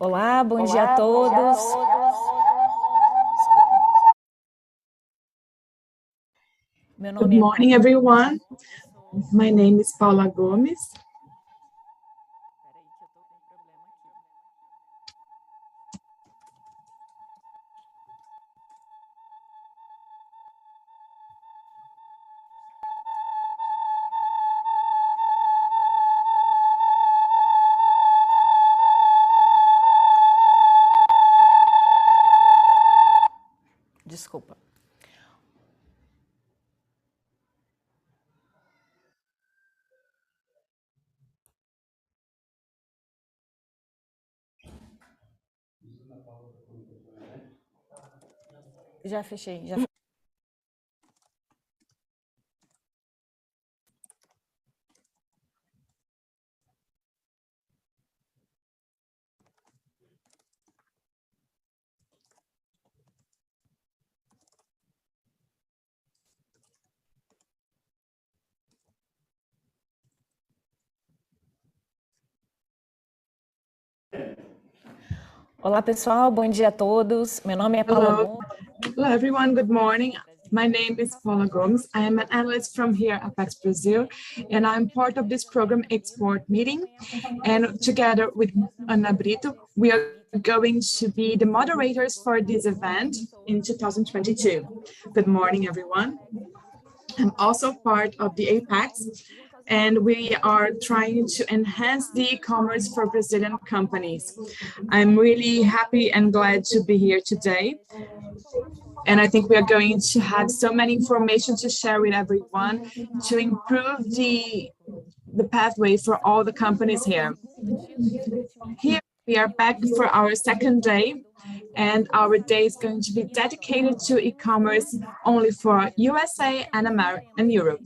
Olá, bom dia a todos. Good morning, everyone. My name is Paula Gomes. Desculpa. Já fechei, já. Olá, pessoal, bom dia a todos. Meu nome é Paula Gomes. Hello, everyone. Good morning. My name is Paula Gomes. I am an analyst from here at ApexBrasil, and I'm part of this program E-Xport meeting. And together with Ana Brito, we are going to be the moderators for this event in 2022. Good morning, everyone. I'm also part of the Apex, and we are trying to enhance the e-commerce for Brazilian companies. I'm really happy and glad to be here today. And I think we are going to have so many information to share with everyone to improve the pathway for all the companies here. Here we are back for our second day, and our day is going to be dedicated to e-commerce only for USA and America and Europe.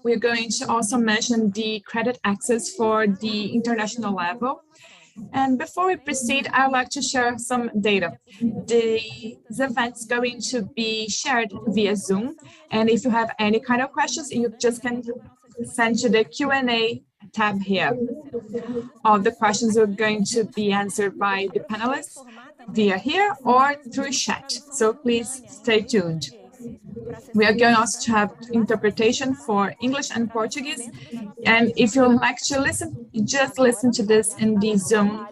We're going to also mention the credit access for the international level. And before we proceed, I'd like to share some data. This event's going to be shared via Zoom. And if you have any kind of questions, you just can send to the Q&A tab here. All the questions are going to be answered by the panelists via here or through chat. So please stay tuned. We are going also to have interpretation for English and Portuguese. And if you would like to listen, just listen to this in the Zoom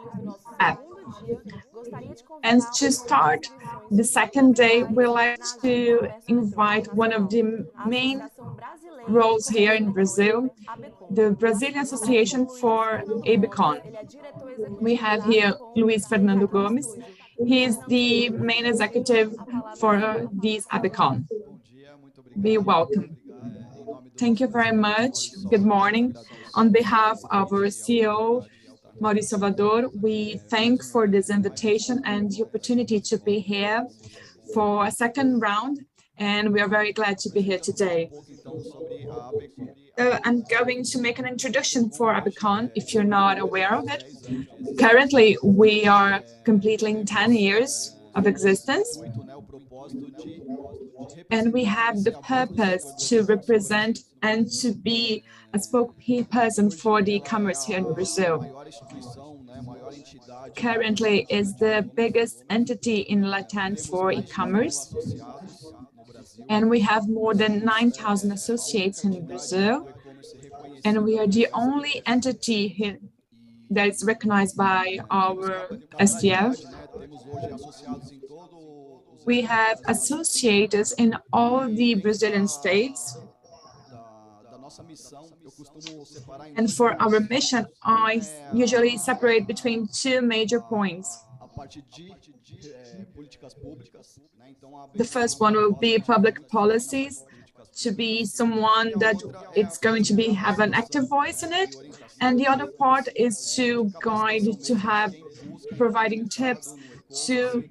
app. And to start the second day, we'd like to invite one of the main roles here in Brazil, the Brazilian Association for ABCON. We have here Luis Fernando Gomes. He is the main executive for this ABCON. Be welcome. Thank you very much. Good morning. On behalf of our CEO, Mauricio Salvador, we thank for this invitation and the opportunity to be here for a second round, and we are very glad to be here today. I'm going to make an introduction for ABCON, if you're not aware of it. Currently, we are completing 10 years of existence, and we have the purpose to represent and to be a spokesperson for the e-commerce here in Brazil. Currently is the biggest entity in Latin for e-commerce, and we have more than 9,000 associates in Brazil, and we are the only entity here that is recognized by our STF. We have associates in all the Brazilian states. And for our mission, I usually separate between two major points. The first one will be public policies, to be someone that it's going to be have an active voice in it. And the other part is to guide, to have providing tips to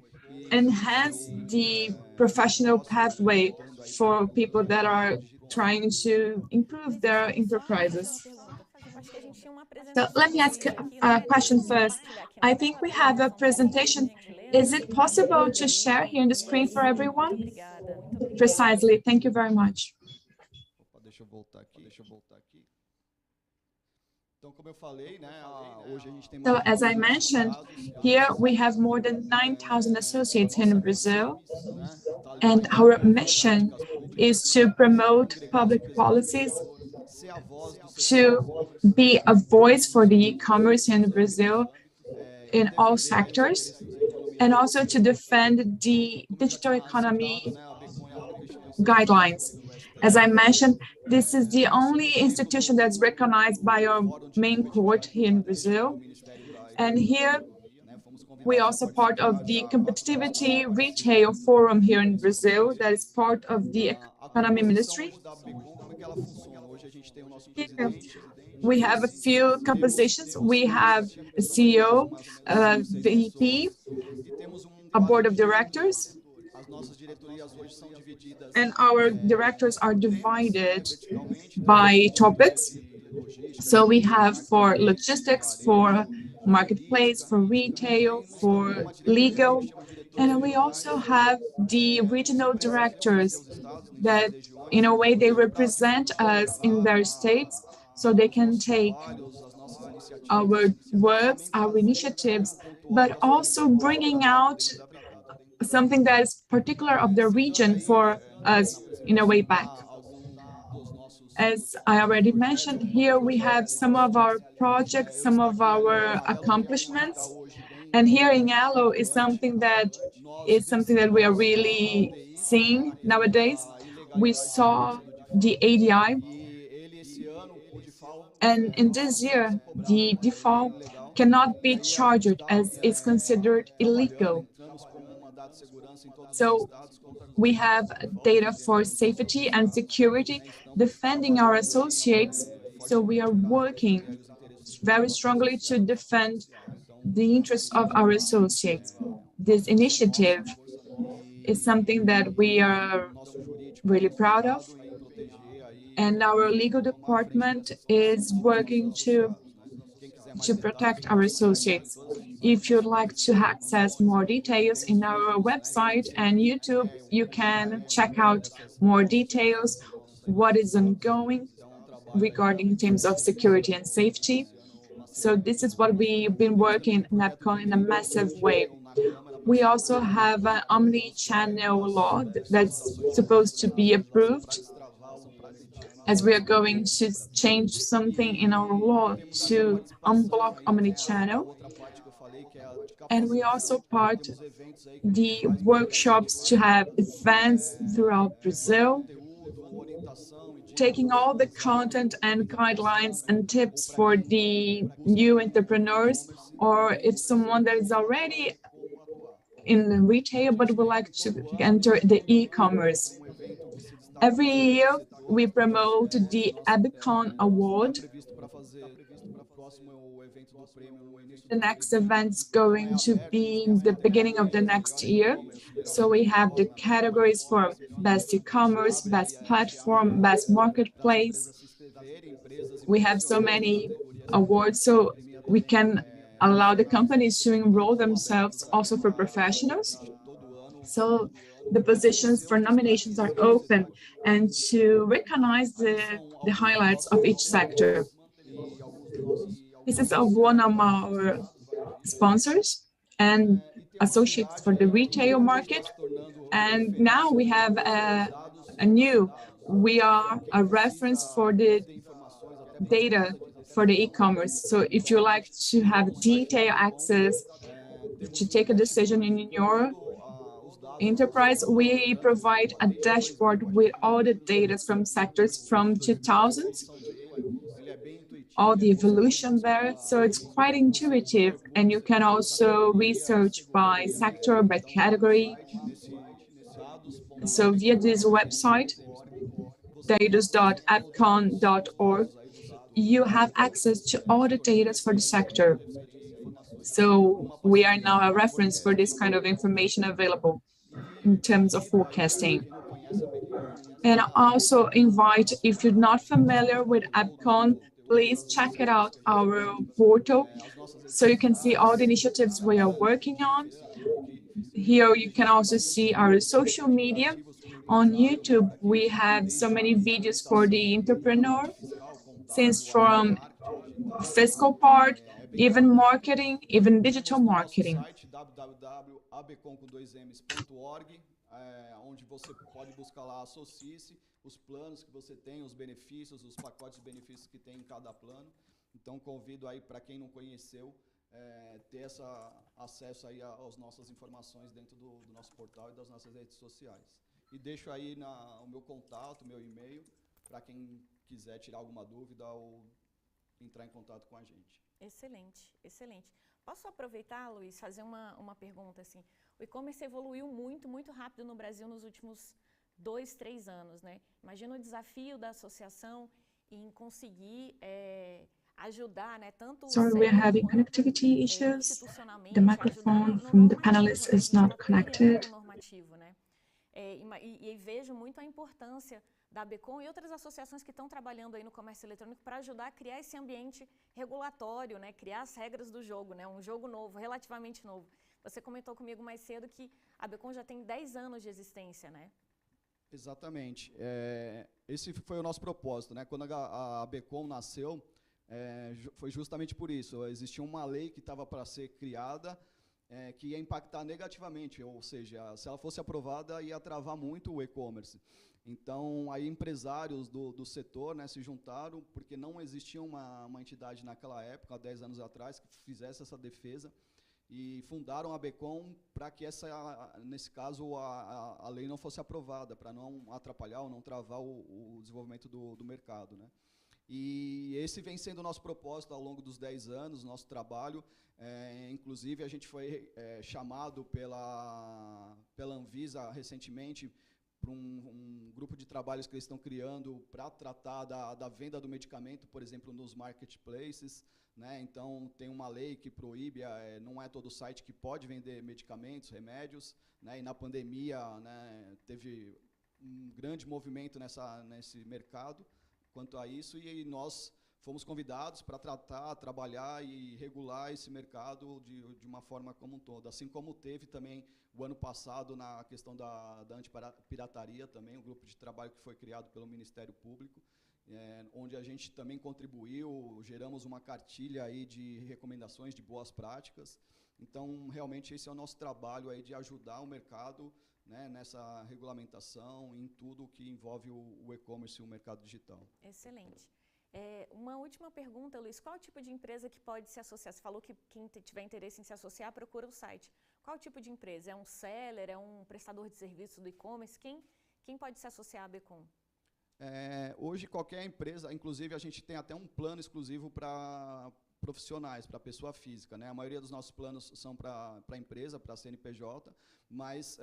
enhance the professional pathway for people that are trying to improve their enterprises. So let me ask a question first. I think we have a presentation. Is it possible to share here on the screen for everyone? Precisely. Thank you very much. So as I mentioned, here we have more than 9,000 associates in Brazil, and our mission is to promote public policies, to be a voice for the e-commerce in Brazil in all sectors, and also to defend the digital economy guidelines. As I mentioned, this is the only institution that's recognized by our main court here in Brazil. And here we are also part of the Competitivity Retail Forum here in Brazil, that is part of the Economy Ministry. Here we have a few compositions. We have a CEO, a VP, a board of directors, and our directors are divided by topics. So we have for logistics, for marketplace, for retail, for legal, and we also have the regional directors that in a way they represent us in their states, so they can take our works, our initiatives, but also bringing out something that is particular of the region for us in a way back. As I already mentioned, here we have some of our projects, some of our accomplishments. And here in yellow is something that we are really seeing nowadays. We saw the ADI, and in this year, the default cannot be charged as it's considered illegal. So we have data for safety and security, defending our associates. So we are working very strongly to defend the interests of our associates. This initiative is something that we are really proud of. And our legal department is working to protect our associates. If you'd like to access more details in our website and YouTube, you can check out more details, what is ongoing regarding teams of security and safety. So this is what we've been working in APECON in a massive way. We also have an omni-channel law that's supposed to be approved, as we are going to change something in our law to unblock omnichannel. And we also part the workshops to have events throughout Brazil, taking all the content and guidelines and tips for the new entrepreneurs, or if someone that is already in retail but would like to enter the e-commerce. Every year, we promote the APECON Award. The next event's going to be in the beginning of the next year. So we have the categories for best e-commerce, best platform, best marketplace. We have so many awards, so we can allow the companies to enroll themselves also for professionals. So the positions for nominations are open, and to recognize the highlights of each sector. This is of one of our sponsors and associates for the retail market. And now we have we are a reference for the data for the e-commerce. So if you like to have detailed access to take a decision in your enterprise, we provide a dashboard with all the data from sectors from 2000, all the evolution there. So it's quite intuitive, and you can also research by sector, by category. So via this website, data.apecon.org, you have access to all the data for the sector. So we are now a reference for this kind of information available in terms of forecasting. And I also invite, if you're not familiar with APECON, please check it out, our portal, so you can see all the initiatives we are working on. Here you can also see our social media. On YouTube, we have so many videos for the entrepreneur, since from fiscal part, even marketing, even digital marketing. Site www.abecom.org, onde você pode buscar lá, associe-se, os planos que você tem, os benefícios, os pacotes de benefícios que tem em cada plano. Então, convido aí, para quem não conheceu, ter acesso aí às nossas informações dentro do nosso portal e das nossas redes sociais. E deixo aí o meu contato, meu e-mail, para quem quiser tirar alguma dúvida ou entrar em contato com a gente. Excelente, excelente. Posso aproveitar, Luiz, fazer uma pergunta assim? O e-commerce evoluiu muito rápido no Brasil nos últimos 2, 3 anos, né? Imagina o desafio da associação em conseguir ajudar, né, tanto Sorry, we're having connectivity issues. The microphone from the panelist is not connected. Normativo, né? E vejo muito a importância da ABECOM e outras associações que estão trabalhando aí no comércio eletrônico para ajudar a criar esse ambiente regulatório, né? Criar as regras do jogo, né? Um jogo novo, relativamente novo. Você comentou comigo mais cedo que a ABECOM já tem 10 anos de existência, né? Exatamente. Esse foi o nosso propósito, né? Quando a ABECOM nasceu, foi justamente por isso. Existia uma lei que estava para ser criada, que ia impactar negativamente, ou seja, se ela fosse aprovada, ia travar muito o e-commerce. Então, aí empresários do setor, né, se juntaram, porque não existia uma entidade naquela época, há 10 anos atrás, que fizesse essa defesa, e fundaram a ABECOM para que, nesse caso, a lei não fosse aprovada, para não atrapalhar ou não travar o desenvolvimento do mercado, né? E esse vem sendo o nosso propósito ao longo dos 10 anos, nosso trabalho. Inclusive, a gente foi chamado pela Anvisa recentemente para um grupo de trabalhos que eles estão criando para tratar da venda do medicamento, por exemplo, nos marketplaces, né? Então, tem uma lei que proíbe, não é todo site que pode vender medicamentos, remédios, né? E na pandemia, né, teve um grande movimento nesse mercado quanto a isso, e nós fomos convidados para trabalhar e regular esse mercado de uma forma como um todo. Assim como teve também o ano passado na questão da antipirataria também, um grupo de trabalho que foi criado pelo Ministério Público, onde a gente também contribuiu, geramos uma cartilha aí de recomendações de boas práticas. Então, realmente, esse é o nosso trabalho aí de ajudar o mercado, né, nessa regulamentação, em tudo que envolve o e-commerce e o mercado digital. Excelente. Uma última pergunta, Luiz. Qual tipo de empresa que pode se associar? Você falou que quem tiver interesse em se associar, procura o site. Qual tipo de empresa? É um seller? É um prestador de serviços do e-commerce? Quem pode se associar à ABECOM? Hoje, qualquer empresa, inclusive a gente tem até um plano exclusivo para profissionais, para pessoa física, né? A maioria dos nossos planos são para empresa, para CNPJ, mas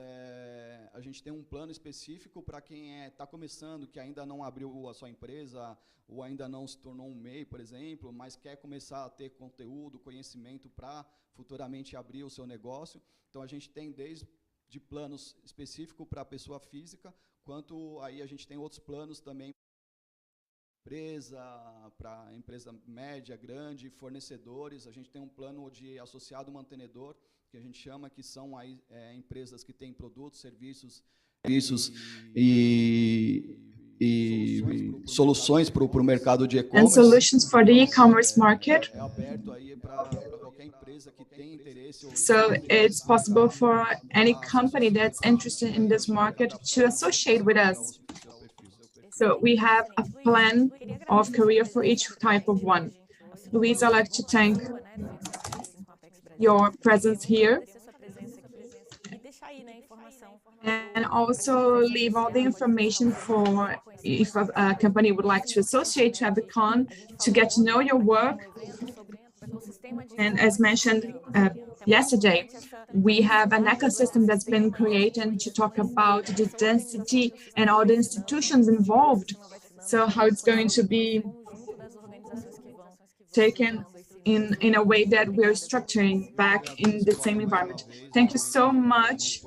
a gente tem um plano específico para quem está começando, que ainda não abriu a sua empresa, ou ainda não se tornou um MEI, por exemplo, mas quer começar a ter conteúdo, conhecimento para futuramente abrir o seu negócio. Então, a gente tem desde planos específicos para a pessoa física, quanto aí a gente tem outros planos também para empresa média, grande, fornecedores. A gente tem um plano de associado mantenedor, que a gente chama, que são aí, empresas que têm produtos, serviços e soluções para o mercado de e-commerce. And solutions for the e-commerce market. É aberto aí para qualquer empresa que tenha interesse. So it's possible for any company that's interested in this market to associate with us. So we have a plan of career for each type of one. Luiz, I'd like to thank your presence here, and also leave all the information for if a company would like to associate to ABECOM to get to know your work. And as mentioned yesterday, we have an ecosystem that's been created to talk about the density and all the institutions involved. So how it's going to be taken in a way that we're structuring back in the same environment. Thank you so much.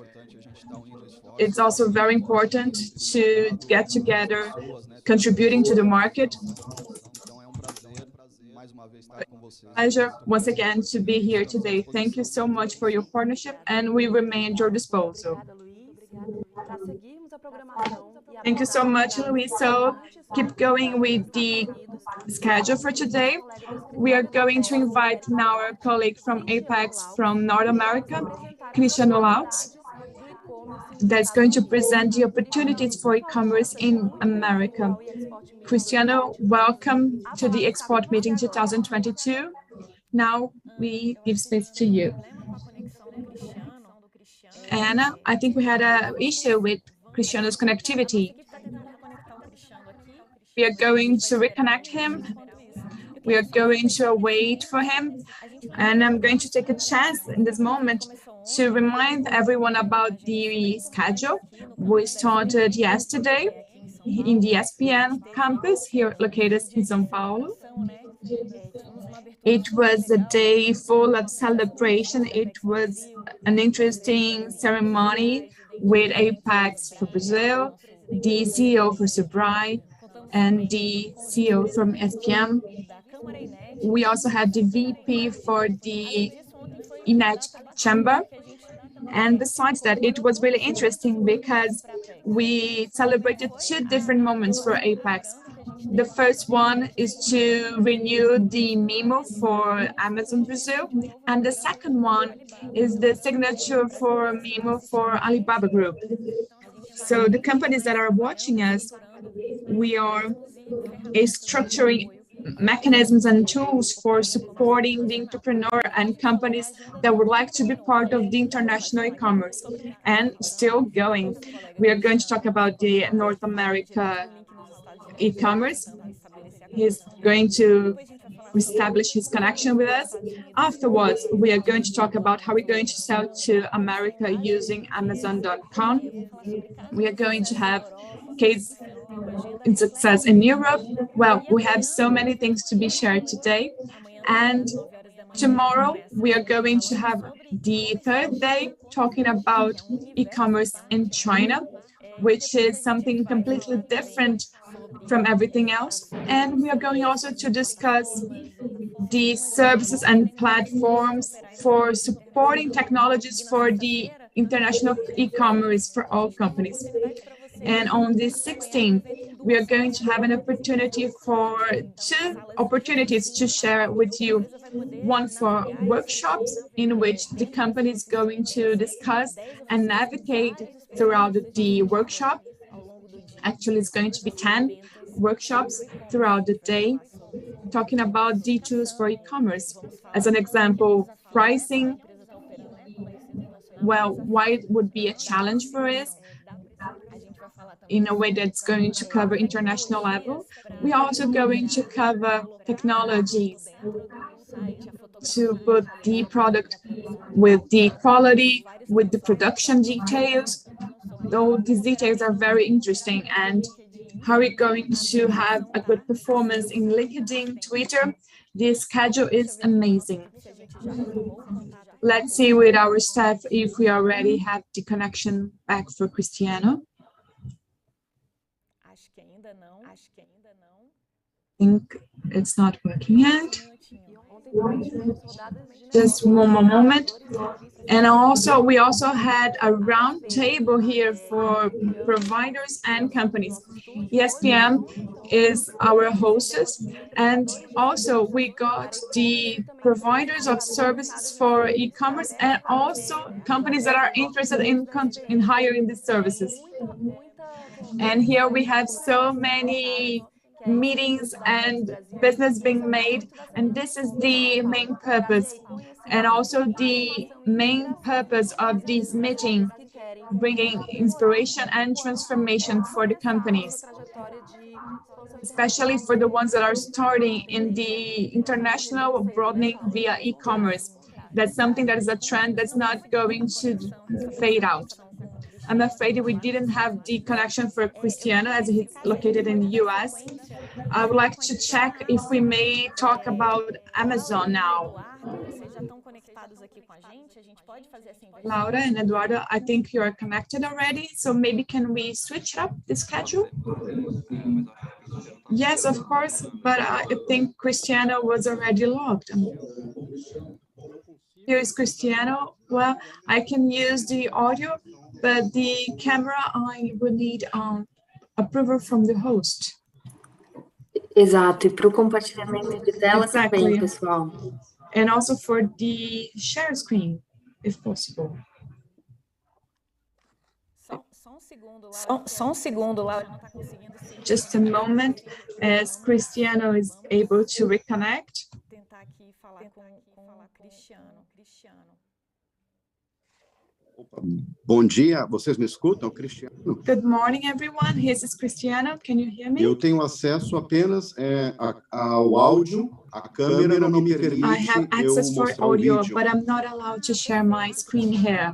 It's also very important to get together, contributing to the market. Pleasure once again to be here today. Thank you so much for your partnership, and we remain at your disposal. Thank you so much, Luis. So keep going with the schedule for today. We are going to invite now our colleague from Apex from North America, Cristiano Lautz, that's going to present the opportunities for e-commerce in America. Cristiano, welcome to the Export Meeting 2022. Now we give space to you. Anna, I think we had an issue with Cristiano's connectivity. We are going to reconnect him. We are going to wait for him. And I'm going to take a chance in this moment to remind everyone about the schedule. We started yesterday in the SPN campus here located in São Paulo. It was a day full of celebration. It was an interesting ceremony with Apex for Brazil, the CEO for Subrai, and the CEO from SPM. We also had the VP for the E-Net Chamber. And besides that, it was really interesting because we celebrated two different moments for Apex. The first one is to renew the memo for Amazon Brazil, and the second one is the signature for memo for Alibaba Group. So the companies that are watching us, we are structuring mechanisms and tools for supporting the entrepreneur and companies that would like to be part of the international e-commerce. And still going, we are going to talk about the North America e-commerce. He's going to establish his connection with us. Afterwards, we are going to talk about how we're going to sell to America using Amazon.com. We are going to have case in success in Europe. Well, we have so many things to be shared today. And tomorrow, we are going to have the third day talking about e-commerce in China, which is something completely different from everything else. And we are going also to discuss the services and platforms for supporting technologies for the international e-commerce for all companies. And on the 16th, we are going to have an opportunity for two opportunities to share with you. One for workshops in which the company is going to discuss and navigate throughout the workshop. Actually, it's going to be 10 workshops throughout the day, talking about the tools for e-commerce. As an example, pricing, well, why it would be a challenge for us in a way that's going to cover international level. We are also going to cover technologies to put the product with the quality, with the production details. Though these details are very interesting, and how we're going to have a good performance in LinkedIn, Twitter. This schedule is amazing. Let's see with our staff if we already have the connection back for Cristiano. I think it's not working yet. Just one more moment. And also, we also had a round table here for providers and companies. ESPN is our hostess, and also we got the providers of services for e-commerce and also companies that are interested in hiring these services. And here we have so many meetings and business being made, and this is the main purpose, and also the main purpose of this meeting, bringing inspiration and transformation for the companies, especially for the ones that are starting in the international broadening via e-commerce. That's something that is a trend that's not going to fade out. I'm afraid we didn't have the connection for Cristiano as he's located in the US. I would like to check if we may talk about Amazon now. Laura and Eduardo, I think you are connected already, so maybe can we switch up the schedule? Yes, of course, but I think Cristiano was already logged. Here is Cristiano. Well, I can use the audio, but the camera, I will need approval from the host. Exato, e para o compartilhamento de tela também, pessoal. And also for the share screen, if possible. Só um segundo, Laura, não está conseguindo. Just a moment, as Cristiano is able to reconnect. Tentar aqui falar com Cristiano. Bom dia, vocês me escutam, Cristiano? Good morning, everyone. This is Cristiano. Can you hear me? Eu tenho acesso apenas ao áudio, a câmera não me permite I have access for mostrar o audio, vídeo. but I'm not allowed to share my screen here.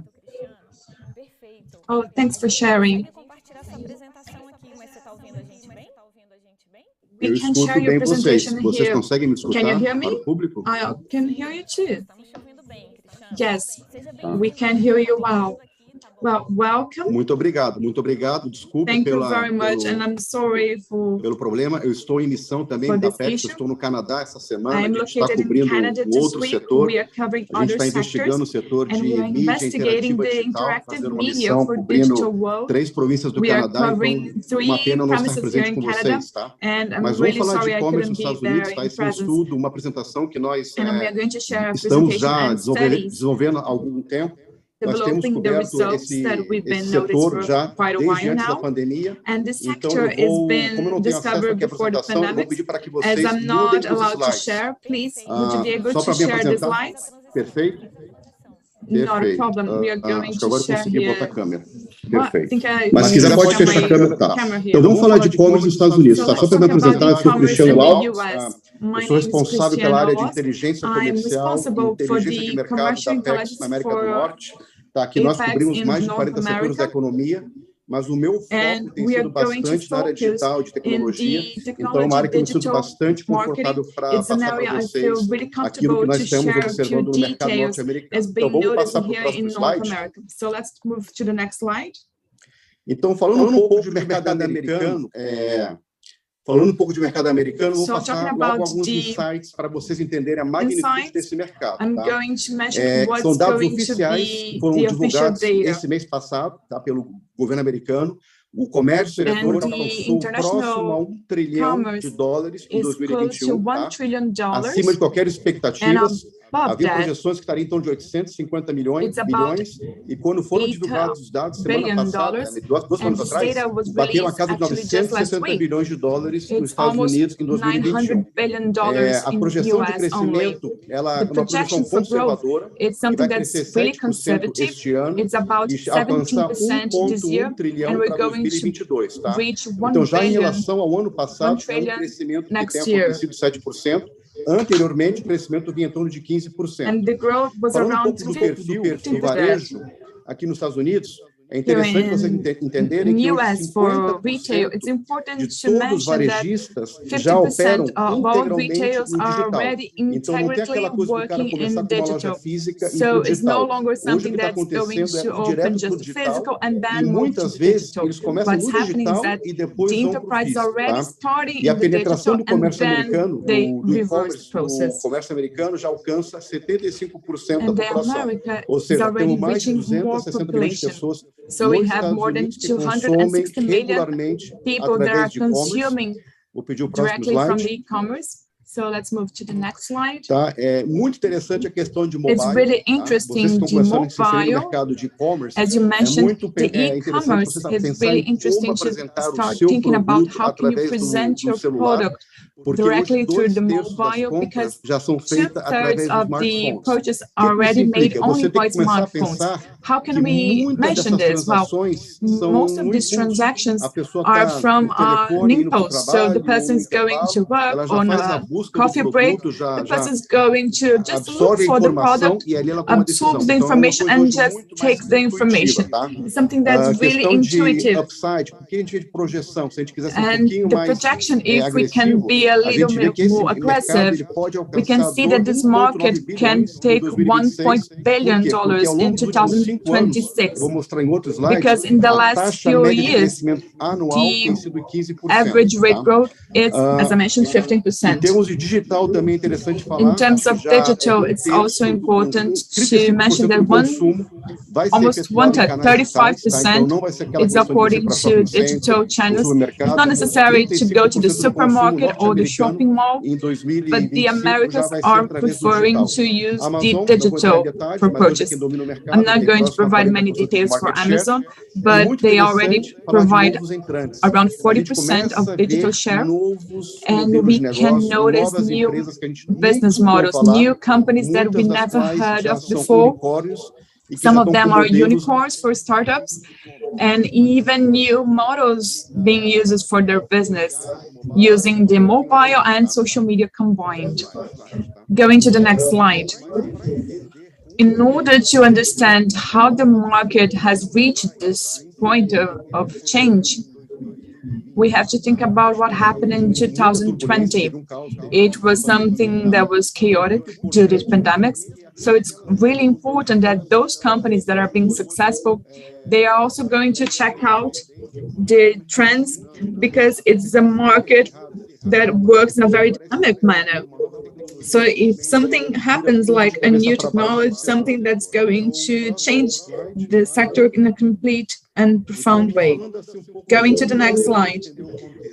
Oh, thanks for sharing. Compartilhar essa apresentação aqui, mas você está ouvindo a gente bem? We Eu can escuto share your bem vocês. presentation Vocês here. conseguem me escutar Can you hear para me? o público? I can hear you too. Estamos te ouvindo bem, Cristiano. Yes, we can hear you well. Well, welcome. Muito obrigado, desculpe Thank you very much, and I'm sorry pelo problema. Eu estou em missão também for da this Apex, issue. estou no Canadá essa semana, I'm a gente está located in cobrindo Canada um this outro week. setor, We are covering a gente other está investigando o sectors, setor de and we are mídia investigating interativa the digital, interactive fazendo uma media missão for cobrindo digital world. 3 províncias do We are Canadá, covering então uma 3 pena não estar provinces presente here in com Canada, vocês, tá? and I'm Mas vamos really falar sorry de I e-commerce couldn't nos be Estados there Unidos, tá? in Esse é um presence. estudo, uma apresentação que nós And we are going to share a estamos presentation já and studies desenvolvendo há algum tempo. Nós temos developing the coberto results that we've been noticed setor já for quite a desde while antes da now. pandemia. And the Então, sector has como eu been não tenho acesso discovered aqui à before the apresentação, eu vou pandemic. pedir para que As vocês I'm mudem not os allowed to slides. share, please, would you be able Só to para me share the apresentar. slides? Perfeito. Not a problem. We are going Acho que to agora eu share consegui here. botar a câmera. Well, I Perfeito. think Mas se quiser pode fechar a câmera, tá. Então vamos falar de e-commerce nos Estados Unidos, tá? Só para me apresentar, eu sou Cristiano Alves, eu sou responsável pela área de inteligência comercial e inteligência de mercado da Apex na América do Norte. Tá, aqui nós cobrimos mais de 40 setores da economia, mas o meu foco tem sido bastante na área digital, de tecnologia, então é uma área que eu me sinto bastante confortável para passar para vocês aquilo que nós estamos observando no mercado norte-americano. Então vamos passar para o próximo slide. Então, falando um pouco de mercado americano, vou passar logo alguns insights para vocês entenderem a magnitude desse mercado. Tá? São dados oficiais que foram divulgados esse mês passado, tá, pelo governo americano. O comércio eletrônico alcançou próximo a $1 trilhão em 2021, tá? Acima de qualquer expectativa. Havia projeções que estariam em torno de 850 bilhões, e quando foram divulgados os dados semana passada, duas semanas atrás, bateu a casa de $960 bilhões nos Estados Unidos em 2021. A projeção de crescimento, ela é uma projeção conservadora, que vai crescer 7% este ano e alcançar 1,1 trilhão para 2022. Tá? Então, já em relação ao ano passado, é um crescimento que tem acontecido 7%. Anteriormente, o crescimento vinha em torno de 15%. Falando um pouco do perfil do varejo aqui nos Estados Unidos, é interessante vocês entenderem que 50% de todos os varejistas já operam integralmente no digital. Então, não tem aquela coisa do cara começar com uma loja física e ir digital. Hoje, o que está acontecendo é ir direto para o digital e muitas vezes eles começam no digital e depois vão para o físico. Tá? E a penetração do comércio americano, do e-commerce, o comércio americano já alcança 75% da população. Ou seja, temos mais de 260 milhões de pessoas So we have more than 260 million people that are consuming directly from the e-commerce. So let's move to the next slide. Tá, é muito interessante a questão de mobile. It's really interesting the mobile. As you mentioned, the e-commerce is really interesting to start thinking about how can you present your product directly through the mobile, because 2/3 of the purchase are already made only by smartphones. How can we mention this? Well, most of these transactions are from an impulse. So the person is going to work on a coffee break, the person is going to just look for the product, absorb the information, and just take the information. It's something that's really intuitive. And the projection, if we can be a little bit more aggressive, we can see that this market can take $1 billion in 2026. Because in the last few years, the average rate growth is, as I mentioned, 15%. In terms of digital, it's also important to mention that almost 35% is according to digital channels. It's not necessary to go to the supermarket or the shopping mall, but the Americans are preferring to use the digital for purchase. I'm not going to provide many details for Amazon, but they already provide around 40% of digital share, and we can notice new business models, new companies that we never heard of before. Some of them are unicorns for startups, and even new models being used for their business, using the mobile and social media combined. Going to the next slide. In order to understand how the market has reached this point of change, we have to think about what happened in 2020. It was something that was chaotic due to pandemics. So it's really important that those companies that are being successful, they are also going to check out the trends, because it's a market that works in a very dynamic manner. So if something happens like a new technology, something that's going to change the sector in a complete and profound way. Going to the next slide,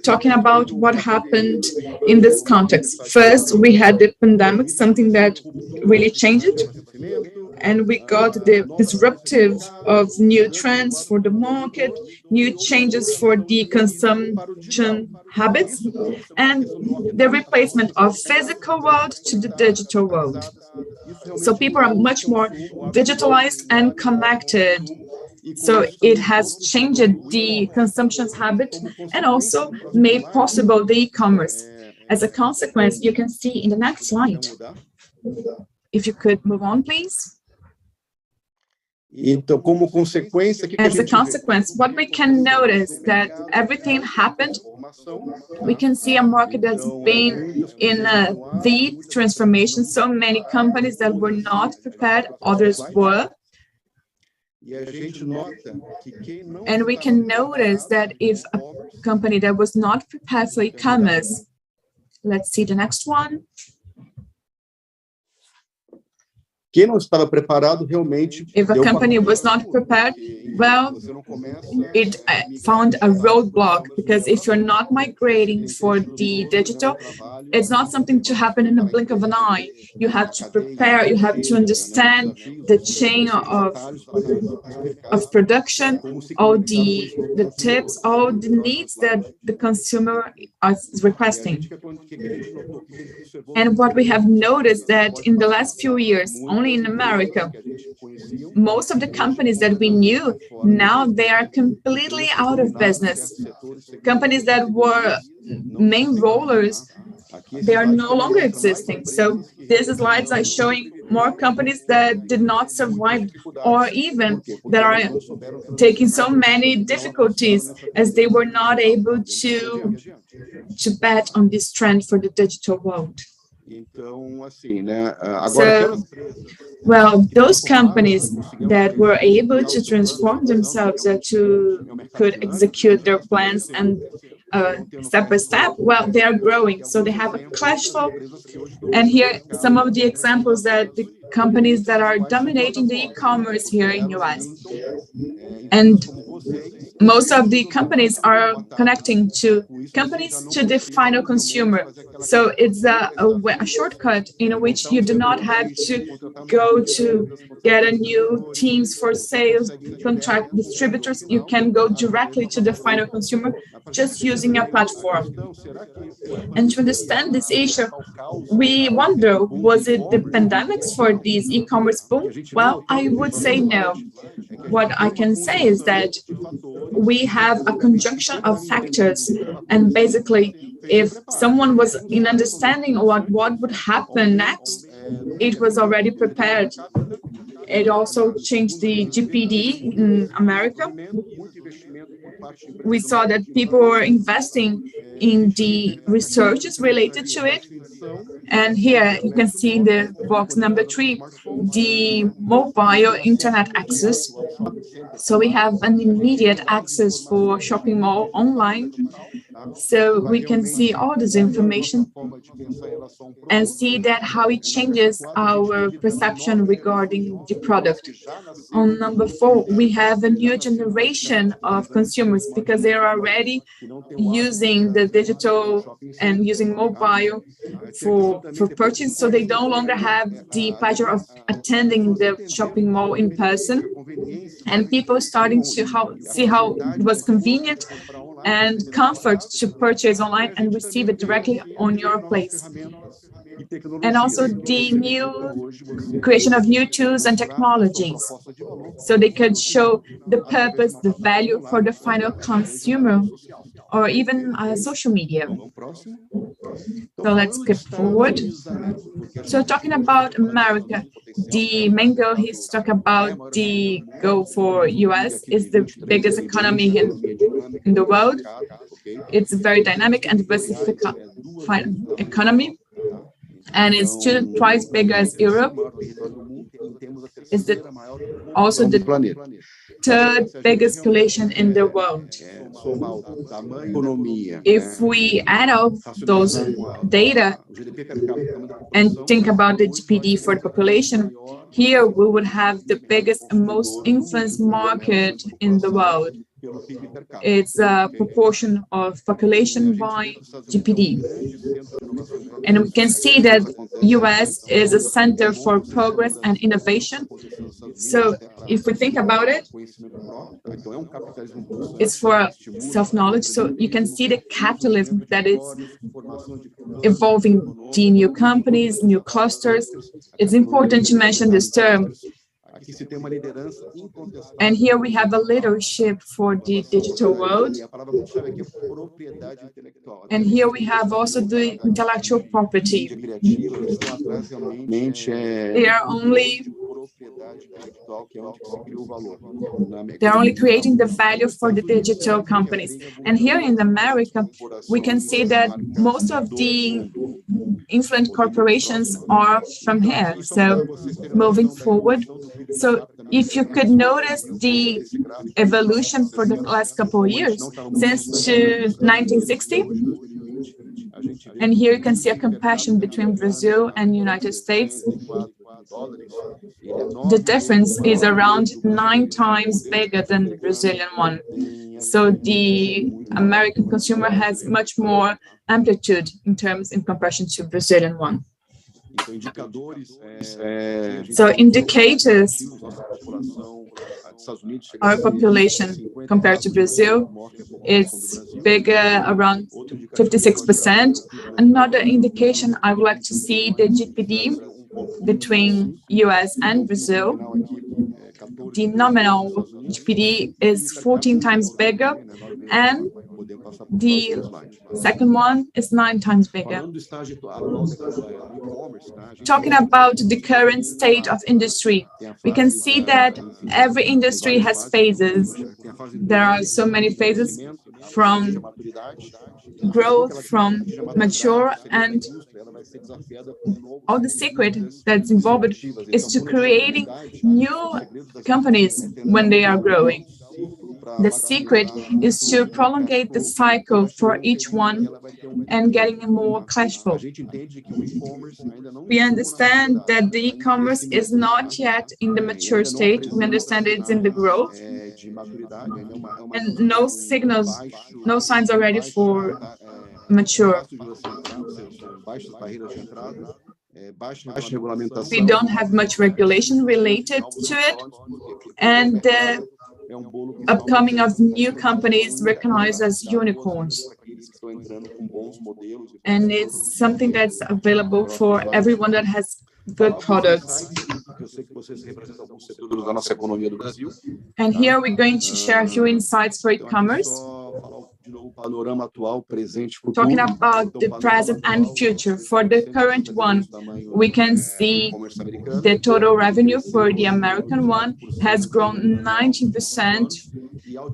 talking about what happened in this context. First, we had the pandemic, something that really changed it. And we got the disruptive of new trends for the market, new changes for the consumption habits, and the replacement of physical world to the digital world. So people are much more digitalized and connected. So it has changed the consumption habit and also made possible the e-commerce. As a consequence, you can see in the next slide. If you could move on, please. As a consequence, what we can notice that everything happened, we can see a market that's been in a deep transformation. So many companies that were not prepared, others were. And we can notice that if a company that was not prepared for e-commerce, let's see the next one. If a company was not prepared, well, it found a roadblock, because if you're not migrating for the digital, it's not something to happen in a blink of an eye. You have to prepare, you have to understand the chain of production, all the tips, all the needs that the consumer is requesting. And what we have noticed that in the last few years, only in America, most of the companies that we knew, now they are completely out of business. Companies that were main rollers, they are no longer existing. So these slides are showing more companies that did not survive, or even that are taking so many difficulties as they were not able to bet on this trend for the digital world. So, well, those companies that were able to transform themselves, could execute their plans and step by step, well, they are growing. So they have a cash flow. And here, some of the examples that the companies that are dominating the e-commerce here in US. And most of the companies are connecting to companies to the final consumer. So it's a shortcut in which you do not have to go to get a new teams for sales, contract distributors. You can go directly to the final consumer just using a platform. And to understand this issue, we wonder, was it the pandemics for these e-commerce boom? Well, I would say no. What I can say is that we have a conjunction of factors, and basically, if someone was in understanding what would happen next, it was already prepared. It also changed the GPD in America. We saw that people were investing in the researches related to it. And here you can see in the box number 3, the mobile internet access. So we have an immediate access for shopping mall online. So we can see all this information and see that how it changes our perception regarding the product. On number 4, we have a new generation of consumers because they are already using the digital and using mobile for purchase, so they no longer have the pleasure of attending the shopping mall in person. And people starting to see how it was convenient and comfort to purchase online and receive it directly on your place. And also the new creation of new tools and technologies, so they could show the purpose, the value for the final consumer, or even social media. So let's skip forward. So talking about America, the main goal here is to talk about the goal for US is the biggest economy in the world. It's a very dynamic and diversified economy, and it's twice bigger as Europe. It's also the third biggest population in the world. If we add up those data and think about the GDP for the population, here we would have the biggest and most influenced market in the world. It's a proportion of population by GDP. And we can see that US is a center for progress and innovation. So if we think about it, it's for self-knowledge. So you can see the capitalism that is evolving the new companies, new clusters. It's important to mention this term. And here we have a leadership for the digital world. And here we have also the intellectual property. They're only creating the value for the digital companies. And here in America, we can see that most of the influent corporations are from here. So moving forward, so if you could notice the evolution for the last couple of years, since 1960, and here you can see a comparison between Brazil and United States. The difference is around 9 times bigger than the Brazilian one. So the American consumer has much more amplitude in comparison to Brazilian one. So indicators, our population compared to Brazil is bigger, around 56%. Another indication I would like to see the GDP between US and Brazil. The nominal GDP is 14 times bigger, and the second one is 9 times bigger. Talking about the current state of industry, we can see that every industry has phases. There are so many phases, from growth, from mature, and all the secret that's involved is to creating new companies when they are growing. The secret is to prolongate the cycle for each one and getting more cash flow. We understand that the e-commerce is not yet in the mature state. We understand it's in the growth, and no signs are ready for mature. We don't have much regulation related to it, and the upcoming of new companies recognized as unicorns. And it's something that's available for everyone that has good products. And here we're going to share a few insights for e-commerce. Talking about the present and future, for the current one, we can see the total revenue for the American one has grown 19%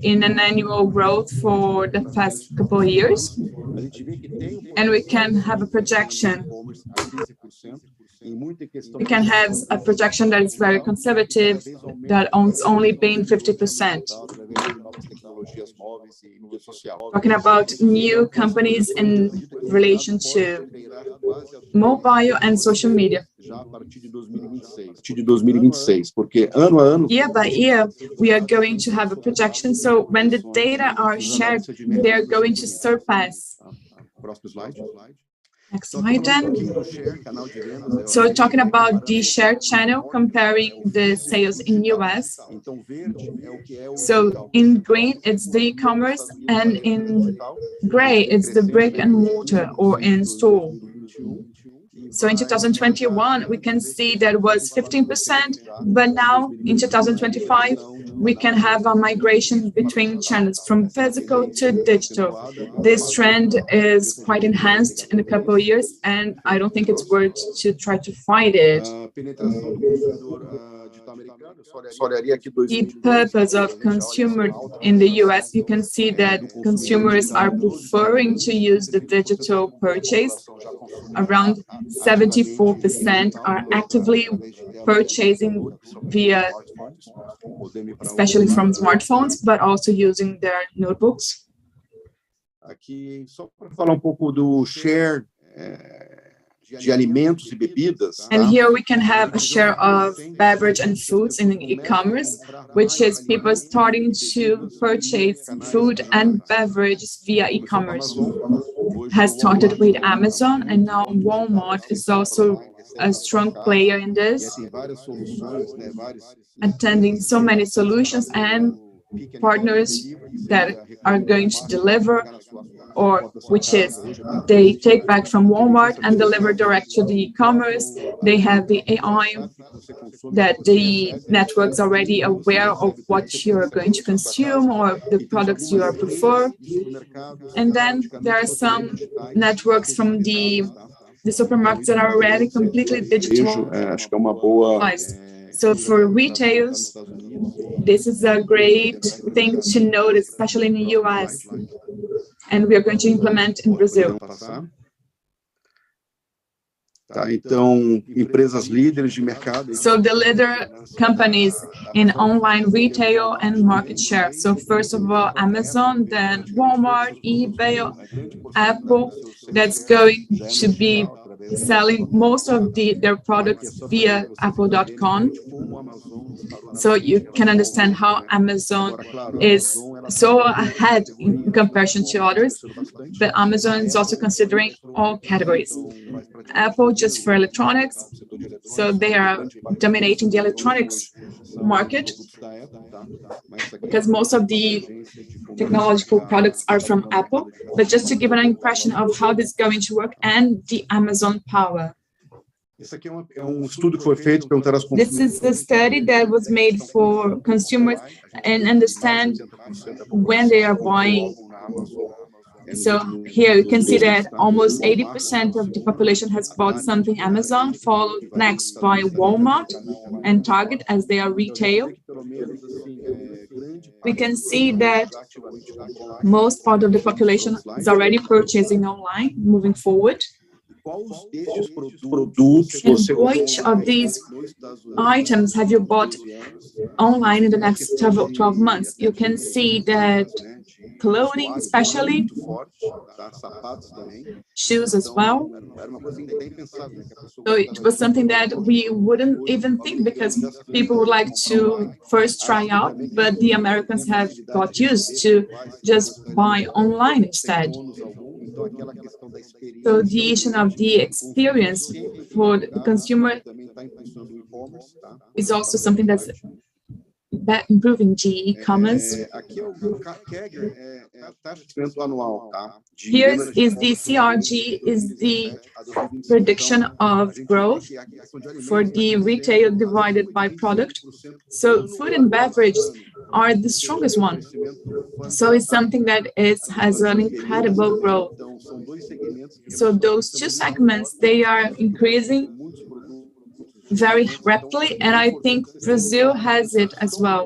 in an annual growth for the past couple of years. And we can have a projection. We can have a projection that is very conservative, that owns only being 50%. Talking about new companies in relation to mobile and social media. Year by year, we are going to have a projection. So when the data are shared, they are going to surpass. Next slide, then. So talking about the share channel, comparing the sales in US. So in green, it's the e-commerce, and in gray, it's the brick and mortar or in-store. So in 2021, we can see that was 15%, but now in 2025, we can have a migration between channels from physical to digital. This trend is quite enhanced in a couple of years, and I don't think it's worth to try to fight it. The purpose of consumer in the US, you can see that consumers are preferring to use the digital purchase. Around 74% are actively purchasing via, especially from smartphones, but also using their notebooks. Aqui, só para falar pouco do share de alimentos e bebidas. And here we can have a share of beverage and foods in e-commerce, which is people starting to purchase food and beverages via e-commerce. Has started with Amazon, and now Walmart is also a strong player in this, attending so many solutions and partners that are going to deliver, or which is they take back from Walmart and deliver direct to the e-commerce. They have the AI that the network's already aware of what you're going to consume or the products you prefer. And then there are some networks from the supermarkets that are already completely digitalized. So for retailers, this is a great thing to notice, especially in the US. And we are going to implement in Brazil. Então, empresas líderes de mercado. So the leader companies in online retail and market share. So first of all, Amazon, then Walmart, eBay, Apple, that's going to be selling most of their products via apple.com. So you can understand how Amazon is so ahead in comparison to others, but Amazon is also considering all categories. Apple just for electronics, so they are dominating the electronics market because most of the technological products are from Apple, but just to give an impression of how this is going to work and the Amazon power. This is a study that was made for consumers and understand when they are buying. So here you can see that almost 80% of the population has bought something Amazon, followed next by Walmart and Target as they are retail. We can see that most part of the population is already purchasing online moving forward. And which of these items have you bought online in the next 12 months? You can see that clothing, especially, shoes as well. So it was something that we wouldn't even think because people would like to first try out, but the Americans have got used to just buy online instead. So the issue of the experience for the consumer is also something that's improving e-commerce. Here is the CRG, is the prediction of growth for the retail divided by product. So food and beverage are the strongest one. So it's something that has an incredible growth. So those two segments, they are increasing very rapidly, and I think Brazil has it as well.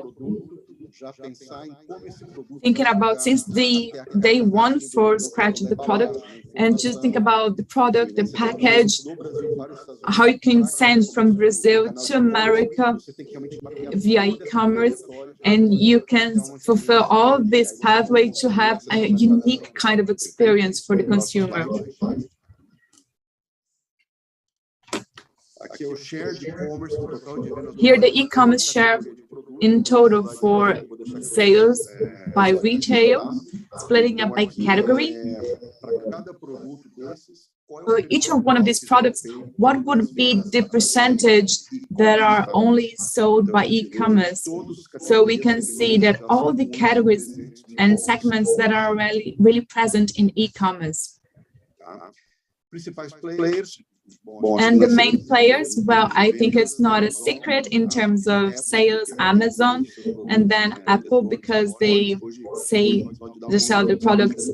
Thinking about since the day one for scratch the product, and just think about the product, the package, how you can send from Brazil to America via e-commerce, and you can fulfill all this pathway to have a unique kind of experience for the consumer. Here, the e-commerce share in total for sales by retail, splitting up by category. For each one of these products, what would be the percentage that are only sold by e-commerce? So we can see that all the categories and segments that are really present in e-commerce. And the main players, well, I think it's not a secret in terms of sales, Amazon, and then Apple, because they sell the products.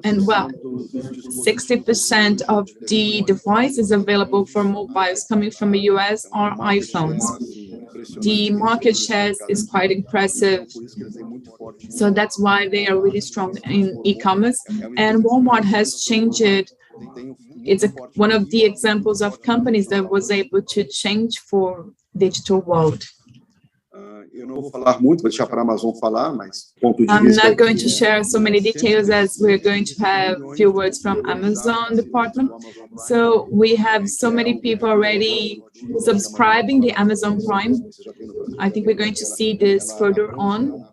And well, 60% of the devices available for mobiles coming from the US are iPhones. The market share is quite impressive. So that's why they are really strong in e-commerce. And Walmart has changed it. It's one of the examples of companies that was able to change for digital world. I'm not going to share so many details as we're going to have a few words from Amazon department. So we have so many people already subscribing the Amazon Prime. I think we're going to see this further on.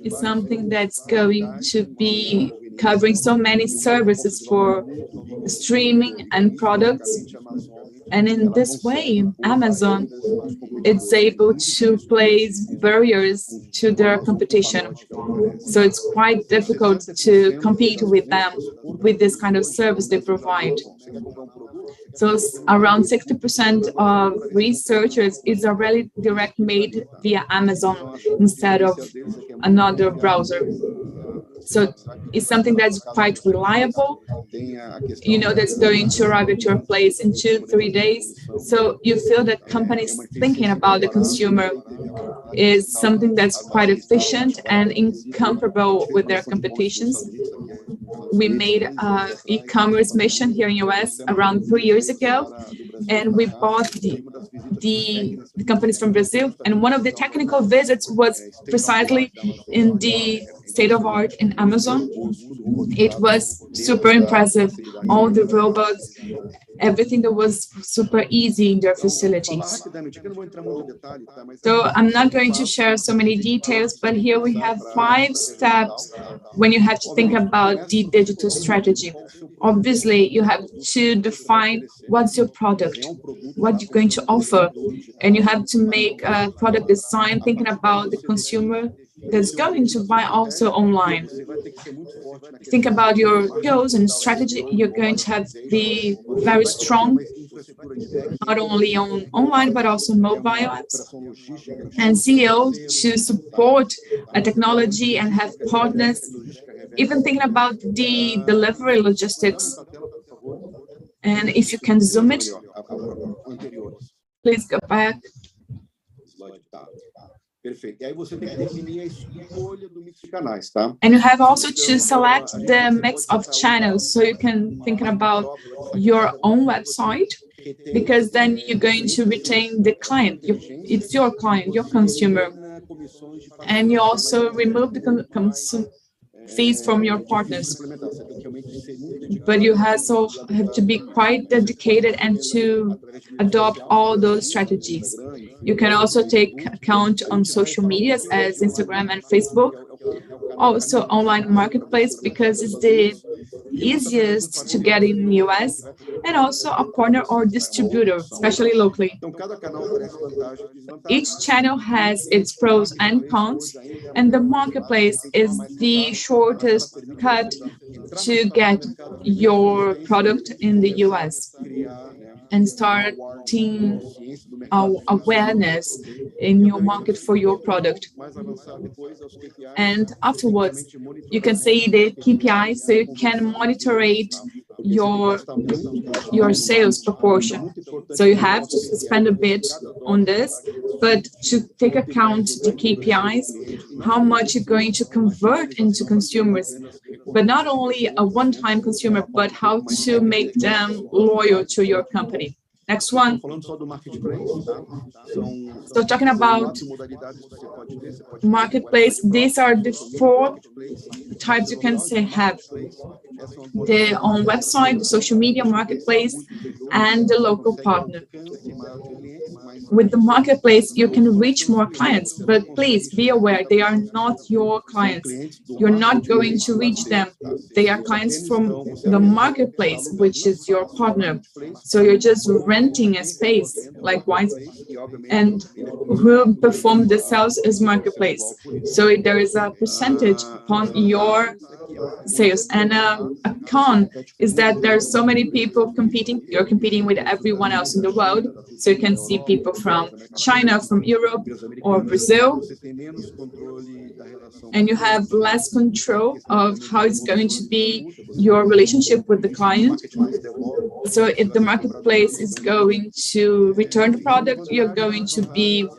It's something that's going to be covering so many services for streaming and products. And in this way, Amazon is able to place barriers to their competition. So it's quite difficult to compete with them with this kind of service they provide. So around 60% of researchers is already direct made via Amazon instead of another browser. So it's something that's quite reliable. You know that's going to arrive at your place in 2-3 days. So you feel that companies thinking about the consumer is something that's quite efficient and incomparable with their competitions. We made an e-commerce mission here in US around 3 years ago, and we bought the companies from Brazil. And one of the technical visits was precisely in the state of art in Amazon. It was super impressive. All the robots, everything that was super easy in their facilities. So I'm not going to share so many details, but here we have 5 steps when you have to think about the digital strategy. Obviously, you have to define what's your product, what you're going to offer, and you have to make a product design thinking about the consumer that's going to buy also online. Think about your goals and strategy. You're going to have to be very strong, not only on online, but also mobile apps. And CEO to support a technology and have partners, even thinking about the delivery logistics. And if you can zoom it, please go back. And you have also to select the mix of channels, so you can think about your own website, because then you're going to retain the client. It's your client, your consumer. And you also remove the fees from your partners. But you also have to be quite dedicated and to adopt all those strategies. You can also take account on social medias as Instagram and Facebook. Also online marketplace, because it's the easiest to get in the US, and also a partner or distributor, especially locally. Each channel has its pros and cons, and the marketplace is the shortest cut to get your product in the US. and starting awareness in your market for your product. And afterwards, you can say the KPIs, so you can monitor your sales proportion. So you have to spend a bit on this, but to take account the KPIs, how much you're going to convert into consumers, but not only a one-time consumer, but how to make them loyal to your company. Next one. So talking about marketplace, these are the 4 types you can say have. The on website, the social media marketplace, and the local partner. With the marketplace, you can reach more clients, but please be aware, they are not your clients. You're not going to reach them. They are clients from the marketplace, which is your partner. So you're just renting a space, likewise, and who perform the sales is marketplace. So there is a percentage upon your sales. And a con is that there are so many people competing. You're competing with everyone else in the world. So you can see people from China, from Europe, or Brazil. And you have less control of how it's going to be your relationship with the client. So if the marketplace is going to return the product, you're going to be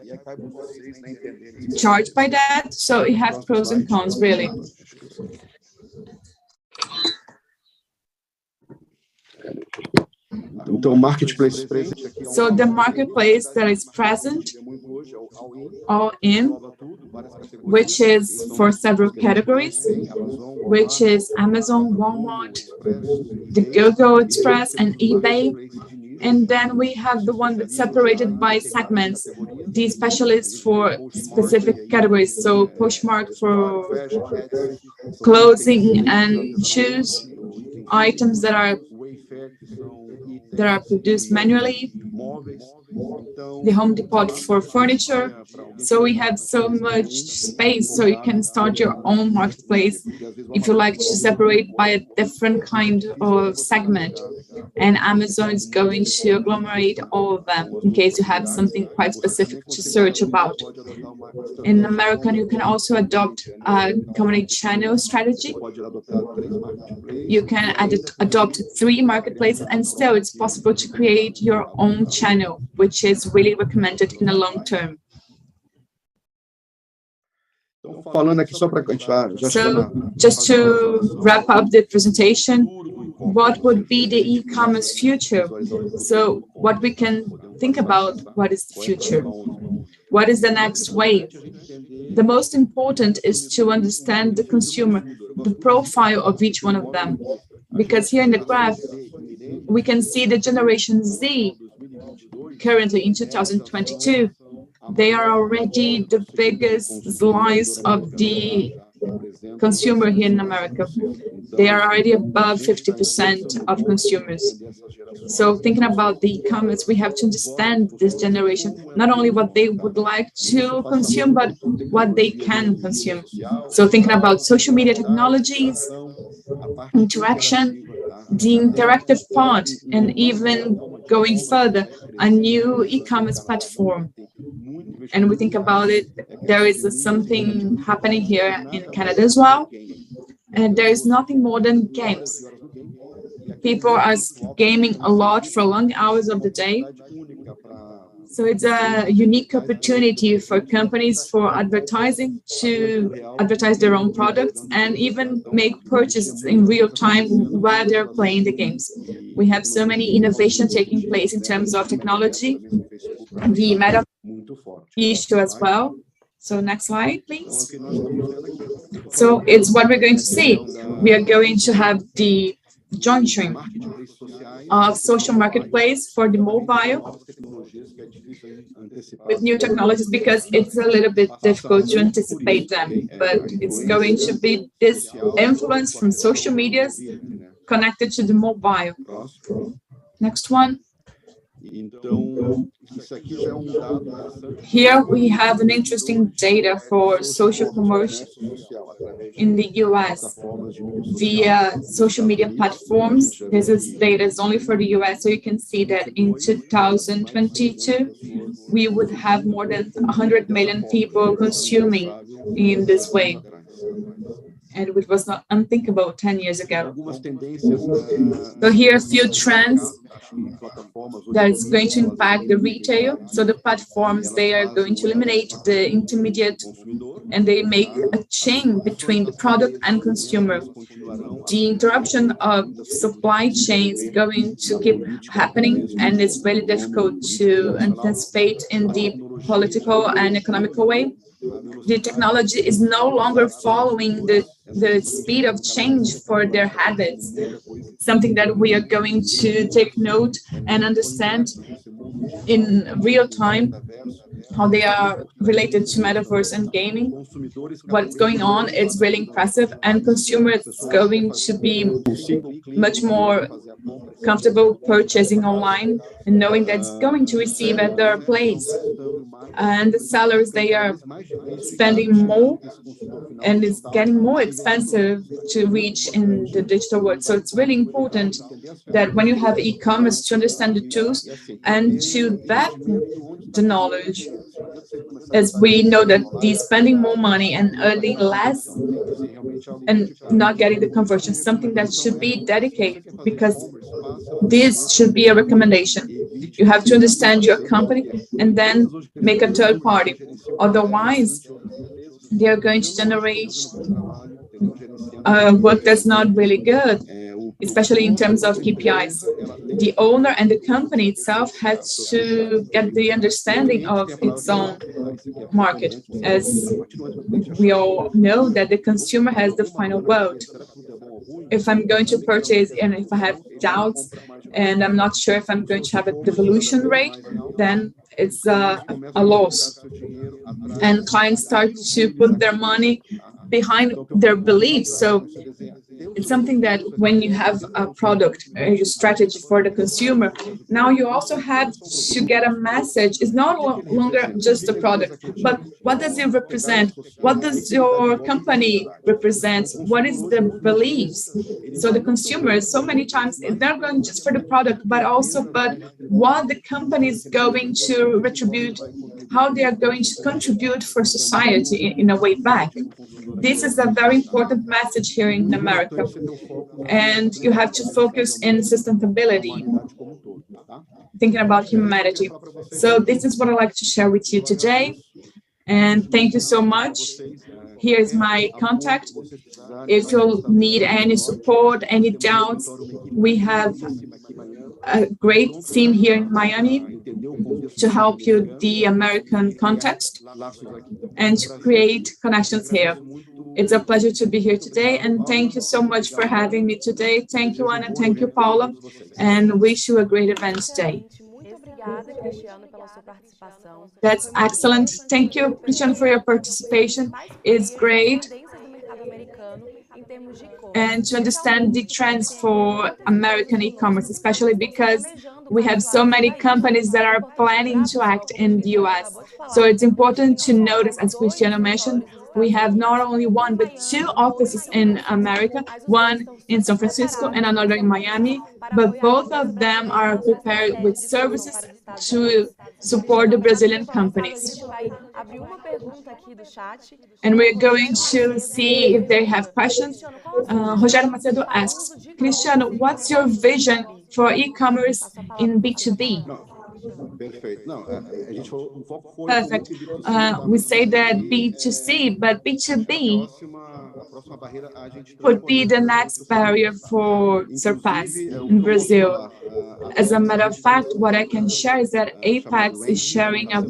charged by that. So you have pros and cons, really. So the marketplace that is present, all in, which is for several categories, which is Amazon, Walmart, the Google Express, and eBay. And then we have the one that's separated by segments, the specialists for specific categories. So Poshmark for clothing and shoes, items that are produced manually, the Home Depot for furniture. So we have so much space, so you can start your own marketplace if you like to separate by a different kind of segment. And Amazon is going to agglomerate all of them in case you have something quite specific to search about. In American, you can also adopt a community channel strategy. You can adopt 3 marketplaces, and still it's possible to create your own channel, which is really recommended in the long term. So just to wrap up the presentation, what would be the e-commerce future? So what we can think about, what is the future? What is the next wave? The most important is to understand the consumer, the profile of each one of them. Because here in the graph, we can see the Generation Z currently in 2022. They are already the biggest slice of the consumer here in America. They are already above 50% of consumers. So thinking about the e-commerce, we have to understand this generation, not only what they would like to consume, but what they can consume. So thinking about social media technologies, interaction, the interactive part, and even going further, a new e-commerce platform. And we think about it, there is something happening here in Canada as well. And there is nothing more than games. People are gaming a lot for long hours of the day. So it's a unique opportunity for companies for advertising to advertise their own products and even make purchases in real time while they're playing the games. We have so many innovations taking place in terms of technology, the meta issue as well. So next slide, please. So it's what we're going to see. We are going to have the junction of social marketplace for the mobile with new technologies, because it's a little bit difficult to anticipate them, but it's going to be this influence from social medias connected to the mobile. Next one. Here we have an interesting data for social commerce in the US via social media platforms. This is data is only for the US, so you can see that in 2022, we would have more than 100 million people consuming in this way. And it was not unthinkable 10 years ago. So here are a few trends that is going to impact the retail. So the platforms, they are going to eliminate the intermediate and they make a chain between the product and consumer. The interruption of supply chains is going to keep happening, and it's really difficult to anticipate in the political and economical way. The technology is no longer following the speed of change for their habits, something that we are going to take note and understand in real time how they are related to metaverse and gaming. What's going on is really impressive, and consumers going to be much more comfortable purchasing online and knowing that it's going to receive at their place. And the sellers, they are spending more, and it's getting more expensive to reach in the digital world. So it's really important that when you have e-commerce, to understand the tools and to back the knowledge, as we know that these spending more money and earning less and not getting the conversion, something that should be dedicated, because this should be a recommendation. You have to understand your company and then make a third party. Otherwise, they are going to generate work that's not really good, especially in terms of KPIs. The owner and the company itself has to get the understanding of its own market, as we all know that the consumer has the final word. If I'm going to purchase and if I have doubts and I'm not sure if I'm going to have a devolution rate, then it's a loss. And clients start to put their money behind their beliefs. So it's something that when you have a product, a strategy for the consumer, now you also have to get a message. It's no longer just a product, but what does it represent? What does your company represent? What is the beliefs? So the consumers, so many times, they're not going just for the product, but what the company is going to retribute, how they are going to contribute for society in a way back. This is a very important message here in America. And you have to focus in sustainability, thinking about humanity. So this is what I'd like to share with you today. And thank you so much. Here's my contact. If you need any support, any doubts, we have a great team here in Miami to help you the American context and to create connections here. It's a pleasure to be here today, and thank you so much for having me today. Thank you, Ana, thank you, Paula, and wish you a great event today. That's excellent. Thank you, Cristiano, for your participation. It's great. And to understand the trends for American e-commerce, especially because we have so many companies that are planning to act in the US. So it's important to notice, as Cristiano mentioned, we have not only one, but two offices in America, one in San Francisco and another in Miami, but both of them are prepared with services to support the Brazilian companies. And we're going to see if they have questions. Rogério Macedo asks, Cristiano, what's your vision for e-commerce in B2B? Perfect. We say that B2C, but B2B would be the next barrier for surpass in Brazil. As a matter of fact, what I can share is that Apex is sharing a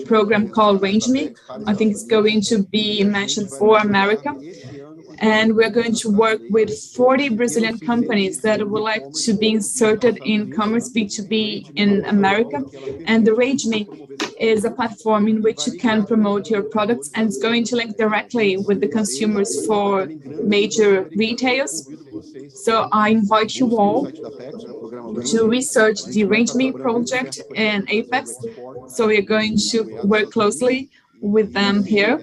program called Range Me. I think it's going to be mentioned for America. And we're going to work with 40 Brazilian companies that would like to be inserted in commerce B2B in America. And the RageMe is a platform in which you can promote your products, and it's going to link directly with the consumers for major retailers. So I invite you all to research the RageMe project in Apex. So we're going to work closely with them here.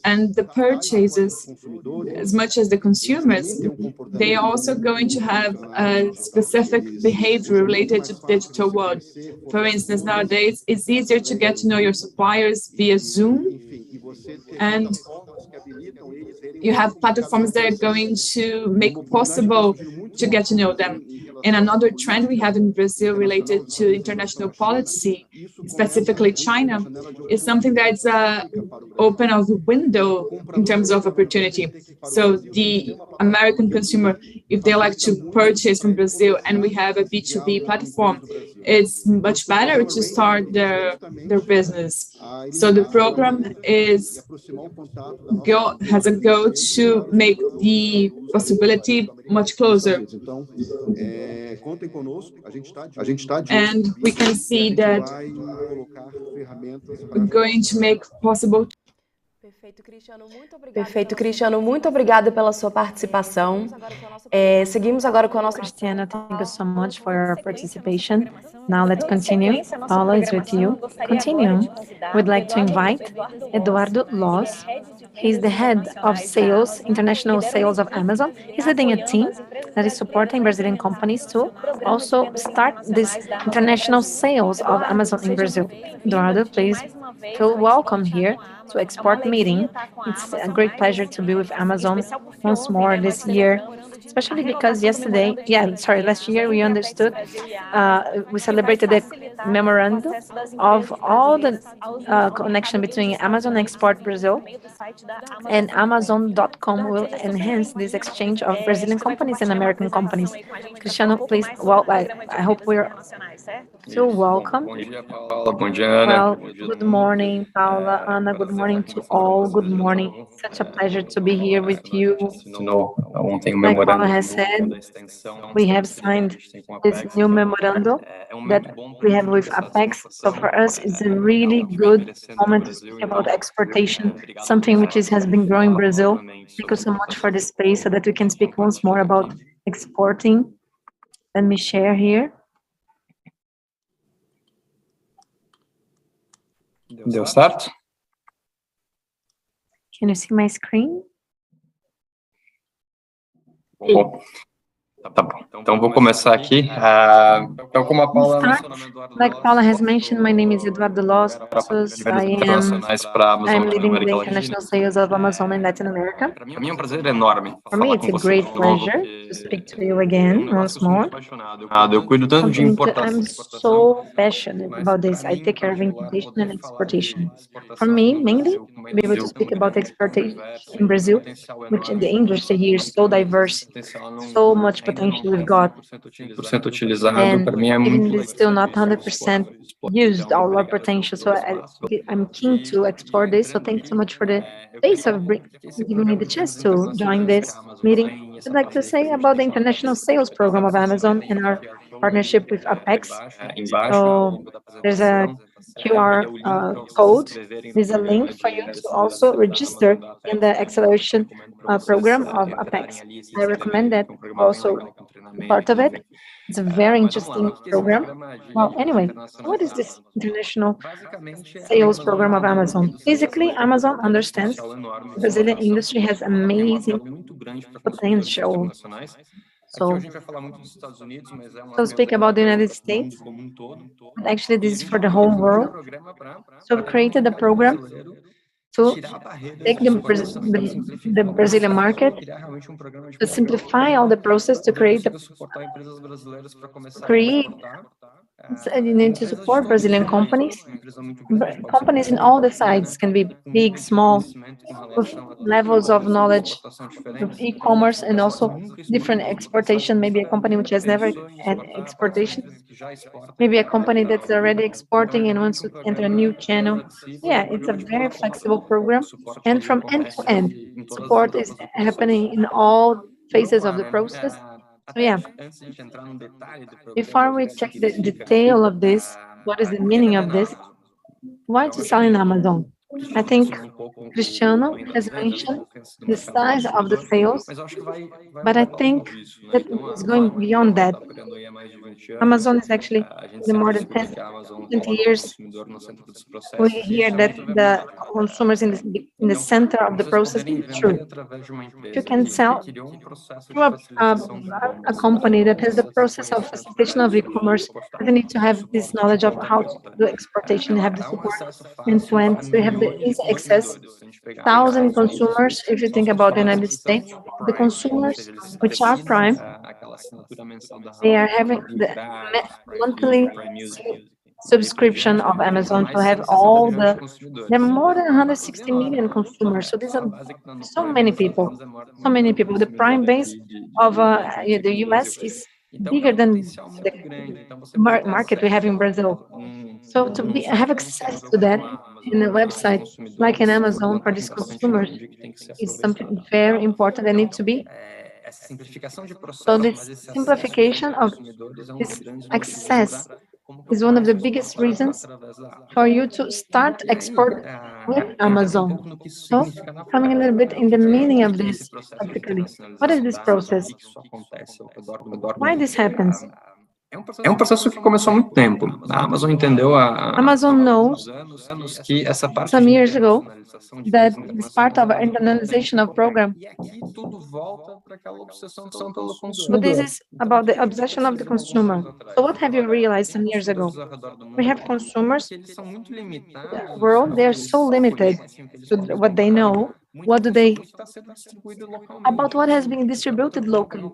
And the purchasers, as much as the consumers, they are also going to have a specific behavior related to the digital world. For instance, nowadays, it's easier to get to know your suppliers via Zoom, and you have platforms that are going to make possible to get to know them. And another trend we have in Brazil related to international policy, specifically China, is something that's open of the window in terms of opportunity. So the American consumer, if they like to purchase from Brazil and we have a B2B platform, it's much better to start their business. So the program has a goal to make the possibility much closer. And we can see that we're going to make possible. Perfeito, Cristiano. Muito obrigada pela sua participação. Seguimos agora com a nossa... Cristiano, thank you so much for your participation. Now let's continue. Paula is with you. Continue. We'd like to invite Eduardo Loss. He's the head of sales, international sales of Amazon. He's leading a team that is supporting Brazilian companies to also start this international sales of Amazon in Brazil. Eduardo, please feel welcome here to Export meeting. It's a great pleasure to be with Amazon once more this year, especially because last year we understood, we celebrated the memorandum of all the connection between Amazon and Export Brazil, and Amazon.com will enhance this exchange of Brazilian companies and American companies. Cristiano, please, I hope we're feel welcome. Well, good morning, Paula, Ana, good morning to all. Good morning. Such a pleasure to be here with you. Like Paula has said, we have signed this new memorandum that we have with Apex. So for us, it's a really good moment to speak about exportation, something which has been growing in Brazil. Thank you so much for this space so that we can speak once more about exporting. Let me share here. Deu certo? Can you see my screen? Bom, tá bom. Então vou começar aqui. Então, como a Paula like Paula has mentioned, my name is Eduardo Loss. I'm leading the international sales of Amazon in Latin America. Para mim é prazer enorme. For me, it's a great pleasure to speak to you again once more. Eu cuido tanto de importação. I'm so passionate about this. I take care of importation and exportation. For me, mainly, to be able to speak about exportation in Brazil, which in the industry here is so diverse, so much potential we've got. And even it's still not 100% used, all our potential. So I'm keen to explore this. So thanks so much for the space of giving me the chance to join this meeting. I'd like to say about the international sales program of Amazon and our partnership with Apex. So there's a QR code. There's a link for you to also register in the acceleration program of Apex. I recommend that also part of it. It's a very interesting program. Well, anyway, what is this international sales program of Amazon? Basically, Amazon understands the Brazilian industry has amazing potential. So speak about the United States, but actually this is for the whole world. So we created a program to take the Brazilian market, to simplify all the process, to create You need to support Brazilian companies. Companies in all the sides can be big, small, with levels of knowledge of e-commerce and also different exportation. Maybe a company which has never had exportation. Maybe a company that's already exporting and wants to enter a new channel. Yeah, it's a very flexible program. And from end to end, support is happening in all phases of the process. So yeah, before we check the detail of this, what is the meaning of this? Why to sell in Amazon? I think Cristiano has mentioned the size of the sales, but I think that it's going beyond that. Amazon is actually the more than 10, 20 years. We hear that the consumers in the center of the process. True. If you can sell through a company that has the process of facilitation of e-commerce, they need to have this knowledge of how to do exportation, have the support end-to-end. So you have the easy access. 1,000 consumers, if you think about the United States, the consumers which are Prime, they are having the monthly subscription of Amazon to have all there are more than 160 million consumers. So these are so many people, so many people. The Prime base of the US is bigger than the market we have in Brazil. So to have access to that in a website like an Amazon for these consumers is something very important that needs to be. So this simplification of this access is one of the biggest reasons for you to start export with Amazon. So coming a little bit in the meaning of this practically, what is this process? Why this happens? É um processo que começou há muito tempo. A Amazon entendeu Amazon knows que essa parte some years ago that this part of our internalization of program. tudo volta para aquela obsessão pelo But consumidor. this is about the obsession of the consumer. So what have you realized some years ago? We have consumers in the world, they are so limited to what they know. What do they, about what has been distributed locally?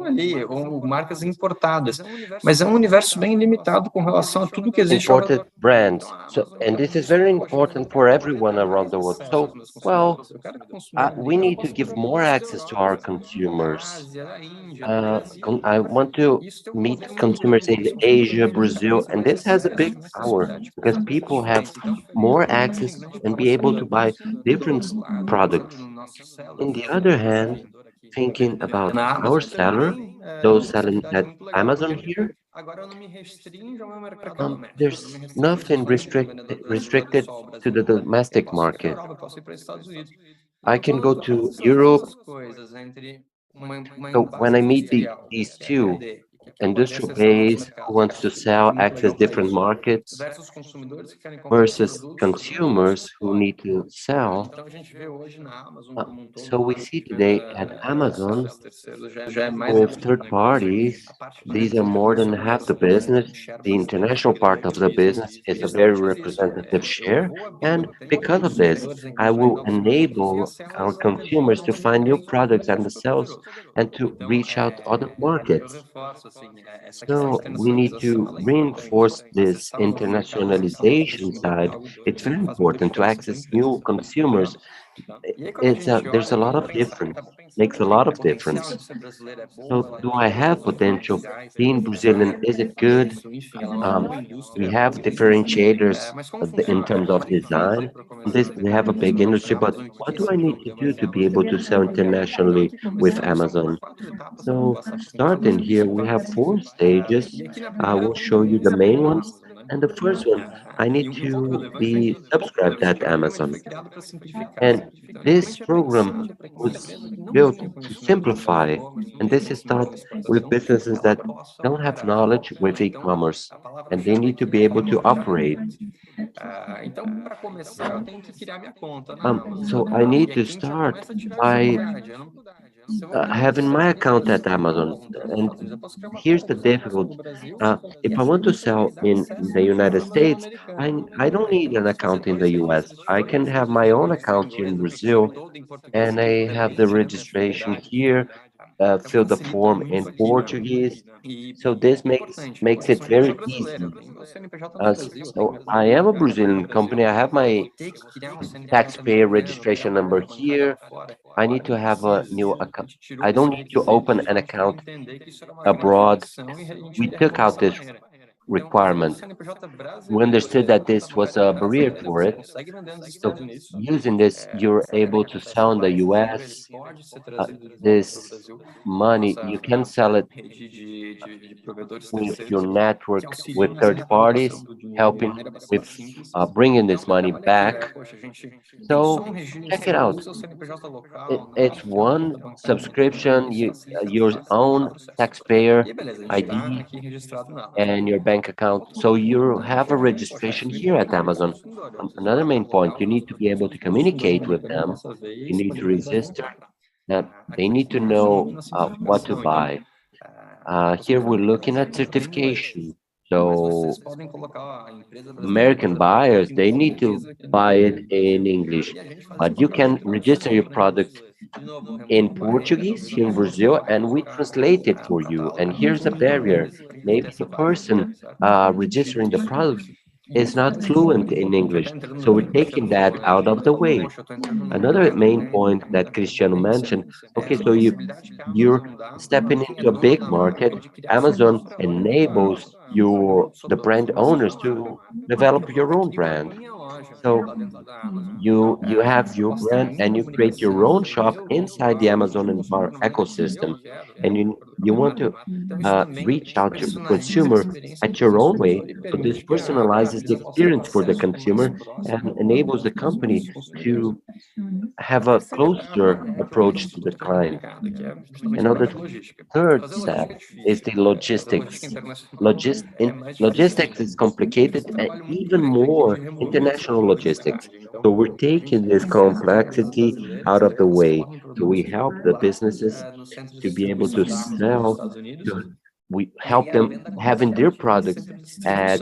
Ali, ou marcas importadas, mas é um universo bem limitado com relação a tudo que existe. Imported brands, and this is very important for everyone around the world. So, well, we need to give more access to our consumers. I want to meet consumers in Asia, Brazil, and this has a big power because people have more access and be able to buy different products. On the other hand, thinking about our seller, those selling at Amazon here, there's nothing restricted to the domestic market. I can go to Europe. So when I meet these two, industrial base who wants to sell, access different markets versus consumers who need to sell. So we see today at Amazon with third parties, these are more than half the business. The international part of the business is a very representative share. And because of this, I will enable our consumers to find new products and the sales and to reach out other markets. So we need to reinforce this internationalization side. It's very important to access new consumers. There's a lot of difference, makes a lot of difference. So do I have potential? Being Brazilian, is it good? We have differentiators in terms of design. We have a big industry, but what do I need to do to be able to sell internationally with Amazon? So starting here, we have 4 stages. I will show you the main ones. And the first one, I need to be subscribed at Amazon. And this program was built to simplify. And this is taught with businesses that don't have knowledge with e-commerce. And they need to be able to operate. So I need to start by having my account at Amazon. And here's the difficulty. If I want to sell in the United States, I don't need an account in the US. I can have my own account here in Brazil, and I have the registration here. fill the form in Portuguese. So this makes it very easy. So I am a Brazilian company. I have my taxpayer registration number here. I need to have a new account. I don't need to open an account abroad. We took out this requirement. We understood that this was a barrier for it. So using this, you're able to sell in the US. This money, you can sell it with your network, with third parties, helping with bringing this money back. So check it out. It's one subscription, your own taxpayer ID and your bank account. So you have a registration here at Amazon. Another main point, you need to be able to communicate with them. You need to register. They need to know what to buy. Here we're looking at certification. So American buyers, they need to buy it in English, but you can register your product in Portuguese here in Brazil, and we translate it for you. And here's a barrier. Maybe the person registering the product is not fluent in English. So we're taking that out of the way. Another main point that Cristiano mentioned, okay, so you're stepping into a big market. Amazon enables the brand owners to develop your own brand. So you have your brand and you create your own shop inside the Amazon and ecosystem, and you want to reach out to the consumer at your own way. So this personalizes the experience for the consumer and enables the company to have a closer approach to the client. And now the third step is the logistics. Logistics is complicated and even more international logistics. So we're taking this complexity out of the way. So we help the businesses to be able to sell. We help them having their products at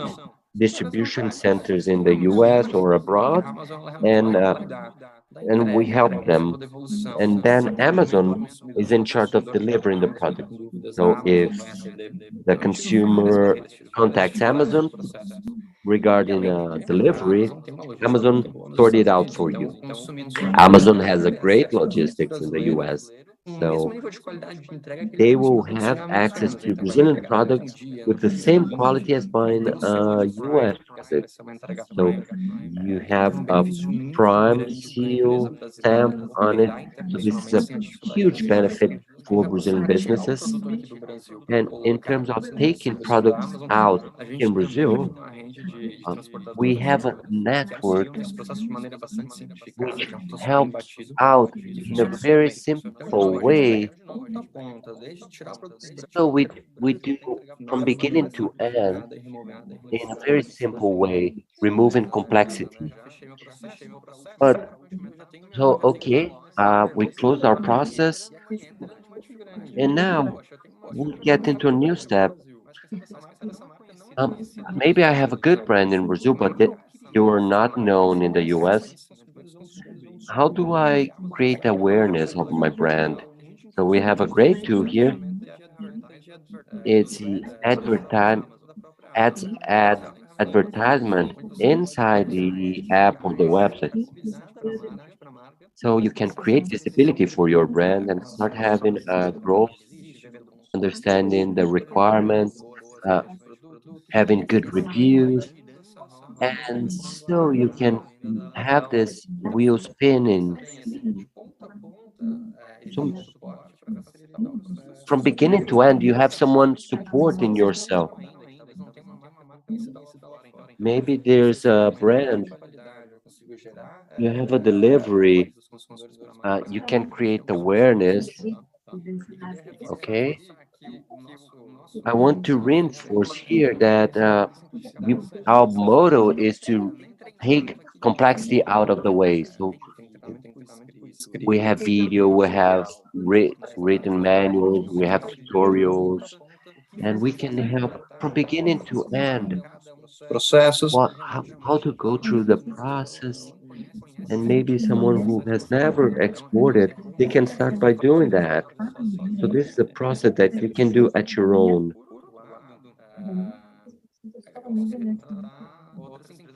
distribution centers in the US or abroad, and we help them. And then Amazon is in charge of delivering the product. So if the consumer contacts Amazon regarding delivery, Amazon sort it out for you. Amazon has a great logistics in the US. So they will have access to Brazilian products with the same quality as buying US products. So you have a prime seal stamp on it. So this is a huge benefit for Brazilian businesses. And in terms of taking products out in Brazil, we have a network which helps out in a very simple way. So we do from beginning to end in a very simple way, removing complexity. But so okay, we closed our process, and now we get into a new step. Maybe I have a good brand in Brazil, but you are not known in the US. How do I create awareness of my brand? So we have a great tool here. It's the advertisement inside the app or the website. So you can create visibility for your brand and start having a growth, understanding the requirements, having good reviews, and so you can have this wheel spinning. So from beginning to end, you have someone supporting yourself. Maybe there's a brand, you have a delivery, you can create awareness. Okay. I want to reinforce here that our motto is to take complexity out of the way. So we have video, we have written manuals, we have tutorials, and we can help from beginning to end. How to go through the process And maybe someone who has never exported, they can start by doing that. So this is a process that you can do at your own.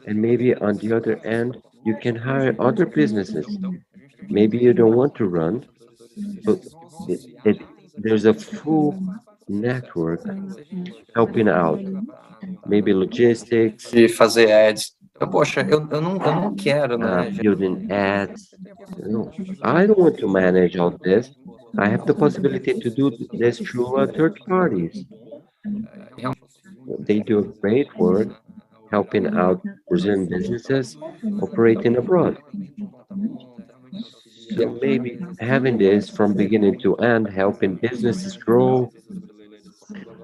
And maybe on the other end, you can hire other businesses. Maybe you don't want to run, but there's a full network helping out. Maybe logistics. De fazer ads. Poxa, eu não quero, né? Building ads. No, I don't want to manage all this. I have the possibility to do this through third parties. They do great work helping out Brazilian businesses operating abroad. So maybe having this from beginning to end, helping businesses grow.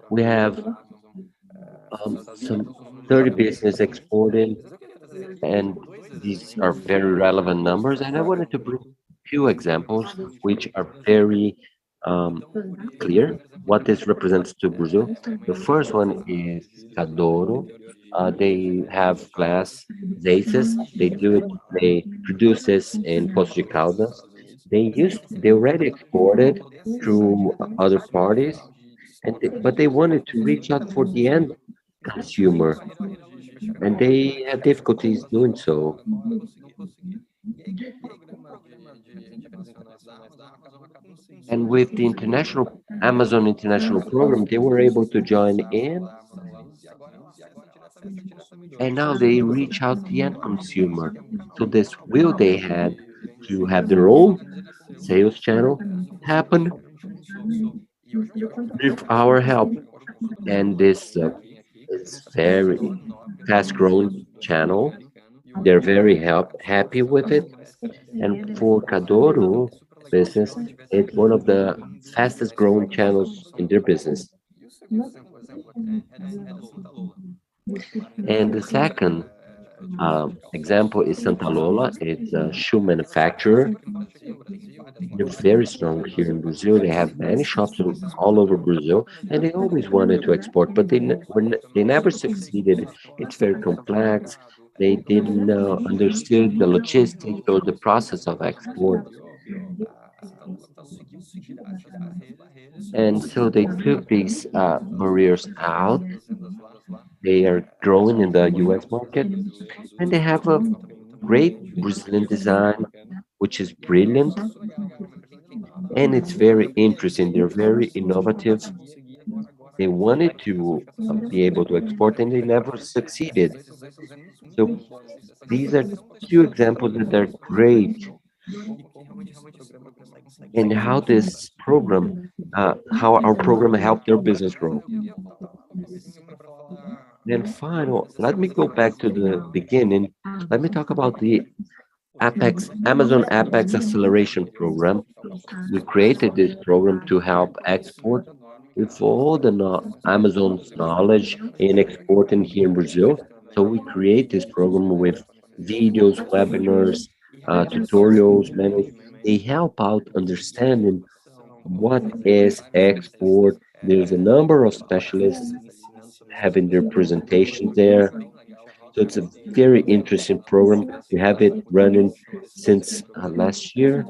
We have some 30 business exporting, and these are very relevant numbers. And I wanted to bring few examples which are very clear what this represents to Brazil. The first one is Cadoro. They have glass vases. They produce this in Poços de Caldas. They already exported through other parties, but they wanted to reach out for the end consumer, and they had difficulties doing so. And with the international Amazon International Program, they were able to join in, and now they reach out the end consumer. So this will they had to have their own sales channel happen with our help, and this is very fast-growing channel. They're very happy with it, and for Cadoro business, it's one of the fastest growing channels in their business. And the second example is Santa Lola. It's a shoe manufacturer. They're very strong here in Brazil. They have many shops all over Brazil, and they always wanted to export, but they never succeeded. It's very complex. They didn't understand the logistics or the process of export. And so they took these barriers out. They are growing in the US market, and they have a great Brazilian design, which is brilliant, and it's very interesting. They're very innovative. They wanted to be able to export, and they never succeeded. So these are two examples that are great, and how this program, how our program helped their business grow. Then final, let me go back to the beginning. Let me talk about the Amazon Apex Acceleration Program. We created this program to help export with all the Amazon's knowledge in exporting here in Brazil. So we create this program with videos, webinars, tutorials, manuals. They help out understanding what is export. There's a number of specialists having their presentations there. So it's a very interesting program. We have it running since last year,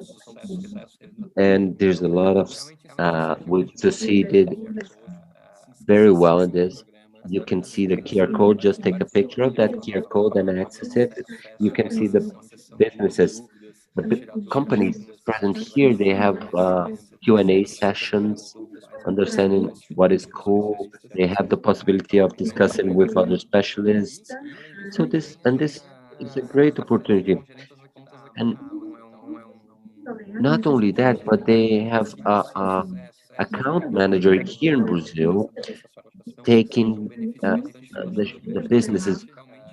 and there's a lot of we've succeeded very well in this. You can see the QR code. Just take a picture of that QR code and access it. You can see the businesses, the companies present here. They have Q&A sessions, understanding what is cool. They have the possibility of discussing with other specialists. So this is a great opportunity. And not only that, but they have a account manager here in Brazil taking the businesses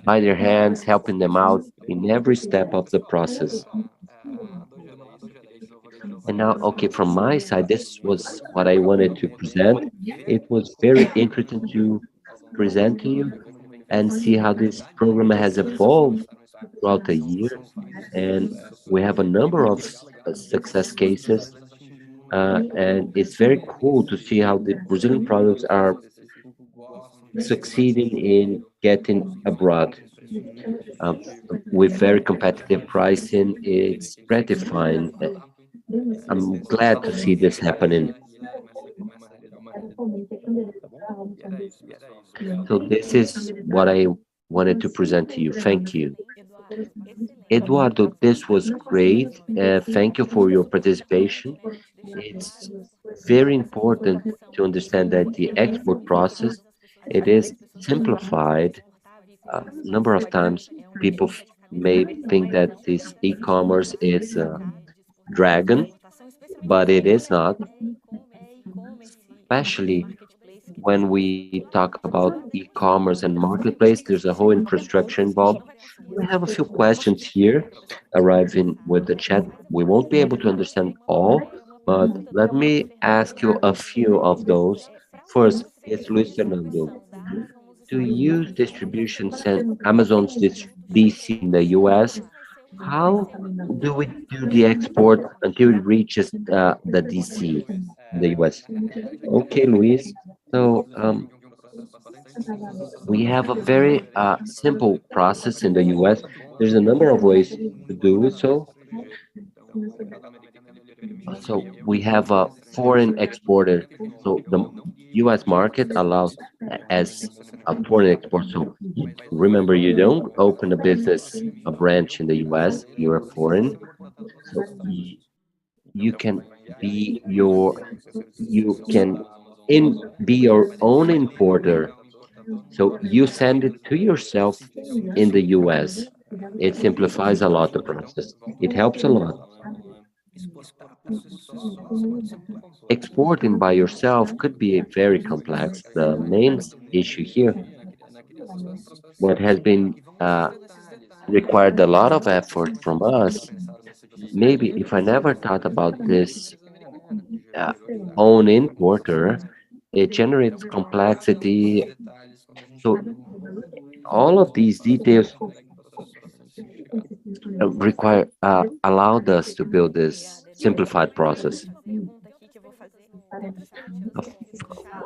by their hands, helping them out in every step of the process. And now, okay, from my side, this was what I wanted to present. It was very interesting to present to you and see how this program has evolved throughout the year. And we have a number of success cases. And it's very cool to see how the Brazilian products are succeeding in getting abroad. um, with very competitive pricing. It's gratifying. I'm glad to see this happening. So this is what I wanted to present to you. Thank you. Eduardo, this was great. Thank you for your participation. It's very important to understand that the export process, it is simplified. A number of times people may think that this e-commerce is a dragon, but it is not, especially when we talk about e-commerce and marketplace. There's a whole infrastructure involved. We have a few questions here arriving with the chat. We won't be able to understand all, but let me ask you a few of those. First, it's Luis Fernando. To use distribution Amazon's DC in the US, how do we do the export until it reaches the DC in the US? Okay, Luis. So we have a very simple process in the US. There's a number of ways to do it. So we have a foreign exporter. So the US market allows as a foreign export. So remember, you don't open a business, a branch in the US, you're a foreign. So you can be be your own importer. So you send it to yourself in the US. It simplifies a lot the process. It helps a lot. Exporting by yourself could be very complex. The main issue here, what has been required a lot of effort from us, maybe if I never thought about this own importer, it generates complexity. So all of these details allowed us to build this simplified process.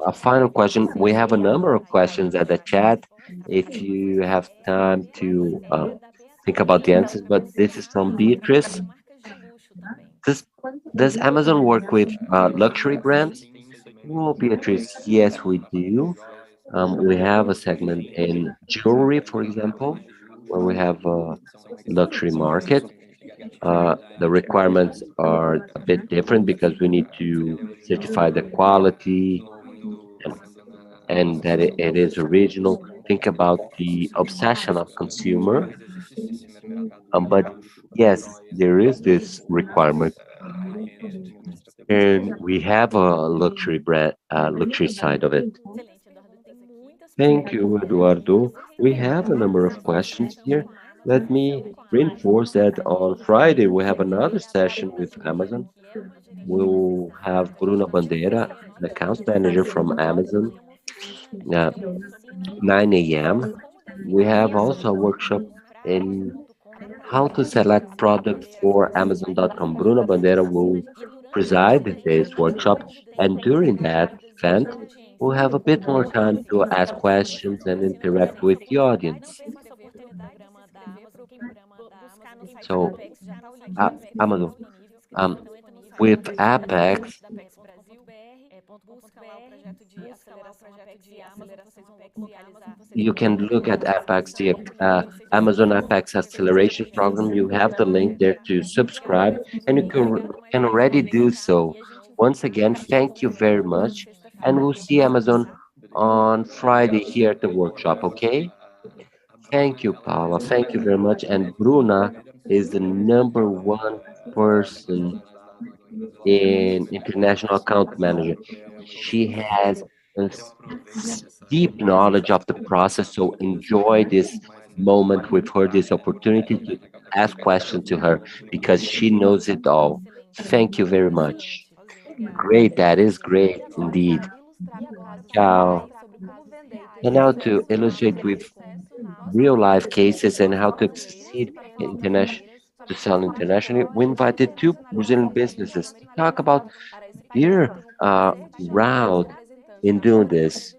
A final question. We have a number of questions at the chat. If you have time to think about the answers, but this is from Beatrice. Does Amazon work with luxury brands? Well, Beatrice, yes, we do. We have a segment in jewelry, for example, where we have a luxury market. The requirements are a bit different because we need to certify the quality and that it is original. Think about the obsession of consumer. But yes, there is this requirement, and we have a luxury brand, luxury side of it. Thank you, Eduardo. We have a number of questions here. Let me reinforce that on Friday we have another session with Amazon. We'll have Bruna Bandeira, an account manager from Amazon, 9 a.m. We have also a workshop in how to select product for Amazon.com. Bruna Bandeira will preside this workshop, and during that event, we'll have a bit more time to ask questions and interact with the audience. So, Amazon, with Apex, you can look at Apex, the Amazon Apex Acceleration Program. You have the link there to subscribe, and you can already do so. Once again, thank you very much, and we'll see Amazon on Friday here at the workshop, okay? Thank you, Paula. Thank you very much. And Bruna is the #1 person in international account manager. She has a deep knowledge of the process, so enjoy this moment with her, this opportunity to ask questions to her because she knows it all. Thank you very much. Great, that is great indeed. Ciao. And now to illustrate with real life cases and how to succeed to sell internationally, we invited two Brazilian businesses to talk about their route in doing this.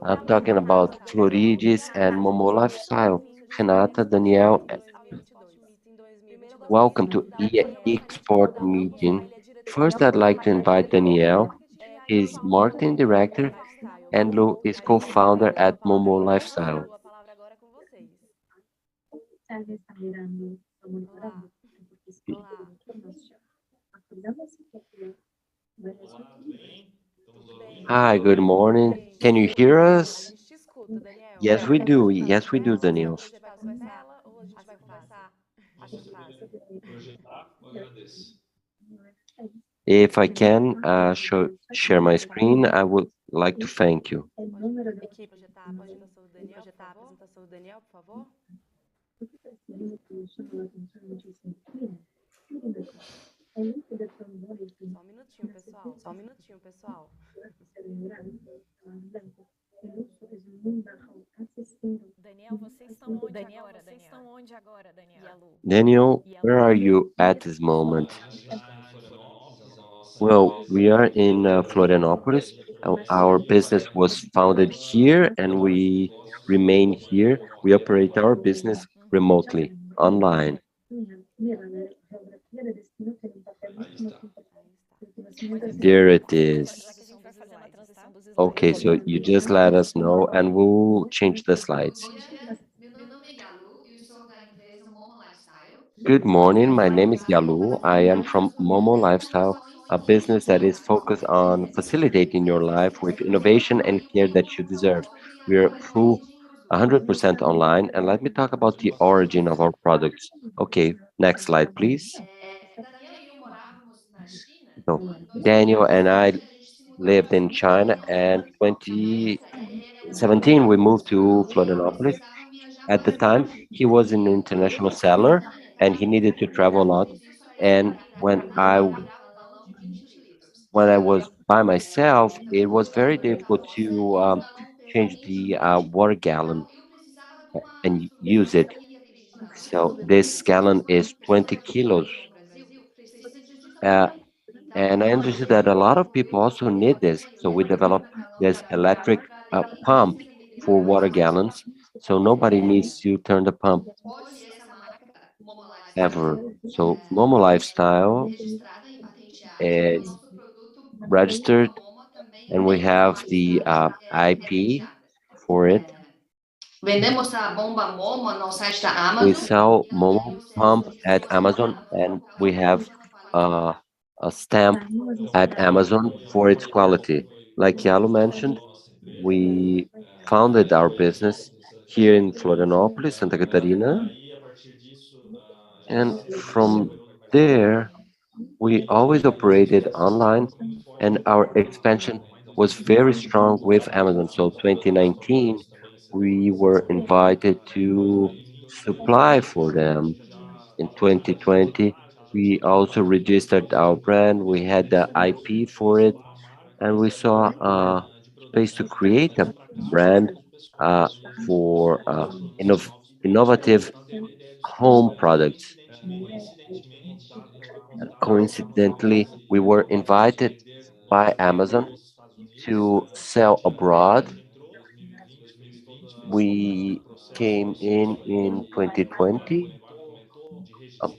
I'm talking about Florides and Momo Lifestyle. Renata, Daniel, welcome to E-Xport meeting. First, I'd like to invite Daniel. He's marketing director and Lu is co-founder at Momo Lifestyle. Hi, good morning. Can you hear us? Yes, we do. Yes, we do, Daniel. If I can share my screen, I would like to thank you. Daniel, where are you at this moment? Well, we are in Florianópolis. Our business was founded here and we remain here. We operate our business remotely, online. There it is. Okay, so you just let us know and we'll change the slides. Good morning, my name is Yalu. I am from Momo Lifestyle, a business that is focused on facilitating your life with innovation and care that you deserve. We are full 100% online, and let me talk about the origin of our products. Okay, next slide, please. So, Daniel and I lived in China, and 2017 we moved to Florianopolis. At the time, he was an international seller and he needed to travel a lot. And when I was by myself, it was very difficult to change the water gallon and use it. So this gallon is 20 kilos. Uh, and I understood that a lot of people also need this. So we developed this electric pump for water gallons. So nobody needs to turn the pump ever. So Momo Lifestyle is registered and we have the IP for it. We sell Momo pump at Amazon and we have uh, a stamp at Amazon for its quality. Like Yalo mentioned, we founded our business here in Florianópolis, Santa Catarina, and from there we always operated online and our expansion was very strong with Amazon. So 2019, we were invited to supply for them. In 2020, we also registered our brand. We had the IP for it, and we saw a space to create a brand uh, for innovative home products. Coincidentally, we were invited by Amazon to sell abroad. We came in 2020.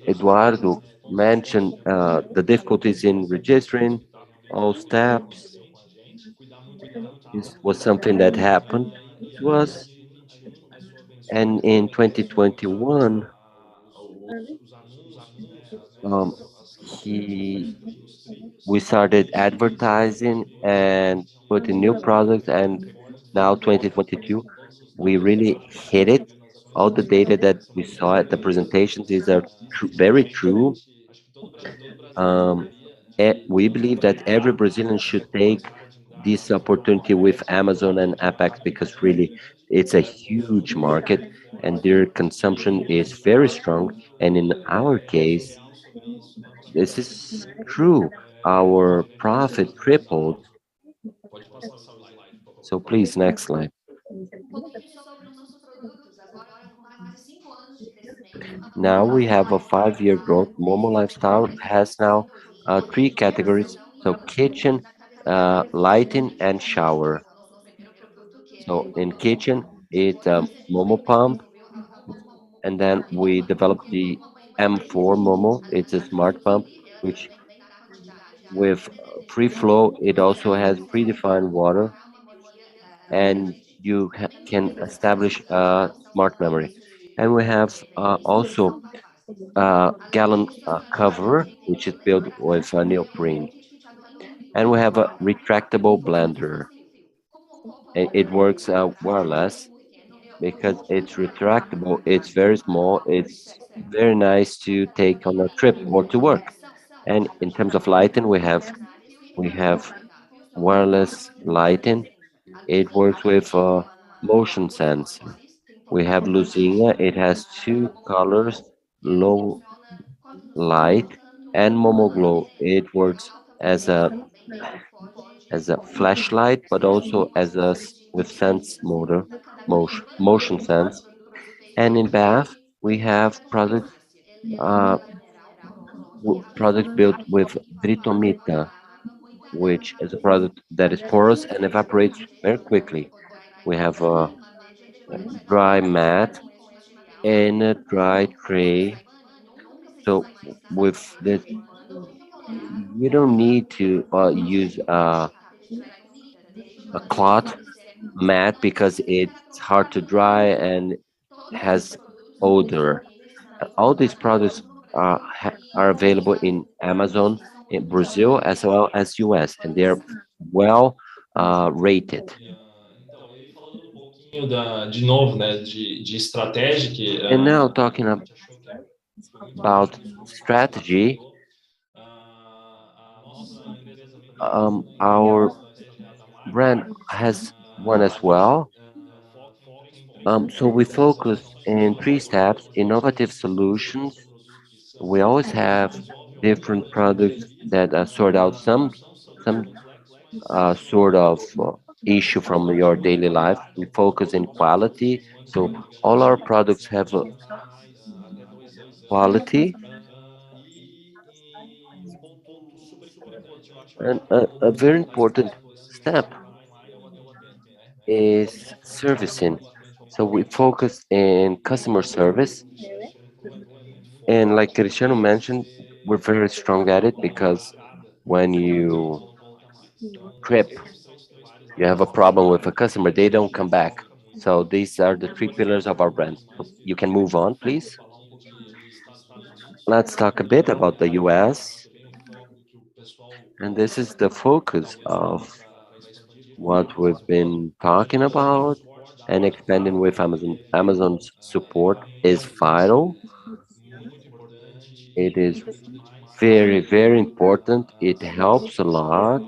Eduardo mentioned the difficulties in registering all steps. This was something that happened to us. And in 2021, um, he we started advertising and putting new products, and now 2022 we really hit it. All the data that we saw at the presentations is are very true. We believe that every Brazilian should take this opportunity with Amazon and Apex because really it's a huge market and their consumption is very strong. And in our case, this is true. Our profit tripled. So please, next slide. Now we have a 5-year growth. Momo Lifestyle has now 3 categories. So kitchen, lighting, and shower. So in kitchen, it's a Momo pump, and then we developed the M4 Momo. It's a smart pump, which with free flow, it also has predefined water, and you can establish a smart memory. And we have also a gallon cover, which is built with neoprene. And we have a retractable blender. And it works wireless because it's retractable. It's very small. It's very nice to take on a trip or to work. And in terms of lighting, we have wireless lighting. It works with motion sensor. We have Luzinha. It has two colors, low light and Momo Glow. It works as a flashlight, but also as with sense motion sense. And in bath, we have uh, products built with Dritomita, which is a product that is porous and evaporates very quickly. We have a dry mat and a dry tray. So with this, you don't need to use a cloth mat because it's hard to dry and has odor. All these products are available in Amazon, in Brazil, as well as US, and they're well rated. And now talking about strategy, our brand has one as well. So we focus in three steps: innovative solutions. We always have different products that sort out some sort of issue from your daily life. We focus in quality, so all our products have quality. And a very important step is servicing. So we focus in customer service, and like Cristiano mentioned, we're very strong at it because when you trip, you have a problem with a customer, they don't come back. So these are the three pillars of our brand. So you can move on, please. Let's talk a bit about the US. And this is the focus of what we've been talking about and expanding with Amazon. Amazon's support is vital. It is very, very important. It helps a lot.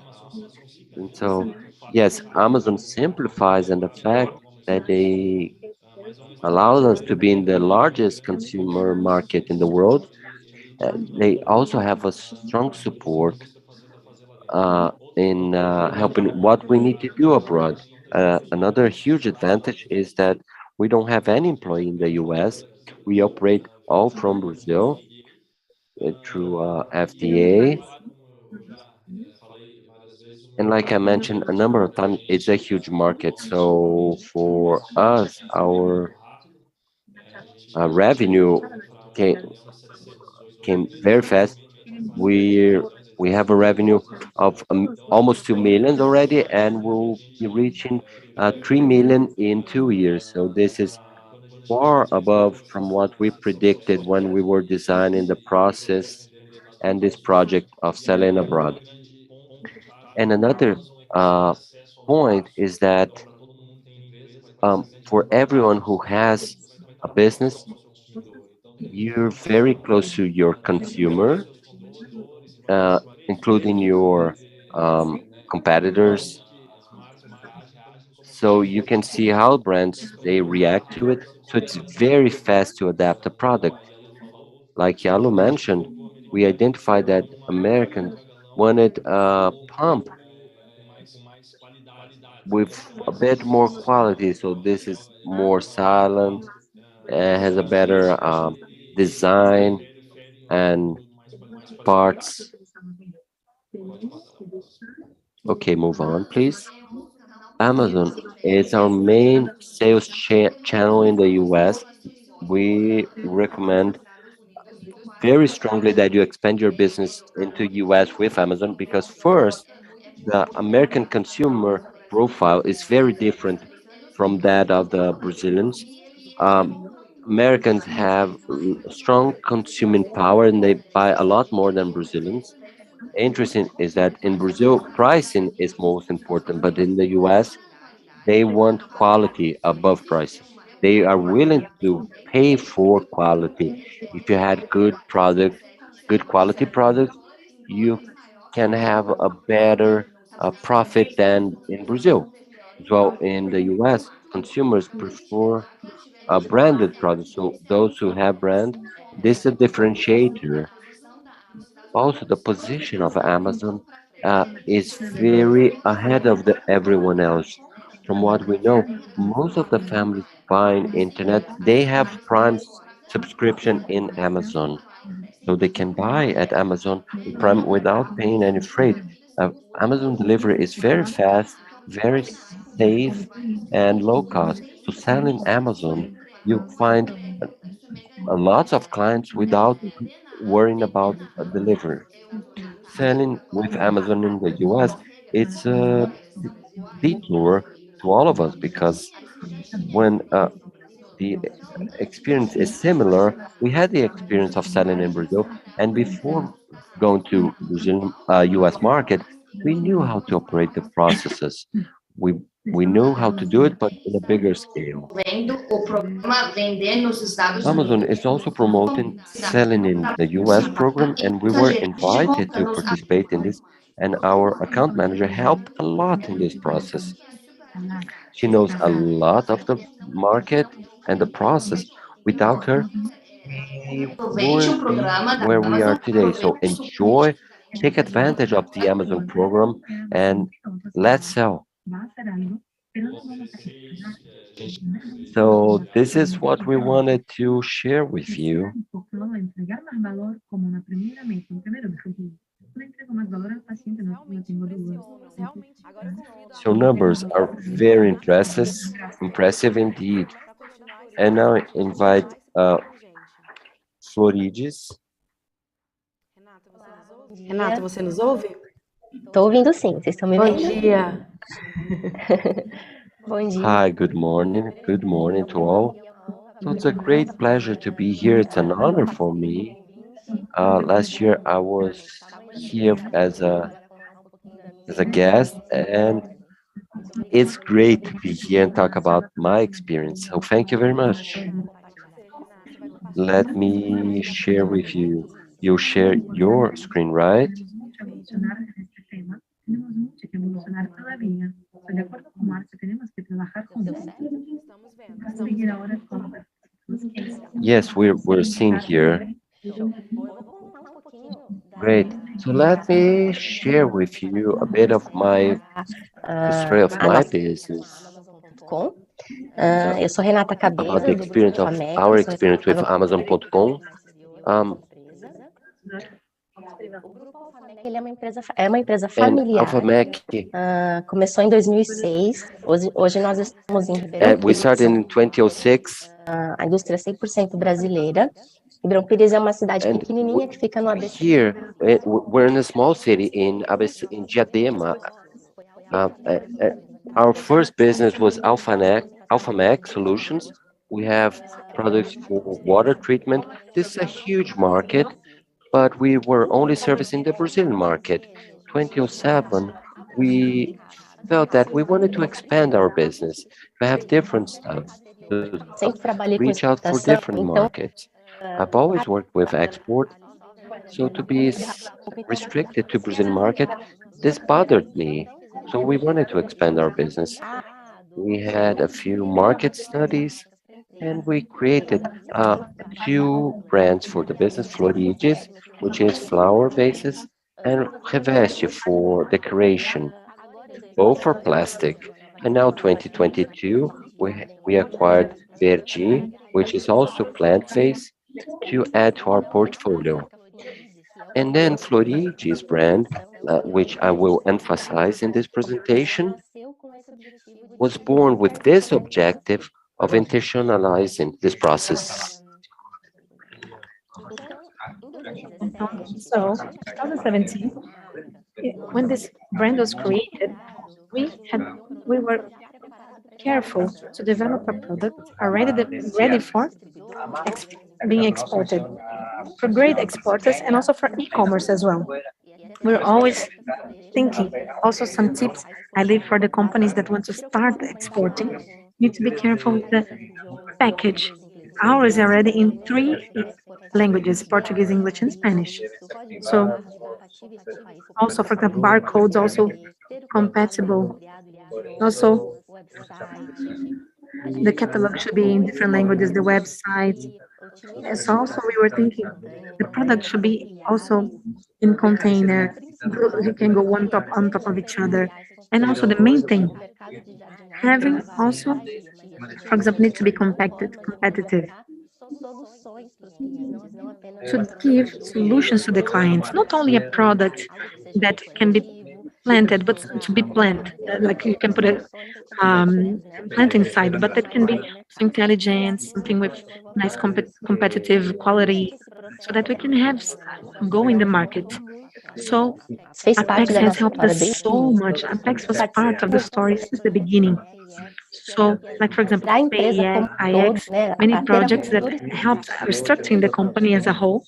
And so, yes, Amazon simplifies and the fact that they allows us to be in the largest consumer market in the world. They also have a strong support in helping what we need to do abroad. Another huge advantage is that we don't have any employee in the US. We operate all from Brazil through FDA. And like I mentioned a number of times, it's a huge market. So for us, our revenue came, came very fast. We we have a revenue of almost 2 million already, and we'll be reaching 3 million in 2 years. So this is far above from what we predicted when we were designing the process and this project of selling abroad. And another point is that for everyone who has a business, you're very close to your consumer, including your competitors. So you can see how brands they react to it. So it's very fast to adapt a product. Like Yalu mentioned, we identified that Americans wanted a pump with a bit more quality. So this is more silent, has a better design and parts. Okay, move on, please. Amazon is our main sales channel in the US. We recommend very strongly that you expand your business into US with Amazon because first, the American consumer profile is very different from that of the Brazilians. Americans have strong consuming power and they buy a lot more than Brazilians. Interesting is that in Brazil, pricing is most important, but in the US, they want quality above prices. They are willing to pay for quality. If you had good quality products, you can have a better profit than in Brazil. So in the US, consumers prefer branded products. So those who have brand, this is a differentiator. Also, the position of Amazon is very ahead of everyone else. From what we know, most of the families buying internet, they have Prime subscription in Amazon. So they can buy at Amazon Prime without paying any freight. Amazon delivery is very fast, very safe, and low cost. So selling Amazon, you find lots of clients without worrying about delivery. Selling with Amazon in the US, it's a detour to all of us because when the experience is similar, we had the experience of selling in Brazil, and before going to Brazil, US market, we knew how to operate the processes. We we knew how to do it, but in a bigger scale. Amazon is also promoting selling in the US program, and we were invited to participate in this. And our account manager helped a lot in this process. She knows a lot of the market and the process. Without her, we wouldn't be where we are today. So enjoy, take advantage of the Amazon program, and let's sell. So this is what we wanted to share with you. So numbers are very impressive indeed. And now I invite Florides. Renata, você nos ouve? Tô ouvindo sim, vocês estão me Bom vendo? dia. Bom dia. Hi, good morning. Good morning to all. So it's a great pleasure to be here. It's an honor for me. Last year I was here as a guest, and it's great to be here and talk about my experience. So thank you very much. Let me share with you. You share your screen, right? Yes, we're seeing here. Great. So let me share with you a bit of the story of my business. Eu sou Renata About Cabeça, the experience of our experience with Amazon.com. Ele é uma empresa familiar. Começou em 2006. Hoje nós estamos em Ribeirão Pires. We started in 2006. A indústria é 100% brasileira. Ribeirão Pires é uma cidade pequenininha que fica no ABC. Here, we're in a small city in Diadema. Our first business was Alphamec Solutions. We have products for water treatment. This is a huge market, but we were only servicing the Brazilian market. 2007, we felt that we wanted to expand our business, to have different stuff, to reach out for different markets. I've always worked with export, so to be restricted to Brazilian market, this bothered me. So we wanted to expand our business. We had a few market studies, and we created two brands for the business, Florides, which is flower bases, and Reveste for decoration. Both are plastic. And now 2022, we acquired Verdi, which is also plant-based, to add to our portfolio. And then Florides brand, which I will emphasize in this presentation, was born with this objective of internationalizing this process. So, 2017, when this brand was created, we were careful to develop a product already ready for being exported, for great exporters and also for e-commerce as well. We're always thinking. Also, some tips I leave for the companies that want to start exporting. You need to be careful with the package. Ours is already in 3 languages, Portuguese, English, and Spanish. So, also, for example, barcodes also compatible. Also, the catalog should be in different languages, the website. So also we were thinking the product should be also in container. You can go on top of each other. And also the main thing, having also, for example, need to be competitive. To give solutions to the clients, not only a product that can be planted, but to be planted. Like you can put a plant inside, but that can be intelligence, something with nice competitive quality, so that we can have go in the market. So Apex has helped us so much. Apex was part of the story since the beginning. So, like for example, IX, many projects that helped restructuring the company as a whole.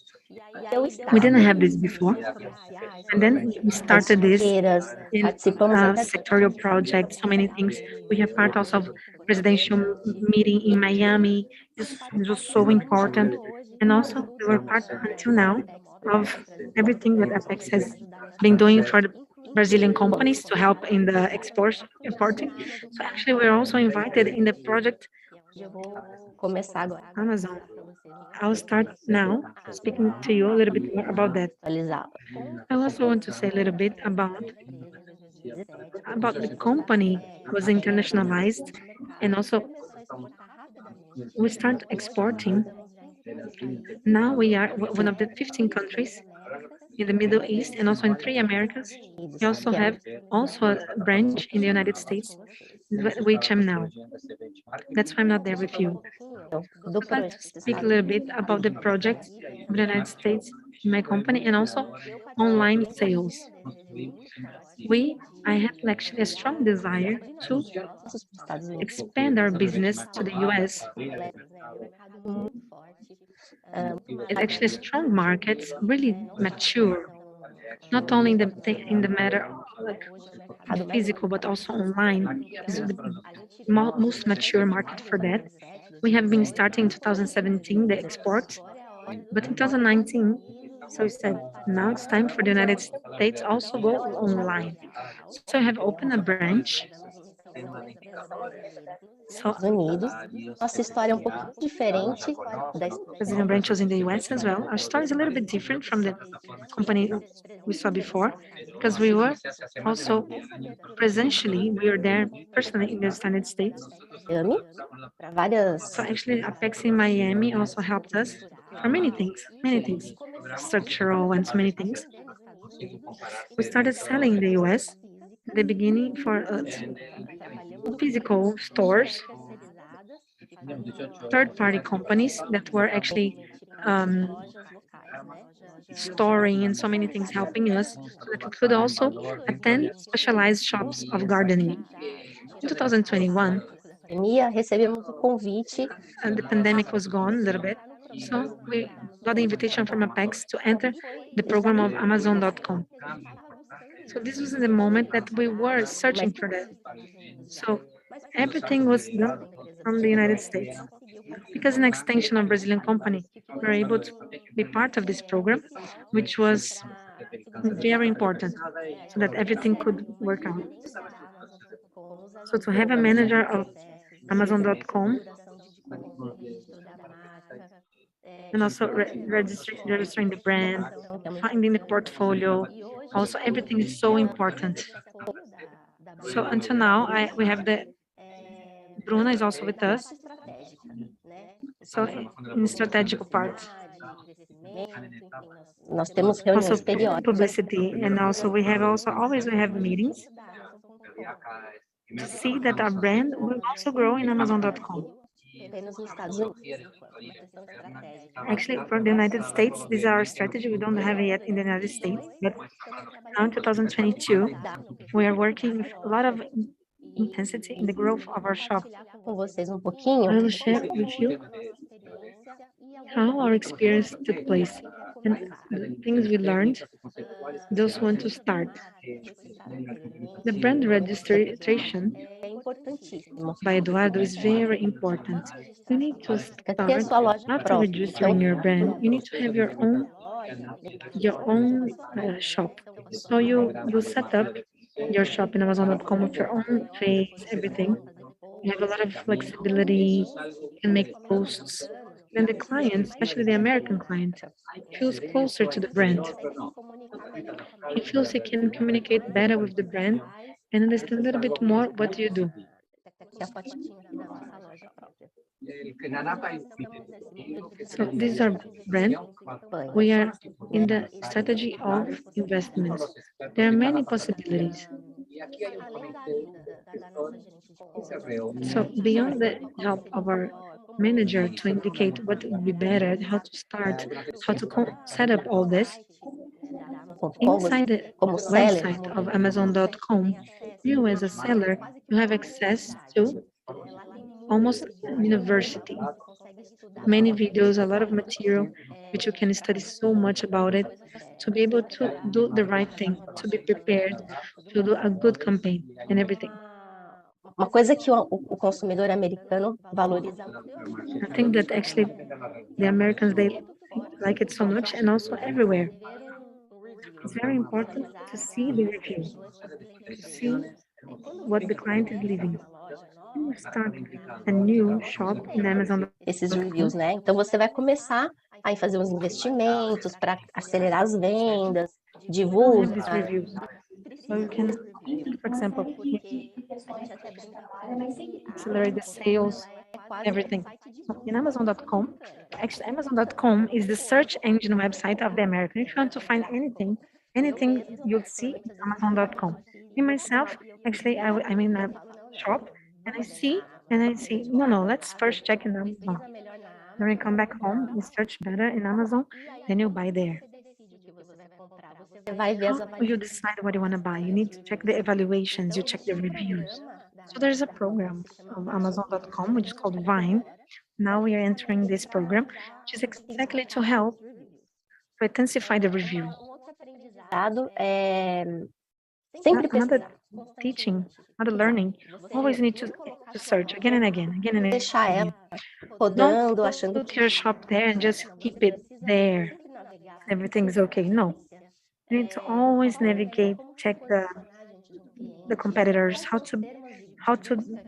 We didn't have this before. And then we started this in sectorial projects, so many things. We have part also of presidential meeting in Miami. This was so important. And also we were part until now of everything that Apex has been doing for the Brazilian companies to help in the exporting. So actually we're also invited in the project Amazon. I'll start now speaking to you a little bit more about that. I also want to say a little bit about the company was internationalized, and also we start exporting. Now we are one of the 15 countries in the Middle East and also in 3 Americas. We also have a branch in the United States, which I'm now. That's why I'm not there with you. I'd like to speak a little bit about the project in the United States, in my company, and also online sales. I have actually a strong desire to expand our business to the US. It's actually a strong market, really mature, not only in the matter of physical, but also online. Is the most mature market for that. We have been starting in 2017 the export, but in 2019, so we said now it's time for the United States also go online. So I have opened a branch. So Brazilian branches in the US as well. Our story is a little bit different from the company we saw before, because we were also presentially, we were there personally in the United States. So actually Apex in Miami also helped us for many things, structural and so many things. We started selling in the US in the beginning for physical stores, third-party companies that were actually storing and so many things helping us, so that we could also attend specialized shops of gardening. In 2021, and the pandemic was gone a little bit, so we got the invitation from Apex to enter the program of Amazon.com. So this was the moment that we were searching for that. So everything was done from the United States. Because an extension of Brazilian company, we were able to be part of this program, which was very important, so that everything could work out. So to have a manager of Amazon.com and also registering the brand, finding the portfolio, also everything is so important. So until now, we have Bruna is also with us. So in strategic part. Also publicity, and also we have meetings. to see that our brand will also grow in Amazon.com. Actually, for the United States, this is our strategy. We don't have it yet in the United States, but now in 2022, we are working with a lot of intensity in the growth of our shop. I will share with you how our experience took place and the things we learned, those who want to start. The brand registration by Eduardo is very important. You need to start after registering your brand. You need to have your own shop. So you set up your shop in Amazon.com with your own face, everything. You have a lot of flexibility. You can make posts. Then the client, especially the American client, feels closer to the brand. He feels he can communicate better with the brand and understand a little bit more what you do. So these are brand. We are in the strategy of investments. There are many possibilities. So beyond the help of our manager to indicate what would be better, how to start, how to set up all this, inside the website of Amazon.com, you as a seller, you have access to almost university. Many videos, a lot of material, which you can study so much about it to be able to do the right thing, to be prepared, to do a good campaign and everything. Uma coisa que o consumidor americano valoriza muito. I think that actually the Americans, they like it so much and also everywhere. It's very important to see the review, to see what the client is living. You start a new shop in Amazon. Esses reviews, né? Então você vai começar a fazer uns investimentos para acelerar as vendas, divulga. So you can, for example, accelerate the sales, everything. In Amazon.com, actually Amazon.com is the search engine website of the American. If you want to find anything you'll see Amazon.com. Me myself, actually, I'm in a shop and I see, no, let's first check in Amazon. Then we come back home, we search better in Amazon, then you buy there. How you decide what you want to buy? You need to check the evaluations, you check the reviews. So there's a program of Amazon.com, which is called Vine. Now we are entering this program, which is exactly to help to intensify the review. Another teaching, another learning, always need to search again and again. Don't put your shop there and just keep it there. Everything's okay. No. You need to always navigate, check the competitors, how to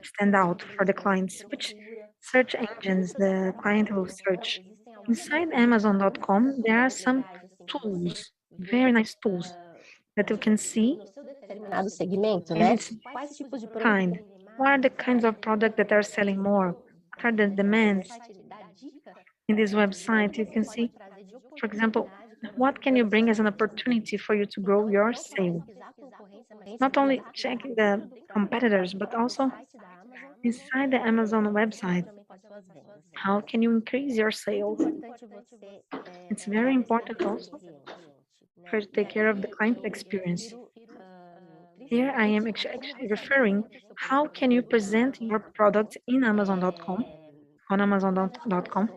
stand out for the clients, which search engines the client will search. Inside Amazon.com, there are some tools, very nice tools that you can see. What are the kinds of products that are selling more? What are the demands? In this website, you can see, for example, what can you bring as an opportunity for you to grow your sale? Not only checking the competitors, but also inside the Amazon website, how can you increase your sales? It's very important also to take care of the client experience. Here I am actually referring, how can you present your product in Amazon.com, on Amazon.com?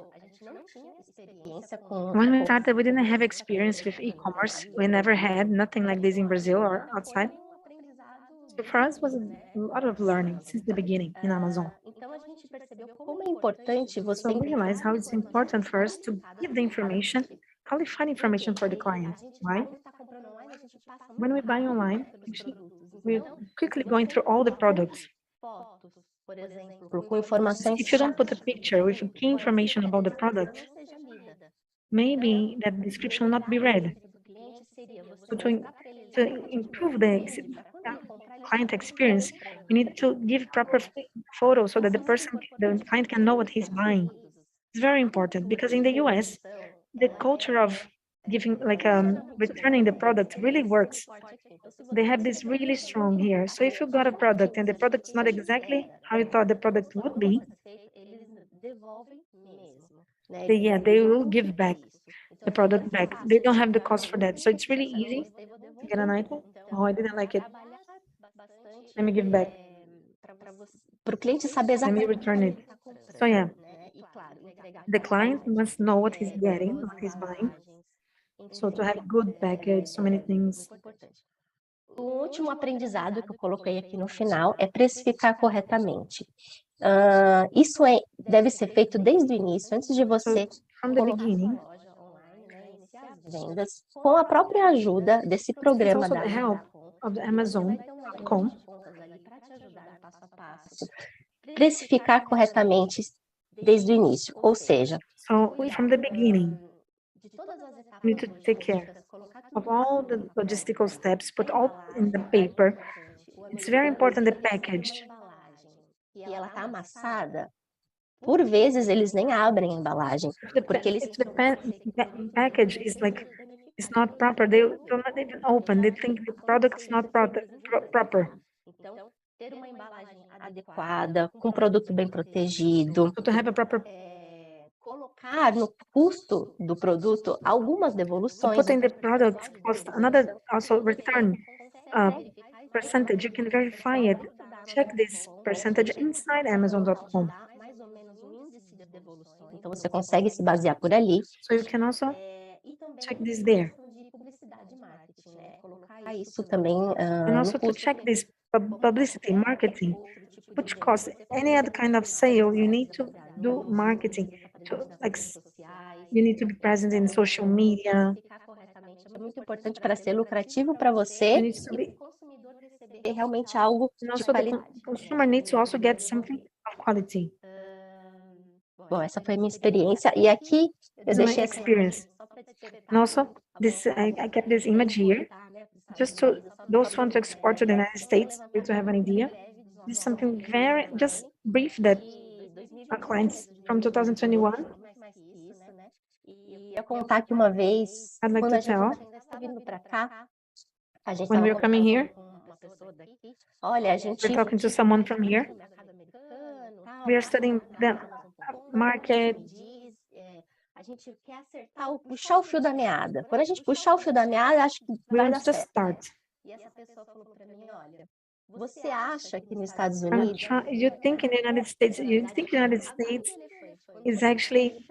When we started, we didn't have experience with e-commerce. We never had nothing like this in Brazil or outside. So for us, it was a lot of learning since the beginning in Amazon. So we realize how it's important for us to give the information, qualified information for the client, right? When we buy online, actually, we're quickly going through all the products. If you don't put a picture with key information about the product, maybe that description will not be read. So to improve the client experience, you need to give proper photos so that the client can know what he's buying. It's very important because in the US, the culture of giving like returning the product really works. They have this really strong here. So if you got a product and the product's not exactly how you thought the product would be, they will give back the product back. They don't have the cost for that. So it's really easy to get an item. Oh, I didn't like it. Let me give back. Let me return it. So yeah, the client must know what he's getting, what he's buying. So to have good package, so many things. O último aprendizado que eu coloquei aqui no final é precificar corretamente. Isso deve ser feito desde o início, antes de você colocar sua loja online, né, iniciar as vendas, com a própria ajuda desse programa da Amazon.com. Para te ajudar passo a passo. Precificar corretamente desde o início, ou seja, from the beginning, you need to take care of all the logistical steps, put all in the paper. It's very important the package. E ela tá amassada, por vezes eles nem abrem a embalagem, porque eles the package is like it's not proper. They do not even open. They think the product is not proper. Então, ter uma embalagem adequada, com produto bem protegido, to have a proper colocar no custo do produto algumas devoluções. Put in the product cost another also return percentage. You can verify it. Check this percentage inside Amazon.com. Então você consegue se basear por ali. So you can also check this there. Colocar isso também. And also to check this publicity, marketing, which costs any other kind of sale. You need to do marketing. You need to be present in social media. É muito importante para ser lucrativo para você e o consumidor receber realmente algo de qualidade. The consumer needs to also get something of quality. Bom, essa foi a minha experiência e aqui eu deixei experience. And also, I kept this image here, just to those who want to export to the United States, to have an idea. This is something very just brief that our clients from 2021. E eu contar que uma vez, I'd like quando to tell, está vindo para cá, a gente when we're coming here, olha, a gente we're talking to someone from here. We are studying the market. A gente quer acertar, puxar o fio da meada. Quando a gente puxar o fio da meada, acho que vai dar certo. Start. E essa pessoa falou para mim, olha, você acha que nos Estados Unidos... You think in the United States is actually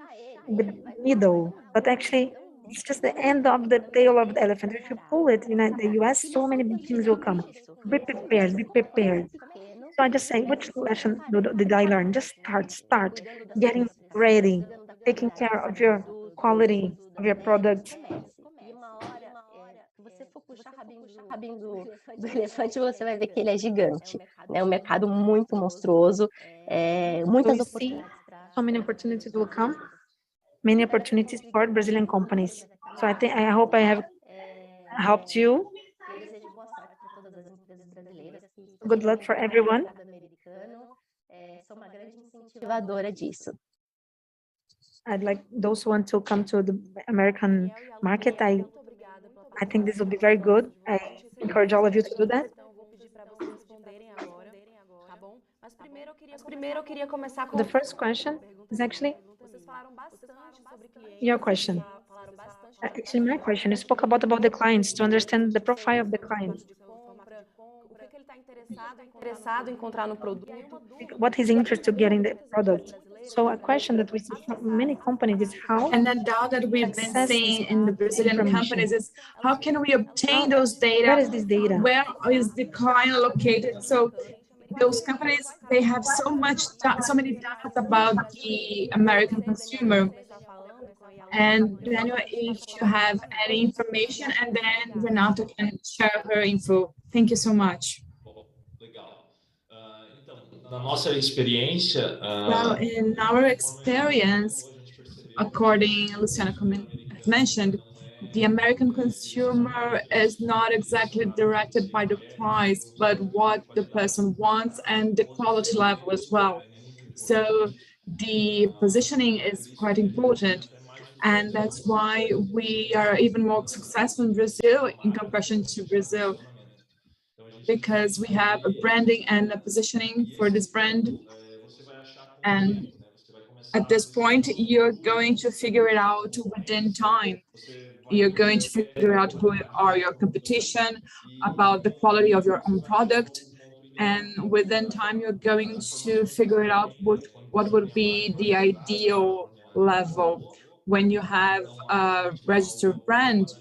the middle, but actually it's just the end of the tail of the elephant. If you pull it in the US, so many things will come. Be prepared, be prepared. So I just say, which lesson did I learn? Just start getting ready, taking care of your quality of your product. Se você for puxar o rabinho do elefante, você vai ver que ele é gigante. É um mercado muito monstruoso, muitas oportunidades. So many opportunities will come, many opportunities for Brazilian companies. So I hope I have helped you. Good luck for everyone. Sou uma grande incentivadora disso. I'd like those who want to come to the American market. I think this will be very good. I encourage all of you to do that. The first question is actually your question. Actually, my question. You spoke about the clients to understand the profile of the client. What he's interested to get in the product. So a question that we see from many companies is how... And the doubt that we've been seeing in the Brazilian companies is how can we obtain those data? Where is this data? Where is the client located? So those companies, they have so many data about the American consumer. And Daniel, if you have any information, and then Renata can share her info. Thank you so much. Well, in our experience, according Luciana mentioned, the American consumer is not exactly directed by the price, but what the person wants and the quality level as well. So the positioning is quite important. And that's why we are even more successful in Brazil in comparison to Brazil, because we have a branding and a positioning for this brand. And at this point, you're going to figure it out within time. You're going to figure out who are your competition, about the quality of your own product. And within time, you're going to figure it out what would be the ideal level. When you have a registered brand,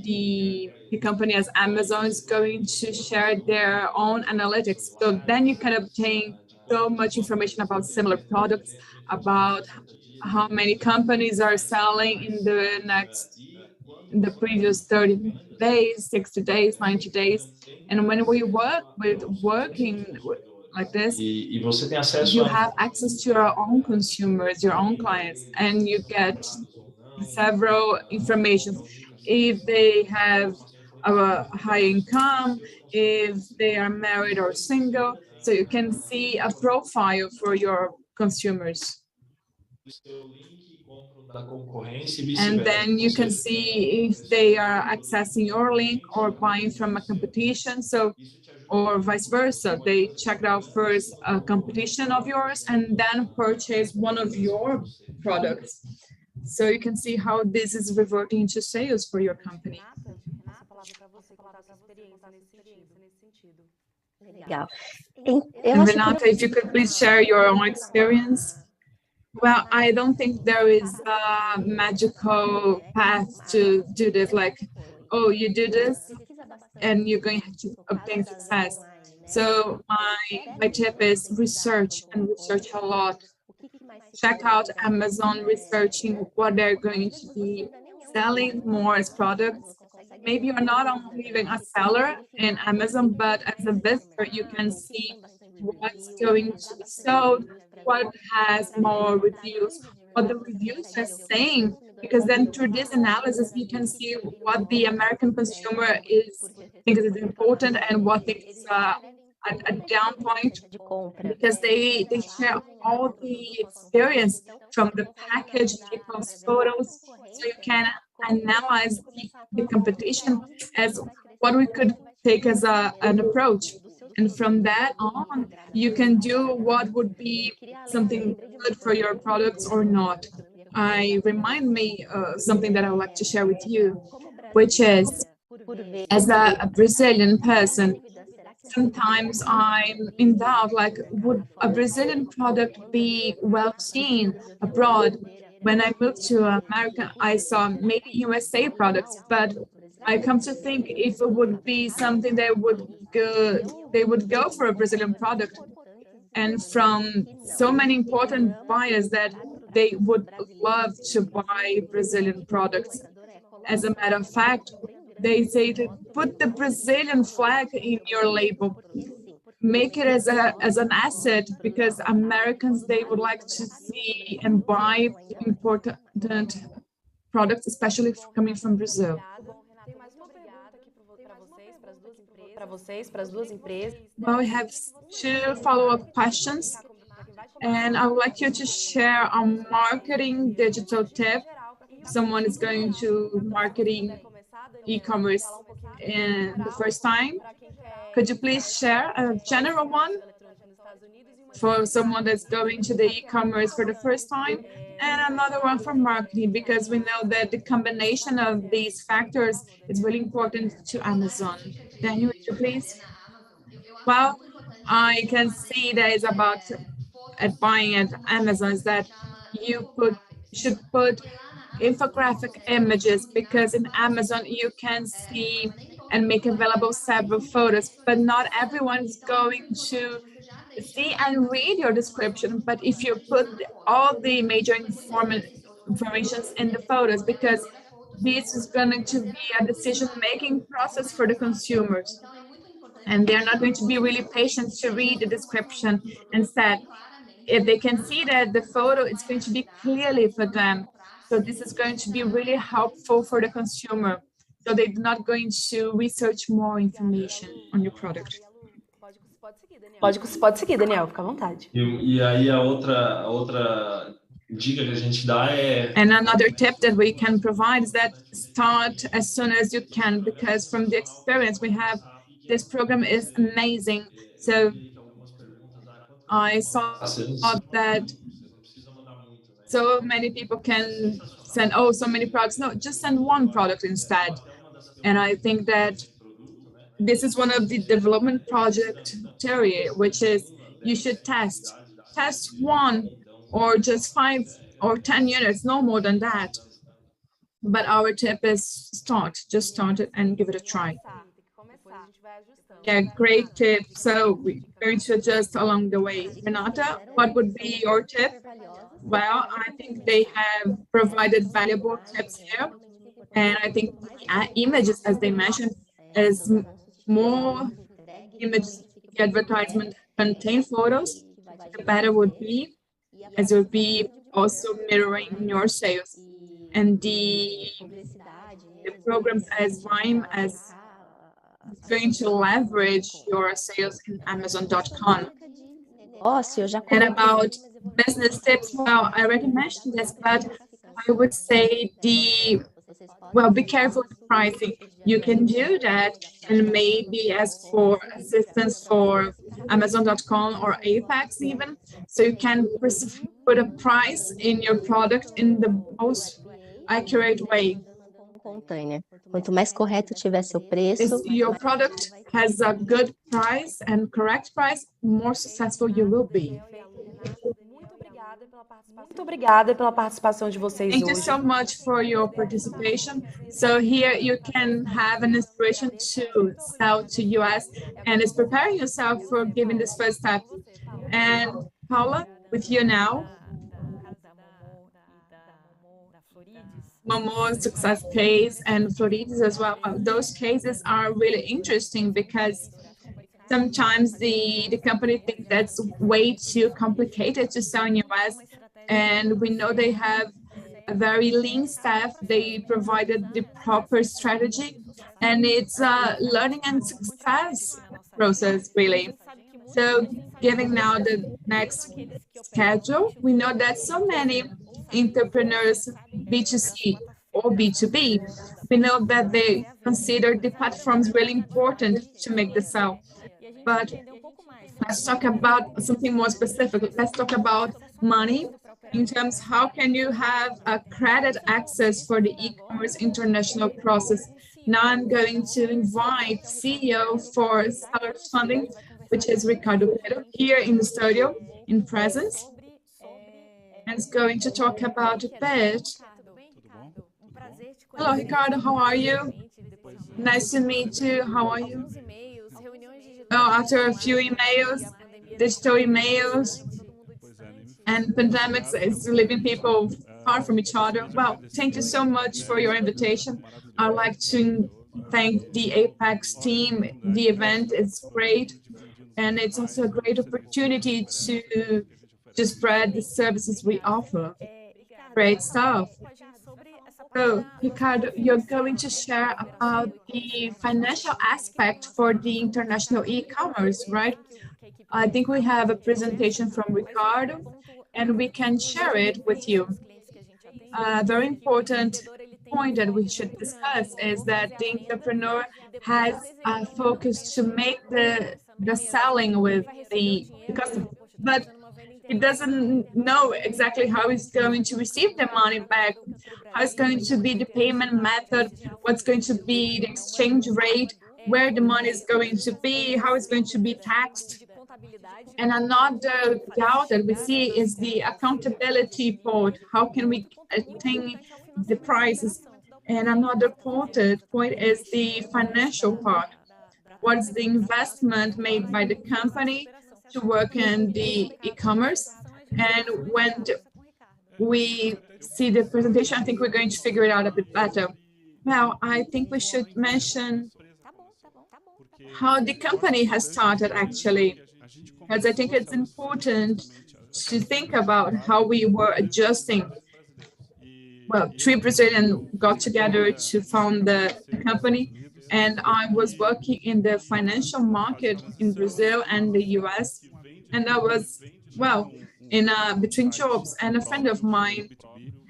the company as Amazon is going to share their own analytics. So then you can obtain so much information about similar products, about how many companies are selling in the previous 30 days, 60 days, 90 days. And when we working like this, you have access to your own consumers, your own clients, and you get several information. If they have a high income, if they are married or single, so you can see a profile for your consumers. And then you can see if they are accessing your link or buying from a competition. So, or vice versa, they checked out first a competition of yours and then purchase one of your products. So you can see how this is reverting into sales for your company. Legal. And Renata, if you could please share your own experience. Well, I don't think there is a magical path to do this, like, oh, you do this and you're going to obtain success. So my tip is research and research a lot. Check out Amazon, researching what they're going to be selling more as products. Maybe you're not only even a seller in Amazon, but as a visitor, you can see what's going to be sold, what has more reviews, what the reviews are saying, because then through this analysis, you can see what the American consumer thinks is important and what thinks a down point, because they share all the experience from the package, people's photos, so you can analyze the competition as what we could take as an approach. And from that on, you can do what would be something good for your products or not. Remind me something that I would like to share with you, which is, as a Brazilian person, sometimes I'm in doubt, like, would a Brazilian product be well seen abroad? When I moved to America, I saw maybe USA products, but I come to think if it would be something they would go for a Brazilian product. And from so many important buyers that they would love to buy Brazilian products. As a matter of fact, they say to put the Brazilian flag in your label, make it as an asset, because Americans, they would like to see and buy important products, especially coming from Brazil. Well, we have 2 follow-up questions, and I would like you to share a marketing digital tip. Someone is going to marketing e-commerce in the first time. Could you please share a general one for someone that's going to the e-commerce for the first time, and another one for marketing, because we know that the combination of these factors is really important to Amazon. Daniel, please. Well, I can see that it's about buying at Amazon is that you should put infographic images, because in Amazon you can see and make available several photos, but not everyone is going to see and read your description. But if you put all the major information in the photos, because this is going to be a decision-making process for the consumers, and they're not going to be really patient to read the description. Instead, if they can see that the photo is going to be clearly for them, so this is going to be really helpful for the consumer, so they're not going to research more information on your product. Pode seguir, Daniel, fica à vontade. E aí a outra And another tip that we can provide is that start as soon as you can, because from the experience we have, this program is amazing. So I saw that so many people can send, oh, so many products. No, just send one product instead. And I think that this is one of the development project theory, which is you should test one or just 5 or 10 units, no more than that. But our tip is just start it and give it a try. Yeah, great tip. So we're going to adjust along the way. Renata, what would be your tip? Well, I think they have provided valuable tips here. And I think images, as they mentioned, is more images, the advertisement contain photos, the better would be, as it would be also mirroring your sales. And the programs as Rhyme as going to leverage your sales in Amazon.com. And about business tips, well, I already mentioned this, but I would say be careful with pricing. You can do that and maybe ask for assistance for Amazon.com or Apex even. So you can put a price in your product in the most accurate way. Quanto mais correto tiver seu preço, if your product has a good price and correct price, more successful you will be. Muito obrigada pela participação de vocês Thank hoje. you so much for your participation. So here you can have an inspiration to sell to US and is preparing yourself for giving this first step. And Paula, with you now. Momo success case and Florides as well. Those cases are really interesting because sometimes the company thinks that's way too complicated to sell in US, and we know they have a very lean staff. They provided the proper strategy, and it's a learning and success process, really. So giving now the next schedule, we know that so many entrepreneurs, B2C or B2B, we know that they consider the platforms really important to make the sale. But let's talk about something more specific. Let's talk about money in terms how can you have a credit access for the e-commerce international process. Now I'm going to invite CEO for Sellers Funding, which is Ricardo Pedro, here in the studio in presence, and is going to talk about a bit. Hello, Ricardo, how are you? Nice to meet you. How are you? Oh, after a few emails, digital emails, and pandemics is leaving people far from each other. Well, thank you so much for your invitation. I'd like to thank the Apex team. The event is great, and it's also a great opportunity to spread the services we offer. Great stuff. So, Ricardo, you're going to share about the financial aspect for the international e-commerce, right? I think we have a presentation from Ricardo, and we can share it with you. A very important point that we should discuss is that the entrepreneur has a focus to make the selling with the customer, but he doesn't know exactly how he's going to receive the money back, how it's going to be the payment method, what's going to be the exchange rate, where the money is going to be, how it's going to be taxed. And another doubt that we see is the accountability part. How can we attain the prices? And another point is the financial part. What's the investment made by the company to work in the e-commerce? And when we see the presentation, I think we're going to figure it out a bit better. Now, I think we should mention how the company has started, actually, because I think it's important to think about how we were adjusting. Well, 3 Brazilians got together to found the company, and I was working in the financial market in Brazil and the US, and that was, well, in between jobs, and a friend of mine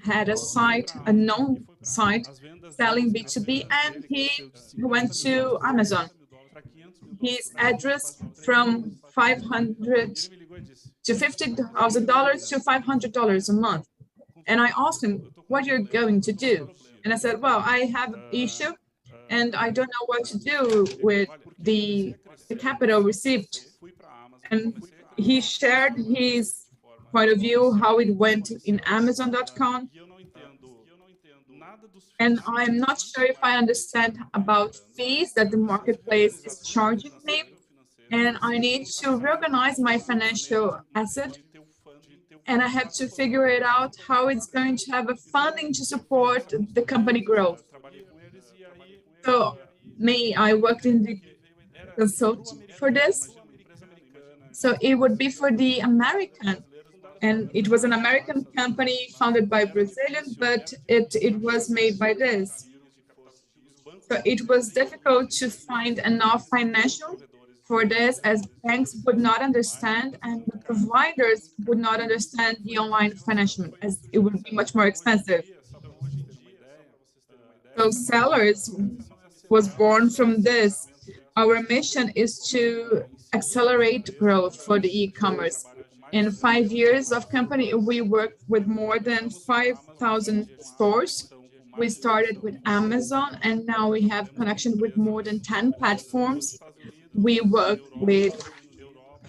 had a site, a known site, selling B2B, and he went to Amazon. His address from $500 to $50,000 to $500 a month. And I asked him, what you're going to do? And I said, well, I have an issue and I don't know what to do with the capital received. And he shared his point of view, how it went in Amazon.com. And I'm not sure if I understand about fees that the marketplace is charging me. And I need to reorganize my financial asset. And I have to figure it out how it's going to have a funding to support the company growth. So I worked in the consulting for this. So it would be for the American, and it was an American company founded by Brazilians, but it was made by this. So it was difficult to find enough financial for this, as banks would not understand and the providers would not understand the online financial, as it would be much more expensive. So Sellers was born from this. Our mission is to accelerate growth for the e-commerce. In 5 years of company, we worked with more than 5,000 stores. We started with Amazon, and now we have connection with more than 10 platforms. We work with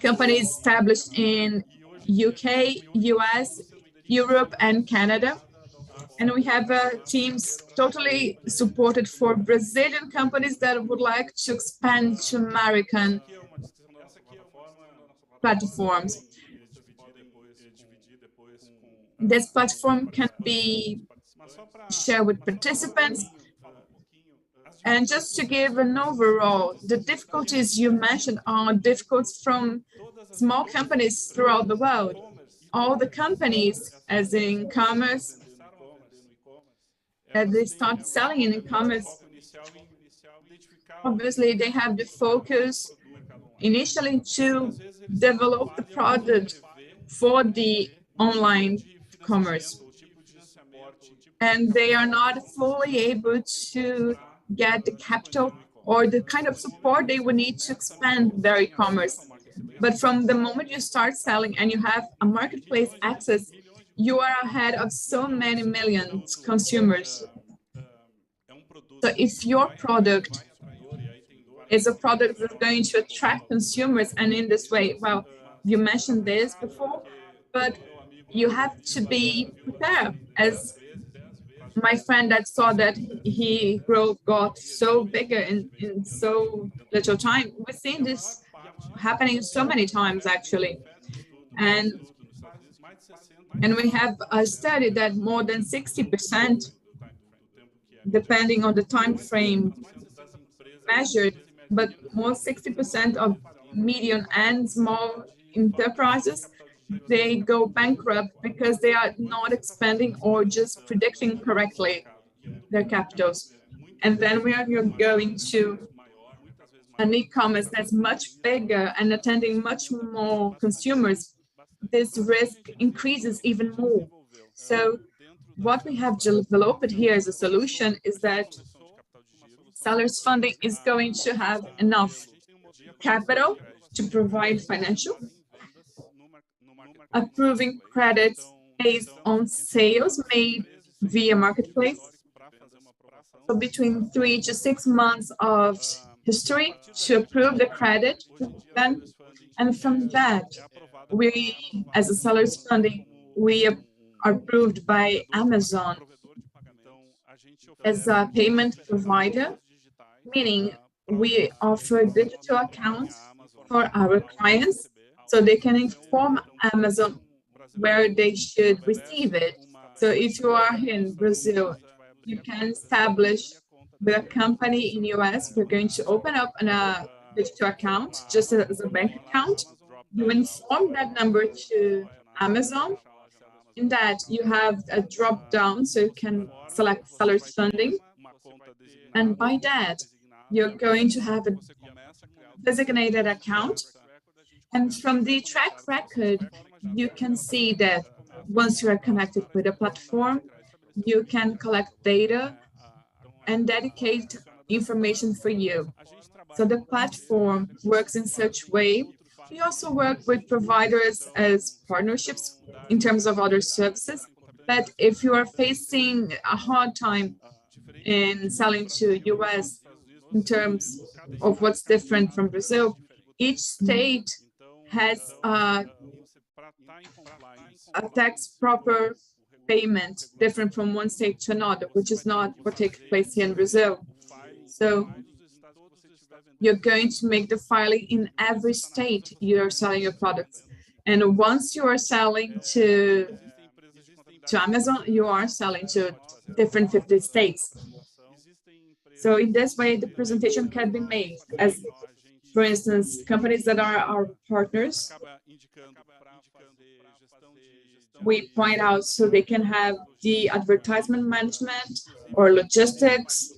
companies established in UK, US, Europe, and Canada. And we have teams totally supported for Brazilian companies that would like to expand to American platforms. This platform can be shared with participants. And just to give an overall, the difficulties you mentioned are difficulties from small companies throughout the world. All the companies, as in commerce, that they start selling in e-commerce, obviously they have the focus initially to develop the product for the online commerce. And they are not fully able to get the capital or the kind of support they would need to expand their e-commerce. But from the moment you start selling and you have a marketplace access, you are ahead of so many millions consumers. So if your product is a product that's going to attract consumers, and in this way, well, you mentioned this before, but you have to be prepared. As my friend that saw that he got so bigger in so little time, we've seen this happening so many times actually. And we have a study that more than 60%, depending on the time frame measured, but more 60% of medium and small enterprises, they go bankrupt because they are not expanding or just predicting correctly their capitals. And then we are going to an e-commerce that's much bigger and attending much more consumers. This risk increases even more. So what we have developed here as a solution is that sellers funding is going to have enough capital to provide financial, approving credits based on sales made via marketplace. So between 3 to 6 months of history to approve the credit then, and from that, we, as a seller's funding, we are approved by Amazon as a payment provider, meaning we offer digital accounts for our clients so they can inform Amazon where they should receive it. So if you are in Brazil, you can establish with a company in US, we're going to open up a digital account just as a bank account. You inform that number to Amazon. In that, you have a drop down, so you can select seller's funding. And by that, you're going to have a designated account. And from the track record, you can see that once you are connected with a platform, you can collect data and dedicate information for you. So the platform works in such way. We also work with providers as partnerships in terms of other services. But if you are facing a hard time in selling to US in terms of what's different from Brazil, each state has a tax proper payment different from one state to another, which is not what takes place here in Brazil. So you're going to make the filing in every state you're selling your products. And once you are selling to Amazon, you are selling to different 50 states. So in this way, the presentation can be made as, for instance, companies that are our partners, we point out so they can have the advertisement management or logistics.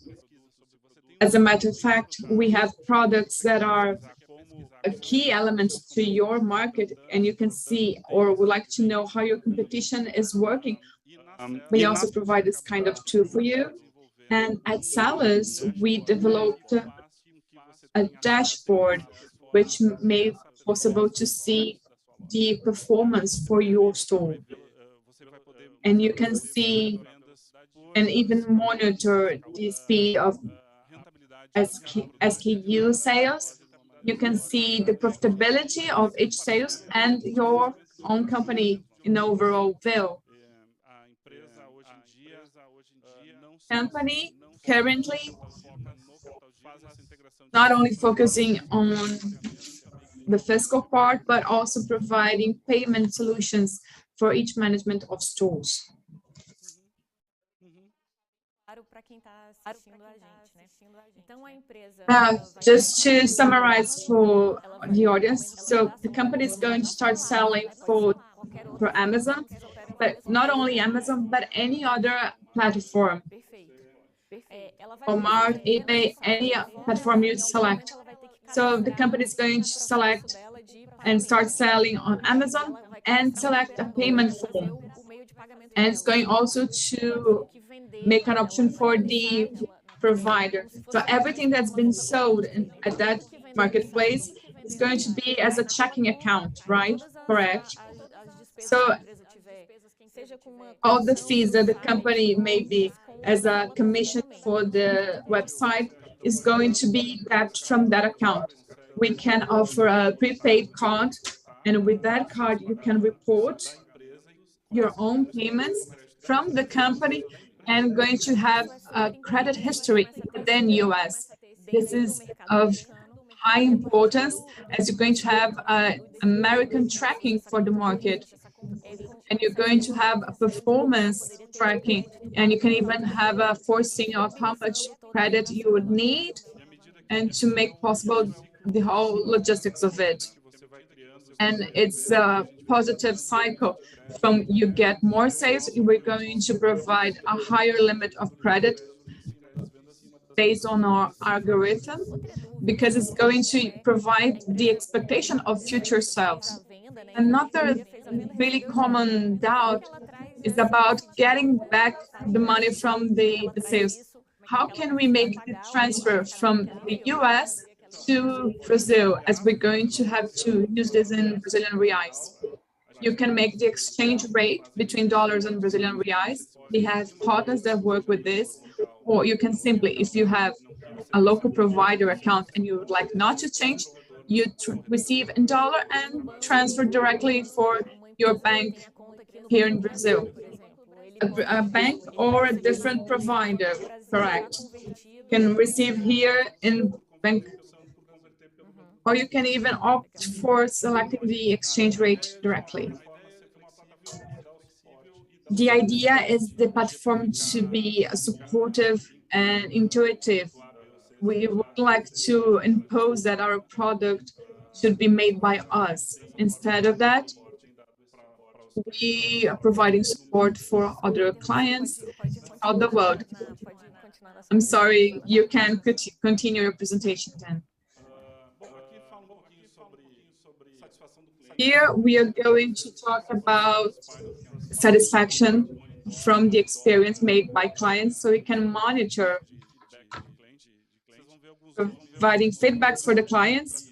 As a matter of fact, we have products that are a key element to your market, and you can see or would like to know how your competition is working. We also provide this kind of tool for you. And at Sellers, we developed a dashboard which made it possible to see the performance for your store. And you can see and even monitor the speed of SKU sales. You can see the profitability of each sales and your own company in overall view. Company currently not only focusing on the fiscal part, but also providing payment solutions for each management of stores. Just to summarize for the audience, so the company is going to start selling for Amazon, but not only Amazon, but any other platform. Walmart, eBay, any platform you select. So the company is going to select and start selling on Amazon and select a payment form. And it's going also to make an option for the provider. So everything that's been sold at that marketplace is going to be as a checking account, right? Correct. So all the fees that the company may be as a commission for the website is going to be deducted from that account. We can offer a prepaid card, and with that card, you can report your own payments from the company and going to have a credit history within US. This is of high importance as you're going to have American tracking for the market. And you're going to have a performance tracking, and you can even have a foreseeing of how much credit you would need and to make possible the whole logistics of it. And it's a positive cycle. From you get more sales, we're going to provide a higher limit of credit based on our algorithm, because it's going to provide the expectation of future sales. Another really common doubt is about getting back the money from the sales. How can we make the transfer from the US to Brazil, as we're going to have to use this in Brazilian reais? You can make the exchange rate between dollars and Brazilian reais. We have partners that work with this, or you can simply, if you have a local provider account and you would like not to change, you receive in dollar and transfer directly for your bank here in Brazil. A bank or a different provider, correct, can receive here in bank, or you can even opt for selecting the exchange rate directly. The idea is the platform to be supportive and intuitive. We would like to impose that our product should be made by us. Instead of that, we are providing support for other clients throughout the world. I'm sorry, you can continue your presentation then. Here we are going to talk about satisfaction from the experience made by clients so we can monitor providing feedbacks for the clients.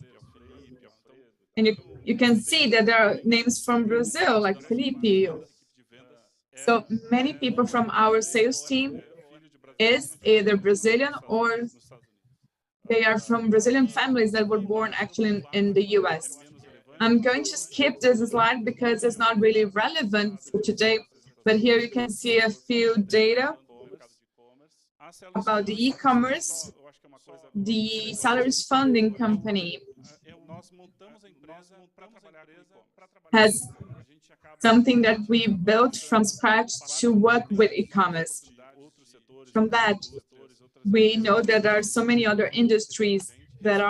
And you can see that there are names from Brazil, like Felipe. So many people from our sales team is either Brazilian or they are from Brazilian families that were born actually in the US. I'm going to skip this slide because it's not really relevant for today, but here you can see a few data about the e-commerce, the salaries funding company has something that we built from scratch to work with e-commerce. From that, we know that there are so many other industries that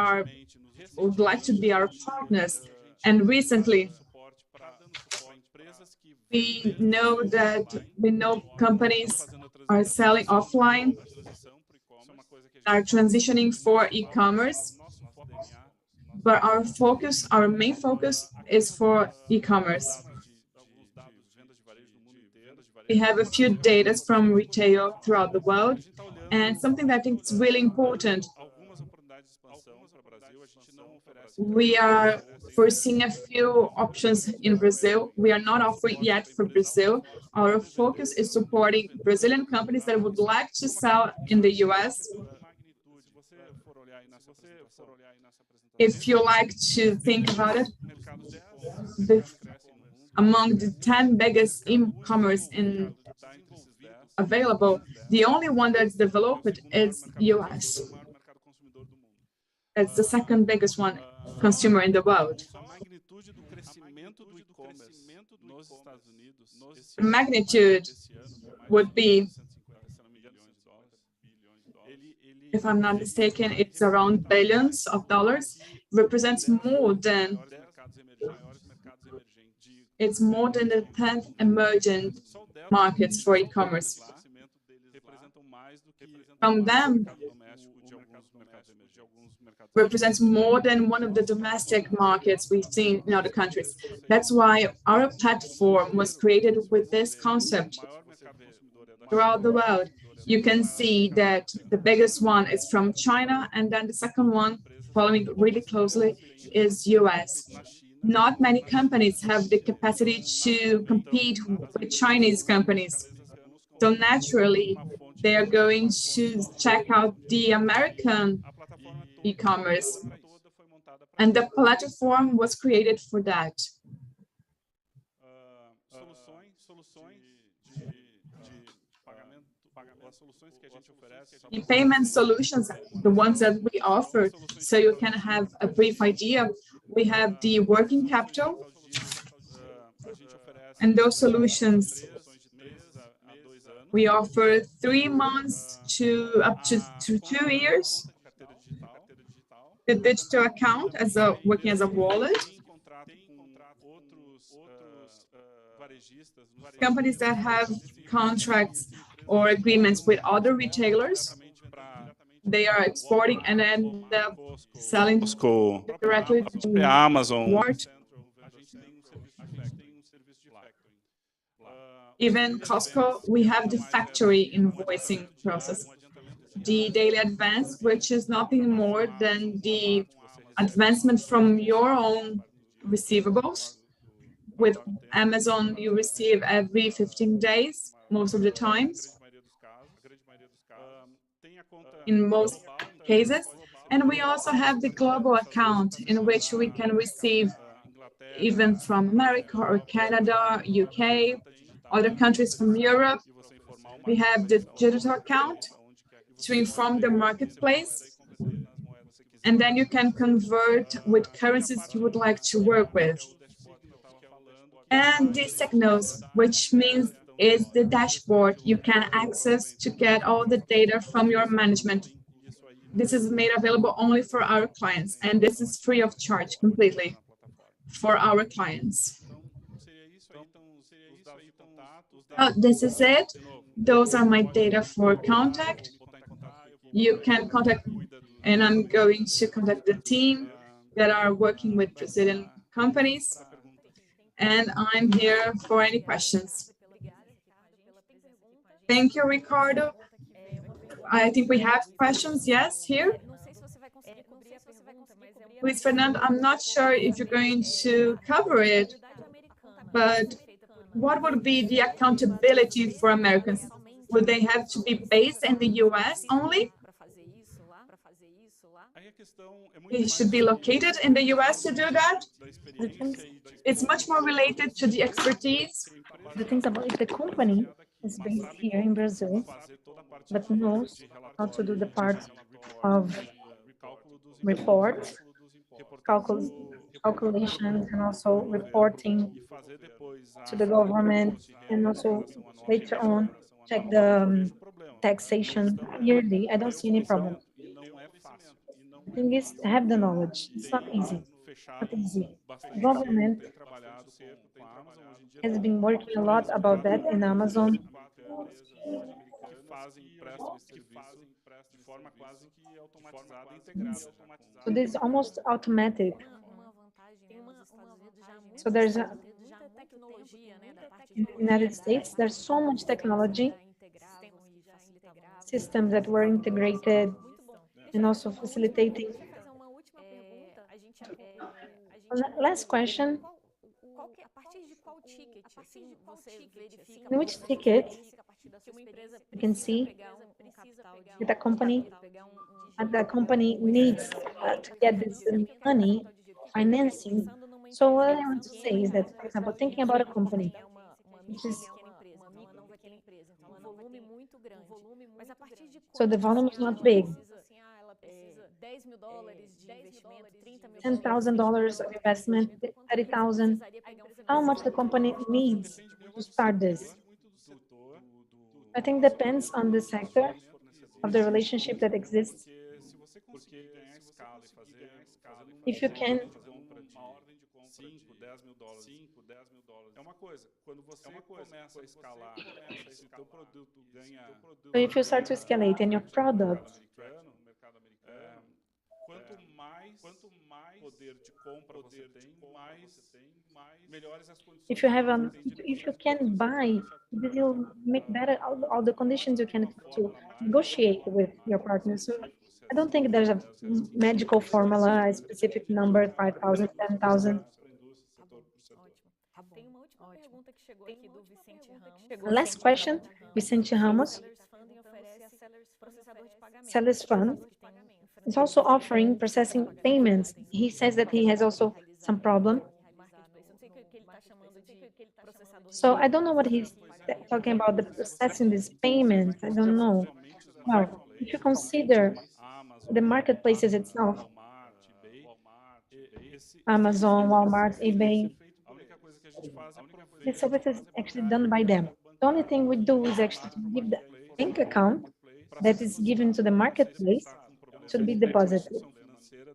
would like to be our partners. And recently, we know companies are selling offline, are transitioning for e-commerce, but our main focus is for e-commerce. We have a few data from retail throughout the world, and something that I think is really important. We are foreseeing a few options in Brazil. We are not offering yet for Brazil. Our focus is supporting Brazilian companies that would like to sell in the US. If you like to think about it, among the 10 biggest e-commerce available, the only one that's developed is US. It's the second biggest one consumer in the world. The magnitude would be, if I'm not mistaken, it's around billions of dollars. Represents more than the 10th emerging markets for e-commerce. From them, represents more than one of the domestic markets we've seen in other countries. That's why our platform was created with this concept. Throughout the world, you can see that the biggest one is from China, and then the second one, following really closely, is US. Not many companies have the capacity to compete with Chinese companies. So naturally, they are going to check out the American e-commerce. And the platform was created for that. The payment solutions, the ones that we offer, so you can have a brief idea, we have the working capital, and those solutions we offer 3 months to up to 2 years. The digital account working as a wallet. Companies that have contracts or agreements with other retailers, they are exporting and then selling directly to Amazon. Even Costco, we have the factory invoicing process. The daily advance, which is nothing more than the advancement from your own receivables. With Amazon, you receive every 15 days, most of the times, in most cases. And we also have the global account in which we can receive even from America or Canada, UK, other countries from Europe. We have the digital account to inform the marketplace, and then you can convert with currencies you would like to work with. And the signals, which means is the dashboard you can access to get all the data from your management. This is made available only for our clients, and this is free of charge completely for our clients. This is it. Those are my data for contact. You can contact, and I'm going to contact the team that are working with Brazilian companies. and I'm here for any questions. Thank you, Ricardo. I think we have questions, yes, here. Luis Fernando, I'm not sure if you're going to cover it, but what would be the accountability for Americans? Would they have to be based in the US only? It should be located in the US to do that? It's much more related to the expertise. The things about if the company is based here in Brazil, but knows how to do the part of reports, calculations, and also reporting to the government, and also later on check the taxation yearly. I don't see any problem. The thing is, have the knowledge. It's not easy. Not easy. The government has been working a lot about that in Amazon. So this is almost automatic. So there's in the United States, there's so much technology, systems that were integrated and also facilitating. Last question. In which ticket you can see that the company needs to get this money, financing. So what I want to say is that, for example, thinking about a company, which is so the volume is not big. $10,000 of investment, 30,000. How much the company needs to start this? I think depends on the sector of the relationship that exists. If you can, so if you start to escalate in your product, if you can buy, this will make better all the conditions you can to negotiate with your partner. So I don't think there's a magical formula, a specific number, 5,000, 10,000. Last question, Vicente Ramos. Sellers Fund is also offering processing payments. He says that he has also some problem. So I don't know what he's talking about, the processing these payments. I don't know. Well, if you consider the marketplaces itself, Amazon, Walmart, eBay, this service is actually done by them. The only thing we do is actually to give the bank account that is given to the marketplace to be deposited.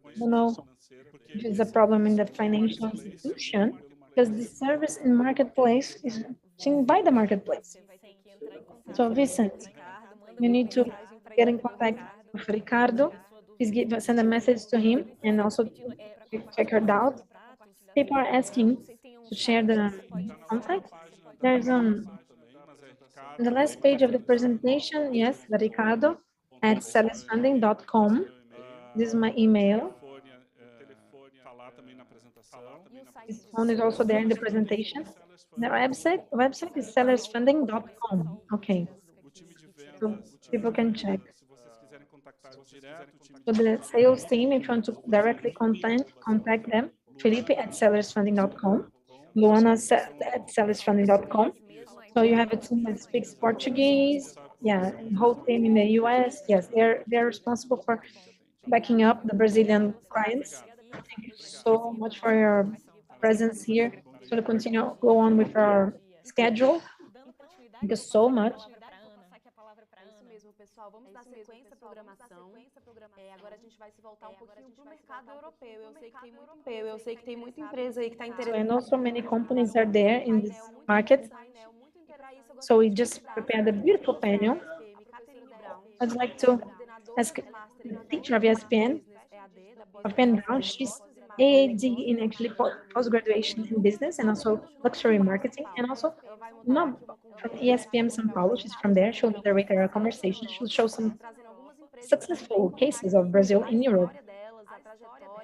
I don't know if it's a problem in the financial institution, because the service in marketplace is seen by the marketplace. So Vicente, you need to get in contact with Ricardo. Please send a message to him and also check her doubt. People are asking to share the contact. There's on the last page of the presentation, yes, the Ricardo at sellersfunding.com. This is my email. His phone is also there in the presentation. The website is sellersfunding.com. Okay. So people can check. So the sales team, if you want to directly contact them, Felipe at sellersfunding.com, Luana at sellersfunding.com. So you have a team that speaks Portuguese, yeah, whole team in the US. Yes, they're responsible for backing up the Brazilian clients. Thank you so much for your presence here. So to continue, go on with our schedule. Thank you so much. Pessoal, vamos dar sequência à programação. Agora a gente vai se voltar pouquinho para o mercado europeu. Eu sei que tem muita empresa aí que está interessada. So I know so many companies are there in this market. So we just prepared a beautiful panel. I'd like to ask the teacher of ESPN, Brown. She's AAD in actually post-graduation in business and also luxury marketing, and also not from ESPM São Paulo, she's from there, she'll narrate our conversation, she'll show some successful cases of Brazil in Europe,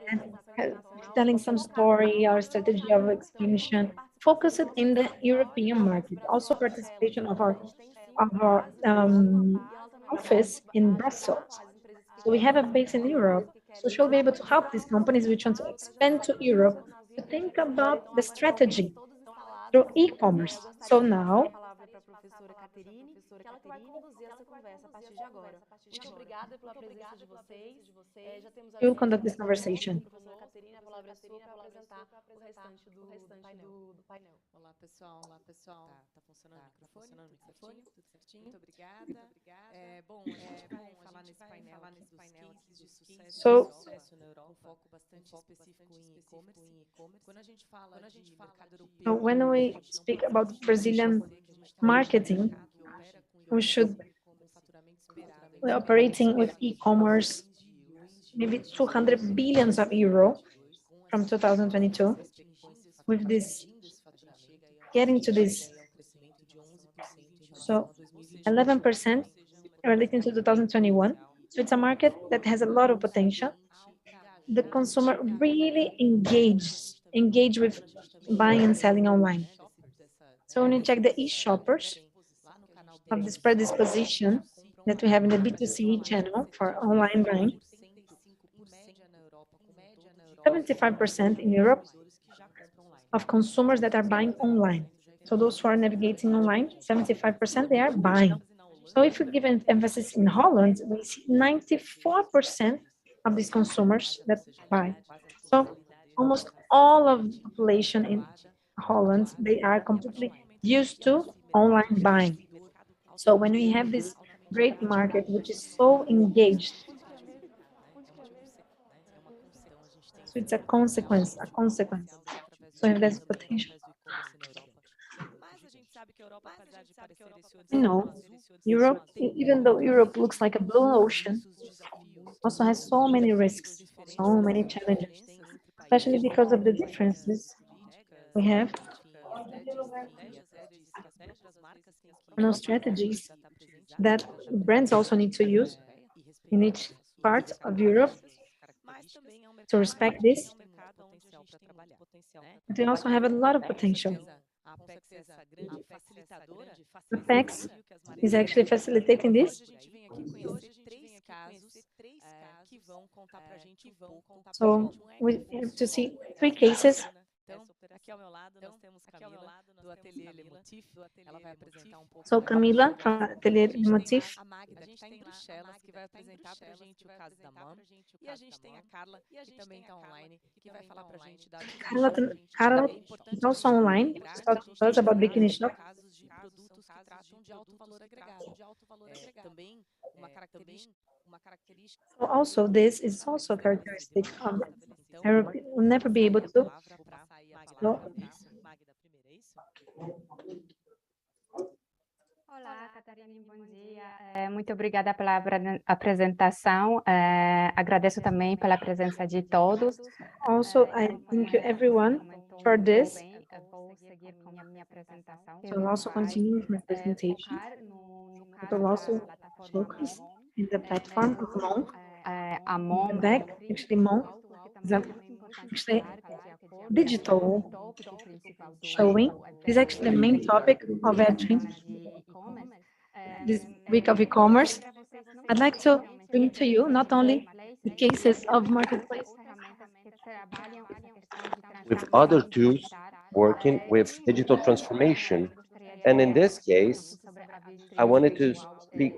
and telling some story or strategy of expansion, focused in the European market. Also participation of our office in Brussels. So we have a base in Europe, so she'll be able to help these companies which want to expand to Europe to think about the strategy through e-commerce. So now, we will conduct this conversation. Olá, pessoal. Tá funcionando o microfone? Tudo certinho? Muito obrigada. Bom, a gente vai falar nesse painel aqui dos cases de sucesso na Europa, foco bastante específico em e-commerce. Quando a gente fala de mercado europeu, when we speak about Brazilian marketing, we should be operating with e-commerce maybe 200 billions of euro from 2022. With this, getting to this, so 11% relating to 2021. So it's a market that has a lot of potential. The consumer really engage with buying and selling online. So when you check the e-shoppers of this predisposition that we have in the B2C channel for online buying, 75% in Europe of consumers that are buying online. So those who are navigating online, 75% they are buying. So if we give an emphasis in Holland, we see 94% of these consumers that buy. So almost all of the population in Holland, they are completely used to online buying. So when we have this great market, which is so engaged, so it's a consequence. So if there's potential. No, Europe, even though Europe looks like a blue ocean, also has so many risks, so many challenges, especially because of the differences we have. No strategies that brands also need to use in each part of Europe to respect this. But they also have a lot of potential. Apex is actually facilitating this. So we have to see 3 cases. So Camila from Ateliê Motif. Carla is also online to talk to us about bikini shop. So also this is also a characteristic of Europe. Will never be able to. So, Olá, Catarina, bom dia. Muito obrigada pela apresentação. Agradeço também pela presença de todos. Also, I thank you everyone for this. So I'll also continue with my presentation. I will also focus in the platform of Monk. In the back, actually Monk is actually digital showing. This is actually the main topic of this week of e-commerce. I'd like to bring to you not only the cases of marketplace, with other tools working with digital transformation. And in this case, I wanted to speak.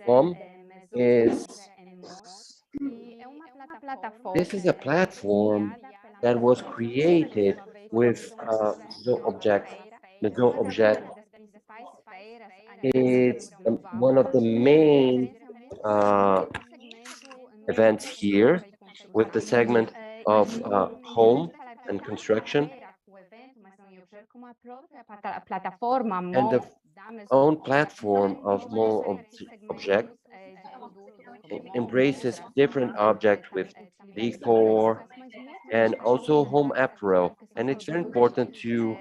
MOM is, this is a platform that was created with the object. It's one of the main events here with the segment of home and construction, and the own platform of more object embraces different objects with decor and also home apparel. And it's very important to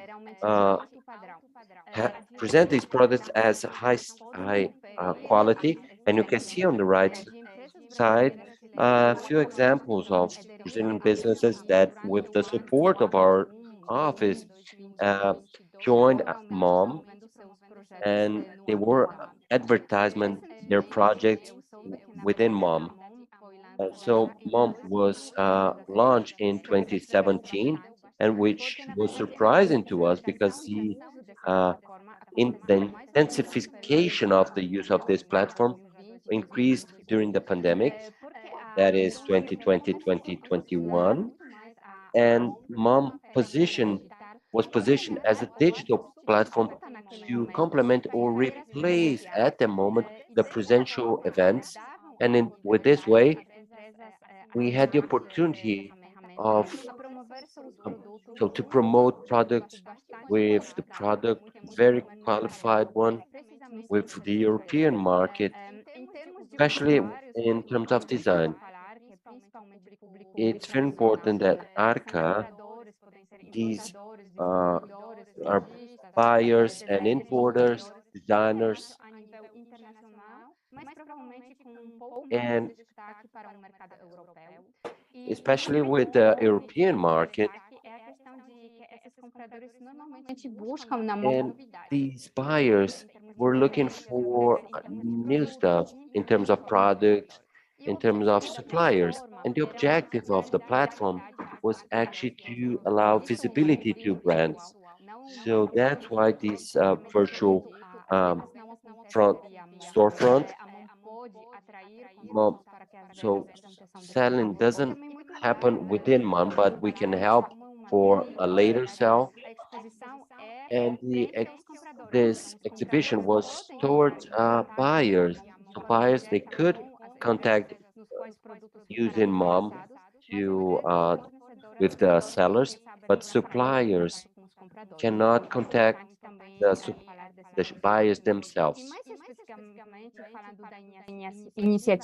present these products as high quality. And you can see on the right side a few examples of Brazilian businesses that, with the support of our office, joined MOM, and they were advertisement their projects within MOM. So MOM was launched in 2017, and which was surprising to us because in the intensification of the use of this platform increased during the pandemic, that is 2020, 2021, and MOM was positioned as a digital platform to complement or replace at the moment the presential events. And with this way, we had the opportunity of to promote products with the product very qualified one with the European market, especially in terms of design. It's very important that Arca, these are buyers and importers, designers, and especially with the European market. And these buyers were looking for new stuff in terms of products, in terms of suppliers. And the objective of the platform was actually to allow visibility to brands. So that's why this virtual front storefront. So selling doesn't happen within MOM, but we can help for a later sale. And this exhibition was towards buyers. So buyers, they could contact using MOM to with the sellers, but suppliers cannot contact the buyers themselves.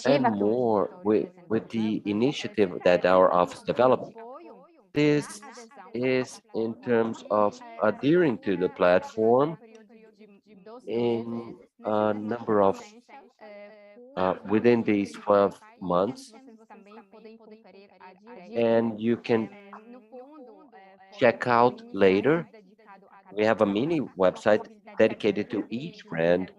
And more with the initiative that our office developed. This is in terms of adhering to the platform in a number of within these 12 months, and you can check out later. We have a mini website dedicated to each brand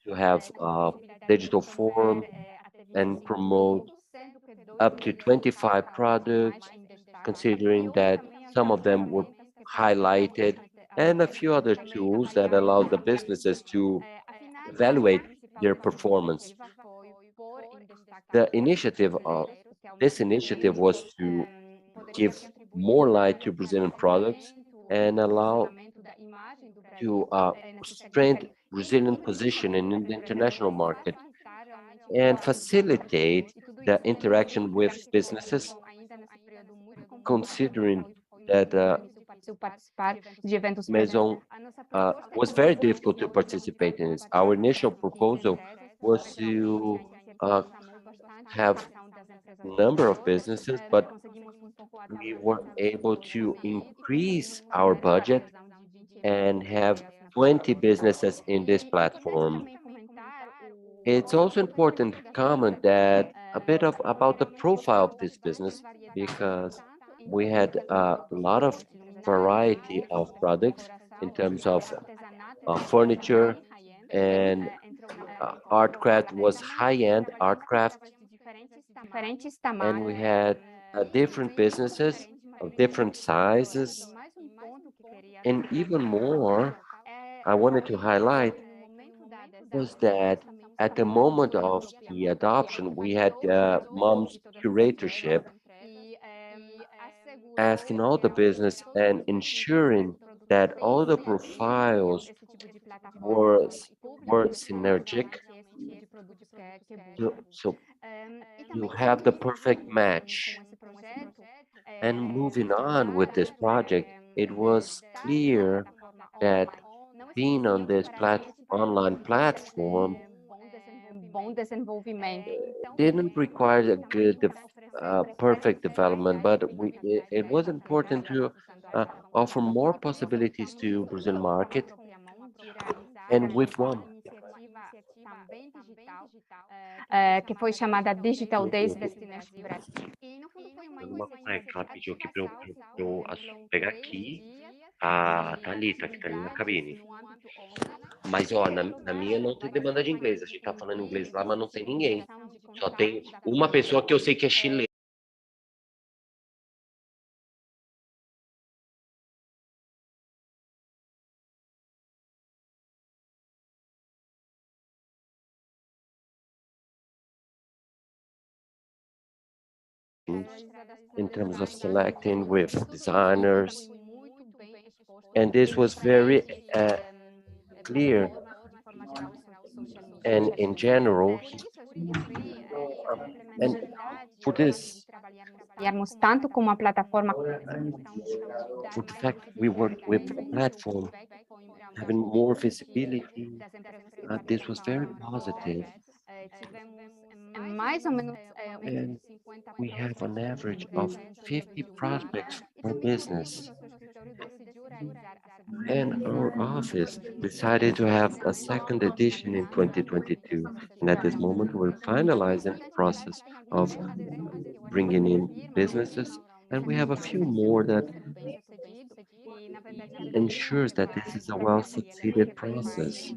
to have a digital forum and promote up to 25 products, considering that some of them were highlighted, and a few other tools that allow the businesses to evaluate their performance. The initiative of this initiative was to give more light to Brazilian products and allow to strengthen Brazilian position in the international market and facilitate the interaction with businesses, considering that Maison was very difficult to participate in this. Our initial proposal was to have a number of businesses, but we were able to increase our budget and have 20 businesses in this platform. It's also important to comment that a bit about the profile of this business, because we had a lot of variety of products in terms of furniture, and art craft was high-end art craft, and we had different businesses of different sizes. And even more, I wanted to highlight was that at the moment of the adoption, we had MOM's curatorship asking all the business and ensuring that all the profiles were synergic so you have the perfect match. And moving on with this project, it was clear that being on this online platform didn't require a good, perfect development, but it was important to offer more possibilities to Brazilian market, and with one. Que foi chamada Digital Days Destination Brasil. Uma colega que ela pediu aqui para eu pegar aqui, a Thalita, que está ali na cabine. Mas, ó, na minha não tem demanda de inglês. A gente tá falando inglês lá, mas não tem ninguém. Só tem uma pessoa que eu sei que é chilena. In terms of selecting with designers, and this was very clear, and in general, and for this, tanto com uma plataforma, for the fact we worked with a platform, having more visibility, this was very positive. And we have an average of 50 prospects per business. And our office decided to have a second edition in 2022. And at this moment, we're finalizing the process of bringing in businesses. And we have a few more that ensures that this is a well-succeeded process.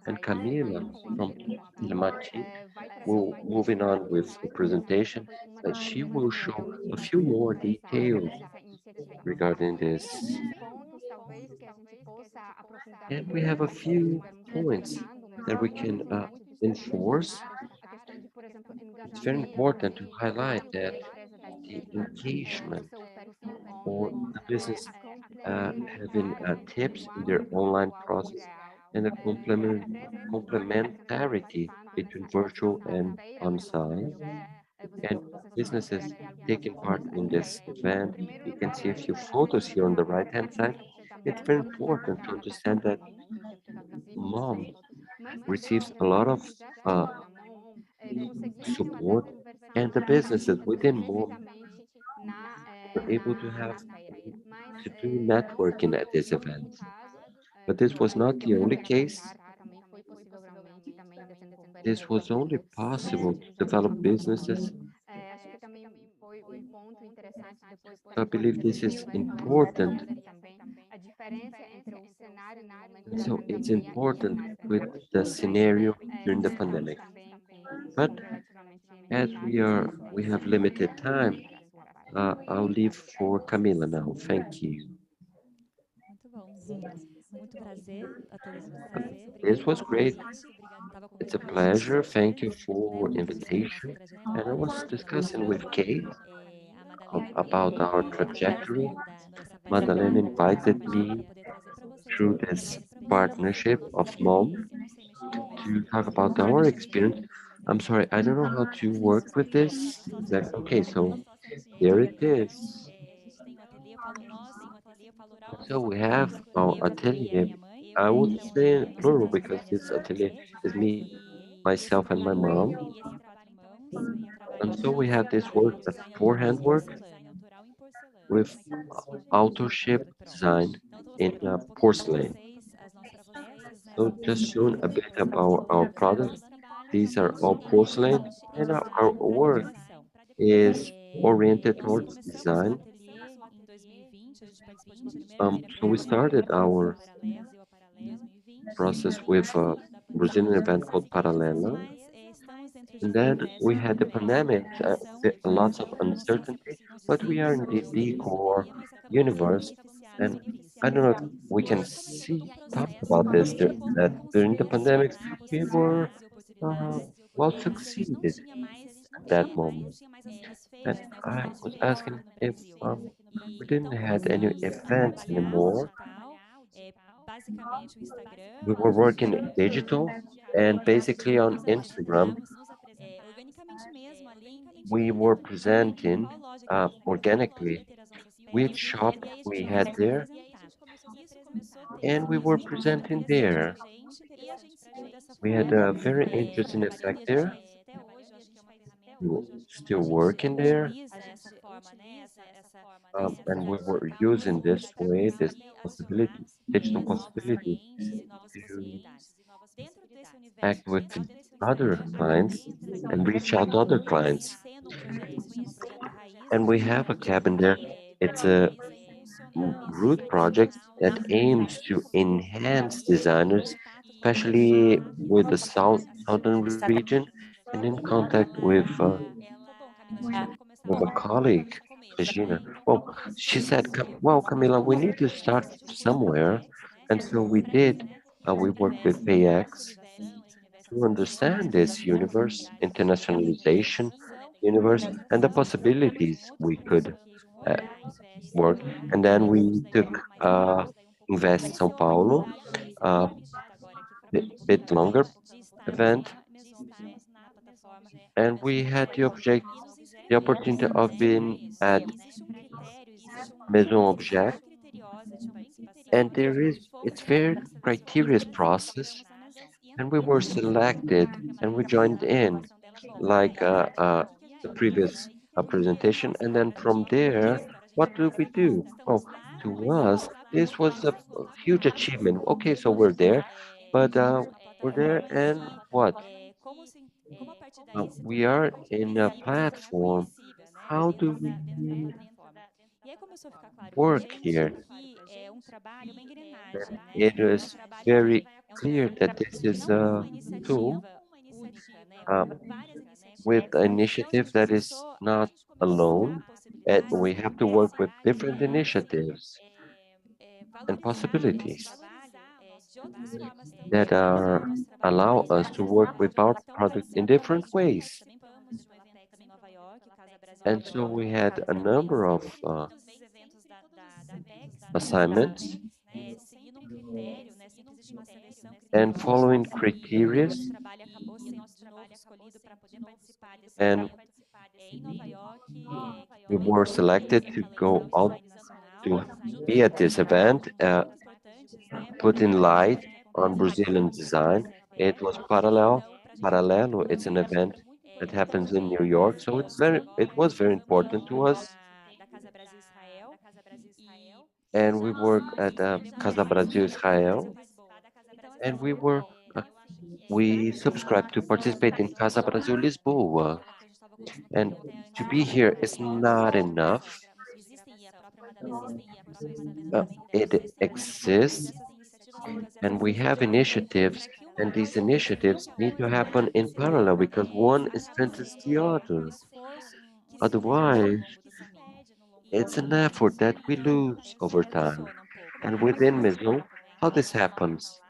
And Camila from Telemati will moving on with the presentation, that she will show a few more details regarding this. And we have a few points that we can enforce. It's very important to highlight that the engagement or the business having tips in their online process and a complementarity between virtual and on-site, and businesses taking part in this event. You can see a few photos here on the right-hand side. It's very important to understand that mom receives a lot of support, and the businesses within mom were able to do networking at this event. But this was not the only case. This was only possible to develop businesses. I believe this is important. So it's important with the scenario during the pandemic. But as we have limited time, I'll leave for Camila now. Thank you. This was great. It's a pleasure. Thank you for invitation. And I was discussing with Kate about our trajectory. Madeleine invited me through this partnership of MOM to talk about our experience. I'm sorry, I don't know how to work with this. Okay, so there it is. So we have our atelier. I would say plural because this atelier is me, myself, and my mom. And so we have this work, a forehand work with authorship design in porcelain. So just showing a bit about our products. These are all porcelain, and our work is oriented towards design. So we started our process with a Brazilian event called Paralela. And then we had the pandemic, lots of uncertainty, but we are in the decor universe. And I don't know if we can talk about this, that during the pandemic, we were well succeeded at that moment. And I was asking if we didn't have any events anymore. We were working digital and basically on Instagram. We were presenting organically which shop we had there, and we were presenting there. We had a very interesting effect there. We're still working there. And we were using this way, this possibility, digital possibility to act with other clients and reach out to other clients. And we have a cabin there. It's a root project that aims to enhance designers, especially with the southern region, and in contact with a colleague, Regina. Well, she said, well, Camila, we need to start somewhere. And so we did. We worked with PayX to understand this universe, internationalization universe, and the possibilities we could uh, work. And then we took Invest São Paulo, bit longer event, and we had the opportunity of being at Maison Objet, and it's very criterious process, and we were selected and we joined in like the previous presentation, and then from there, what do we do? Oh, to us, this was a huge achievement. Okay, so we're there, but we're there, and what? We are in a platform. How do we work here? And it is very clear that this is a tool um, with an initiative that is not alone, and we have to work with different initiatives and possibilities that are allow us to work with our product in different ways. And so we had a number of assignments and following criteria, and we were selected to go out to be at this event, putting light on Brazilian design. It was Paralelo. It's an event that happens in New York, so it was very important to us. And we worked at Casa Brasil Israel, and we subscribed to participate in Casa Brasil Lisboa. And to be here is not enough. It exists, and we have initiatives, and these initiatives need to happen in parallel because one strengthens the other. Otherwise, it's an effort that we lose over time. And within Maison, how this happens?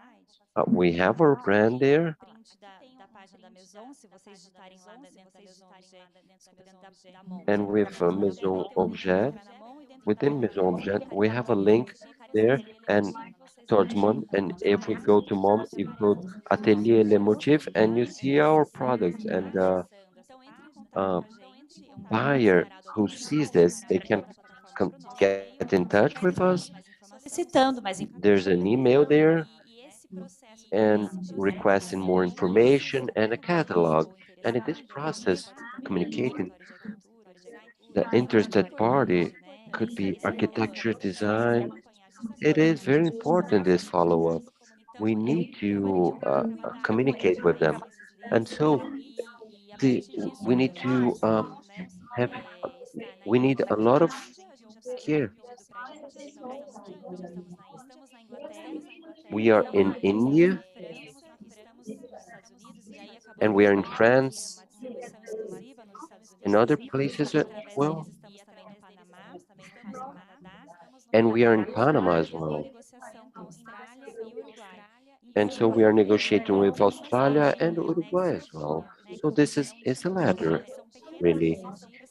We have our brand there. And with Maison Objet, within Maison Objet, we have a link there and towards Mom. And if we go to Mom, you go Atelier Le Motif, and you see our products. And buyer who sees this, they can get in touch with us. There's an email there and requesting more information and a catalog. And in this process, communicating the interested party could be architecture, design. It is very important, this follow-up. We need to communicate with them. And so we need to have, we need a lot of care. We are in India, and we are in France, and other places as well. And we are in Panama as well. And so we are negotiating with Australia and Uruguay as well. So this is a ladder, really.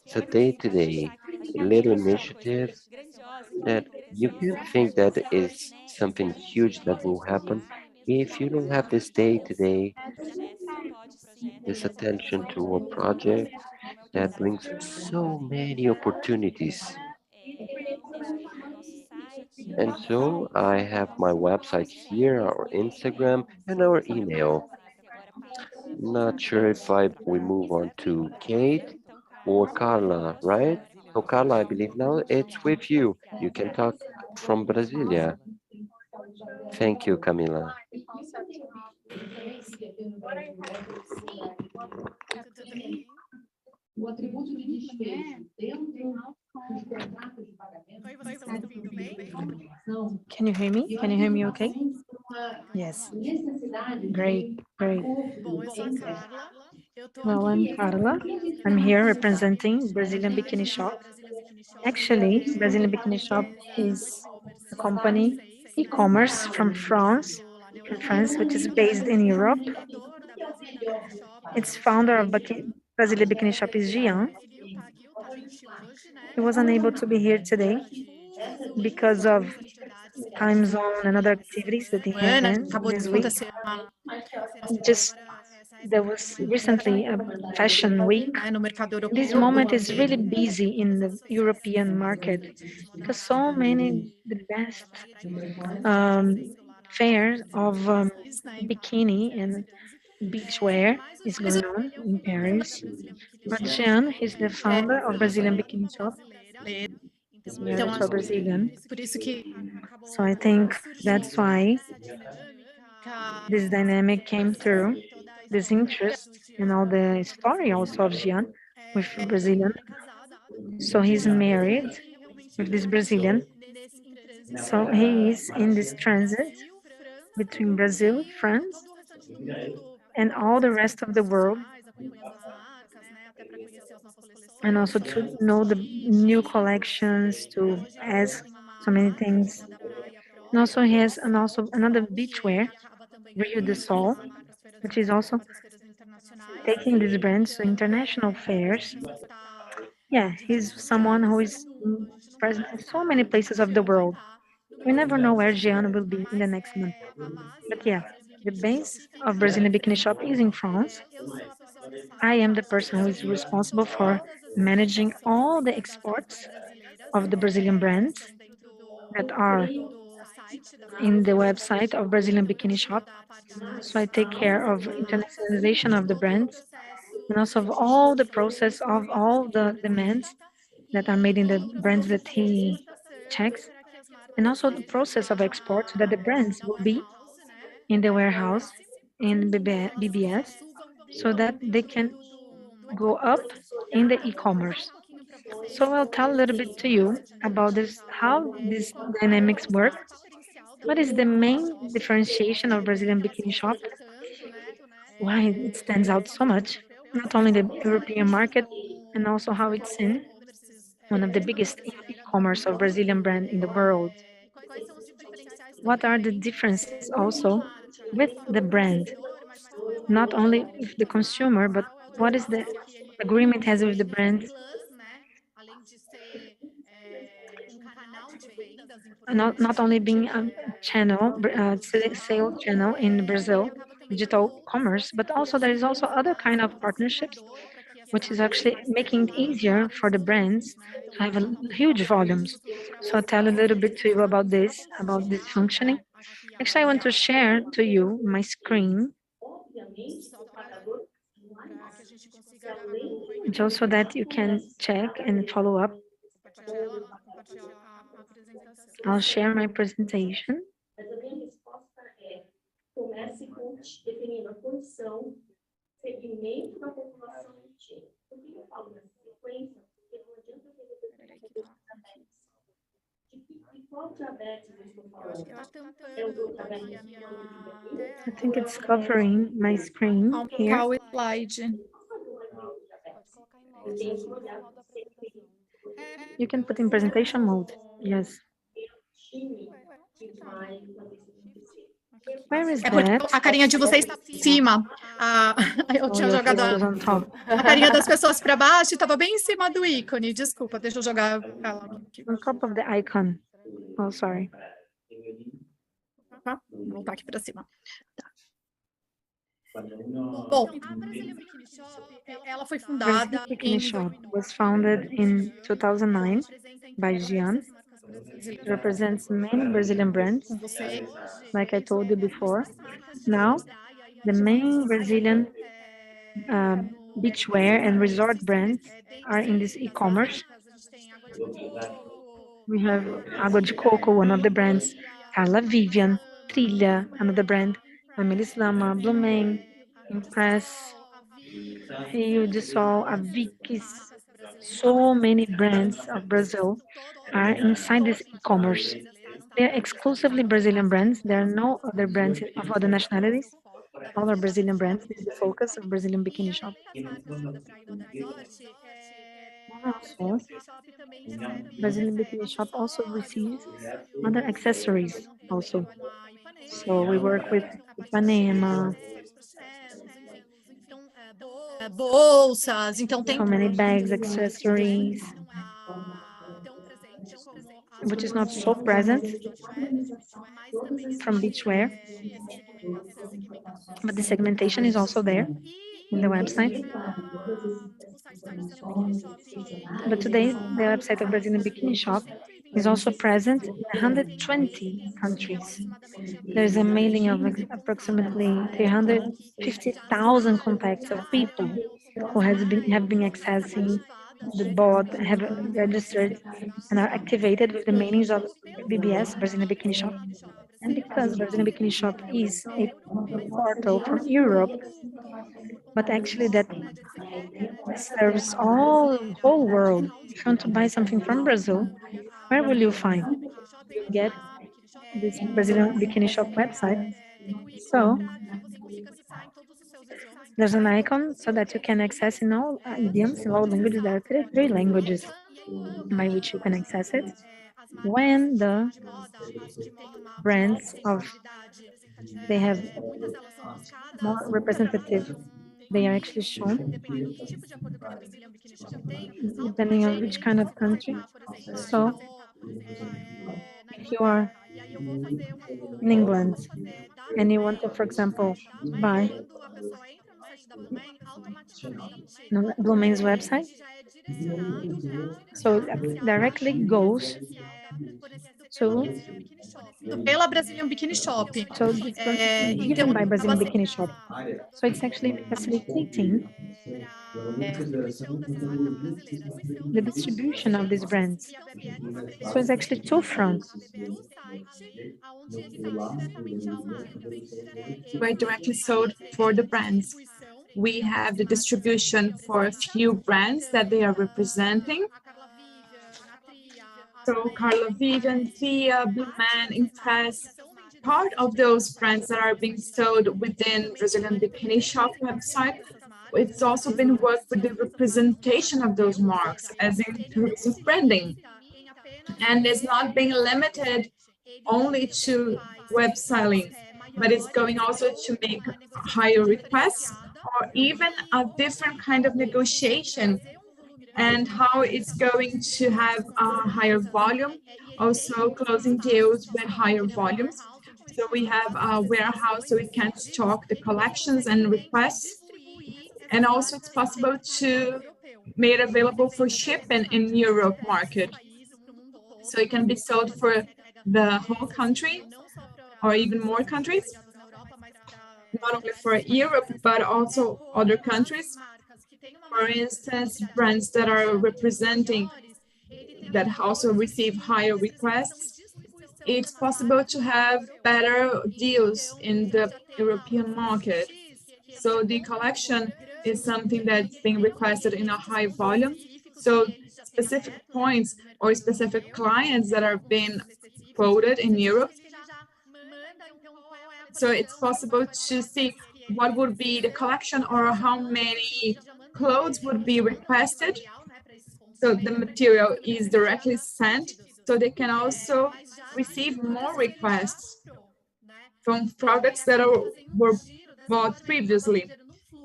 It's a day-to-day little initiative that you can think that is something huge that will happen if you don't have this day-to-day, this attention to a project that brings so many opportunities. And so I have my website here, our Instagram, and our email. Not sure if we move on to Kate or Carla, right? So Carla, I believe now it's with you. You can talk from Brasilia. Thank you, Camila. Tudo bem? Oi, vocês estão me ouvindo bem? Can you hear me? Can you hear me okay? Yes. Great, great. Bom, eu sou a Carla. Eu tô Well, I'm aqui Carla. I'm here representing Brazilian Bikini Shop. Actually, Brazilian Bikini Shop is a company, e-commerce from France, which is based in Europe. Its founder of Brazilian Bikini Shop is Gian. He was unable to be here today because of time zone and other activities that he had this week. Just there was recently a fashion week. This moment is really busy in the European market because so many the best fairs of bikini and beachwear is going on in Paris. But Jean, he's the founder of Brazilian Bikini Shop. He's married to a Brazilian. So I think that's why this dynamic came through, this interest and all the story also of Jean with Brazilian. So he's married with this Brazilian. So he is in this transit between Brazil, France, and all the rest of the world, and also to know the new collections, to ask so many things. And also he has another beachwear, Rio de Sol, which is also taking these brands to international fairs. Yeah, he's someone who is present in so many places of the world. We never know where Gianna will be in the next month. But yeah, the base of Brazilian Bikini Shop is in France. I am the person who is responsible for managing all the exports of the Brazilian brands that are in the website of Brazilian Bikini Shop. So I take care of internationalization of the brands and also of all the process of all the demands that are made in the brands that he checks, and also the process of export so that the brands will be in the warehouse in BBS so that they can go up in the e-commerce. So I'll tell a little bit to you about this, how these dynamics work. What is the main differentiation of Brazilian Bikini Shop? Why it stands out so much, not only the European market, and also how it's in one of the biggest e-commerce of Brazilian brand in the world. What are the differences also with the brand? Not only with the consumer, but what is the agreement has with the brand? Not only being a channel, sale channel in Brazil, digital commerce, but also there is also other kind of partnerships, which is actually making it easier for the brands to have huge volumes. So I'll tell a little bit to you about this functioning. Actually, I want to share to you my screen, just so that you can check and follow up. I'll share my presentation. I think it's covering my screen here. You can put in presentation mode. Yes. Where is that? A carinha de vocês está em cima. Eu tinha jogado a carinha das pessoas para baixo e estava bem em cima do ícone. Desculpa, deixa eu jogar ela aqui. On top of the icon. Oh, sorry. Vou voltar aqui para cima. Tá. Bom, a Brazilian Bikini Shop, ela foi fundada Bikini Shop was founded in 2009 by Gian. It represents many Brazilian brands, like I told you before. Now, The main Brazilian beachwear and resort brands are in this e-commerce. We have Água de Coco, one of the brands, Carla Vivian, Trilha, another brand, Amélis Lama, Blumeng, Impress, Rio de Sol, Aviques. So many brands of Brazil are inside this e-commerce. They're exclusively Brazilian brands. There are no other brands of other nationalities. All are Brazilian brands. This is the focus of Brazilian Bikini Shop. Also, Brazilian Bikini Shop also receives other accessories also. So we work with Ipanema, bolsas, então tem so many bags, accessories, which is not so present from beachwear, but the segmentation is also there in the website. But today, the website of Brazilian Bikini Shop is also present in 120 countries. There's a mailing of approximately 350,000 contacts of people who have been accessing the bot, have registered, and are activated with the mailings of BBS, Brazilian Bikini Shop. And because Brazilian Bikini Shop is a portal from Europe, but actually that serves all the whole world. If you want to buy something from Brazil, where will you find? You get this Brazilian Bikini Shop website. So there's an icon so that you can access in all idioms, in all languages. There are three languages by which you can access it. When the brands they have more representative, they are actually shown depending on which kind of country. So if you are in England and you want to, for example, buy Blumeng's website, so it directly goes to pela Brazilian Bikini Shop. So it's given by Brazilian Bikini Shop. So it's actually facilitating the distribution of these brands. So it's actually two fronts. We're directly sold for the brands. We have the distribution for a few brands that they are representing. So Carla Vivian, Thea, Blueman, Impress, part of those brands that are being sold within Brazilian Bikini Shop website. It's also been worked with the representation of those marks, as in terms of branding. And it's not being limited only to web selling, but it's going also to make higher requests or even a different kind of negotiation, and how it's going to have a higher volume, also closing deals with higher volumes. So we have a warehouse so we can stock the collections and requests. And also it's possible to make it available for shipping in Europe market. So it can be sold for the whole country or even more countries, not only for Europe, but also other countries. For instance, brands that are representing that also receive higher requests, it's possible to have better deals in the European market. So the collection is something that's being requested in a high volume. So specific points or specific clients that are being quoted in Europe. So it's possible to see what would be the collection or how many clothes would be requested. So the material is directly sent, so they can also receive more requests from products that were bought previously.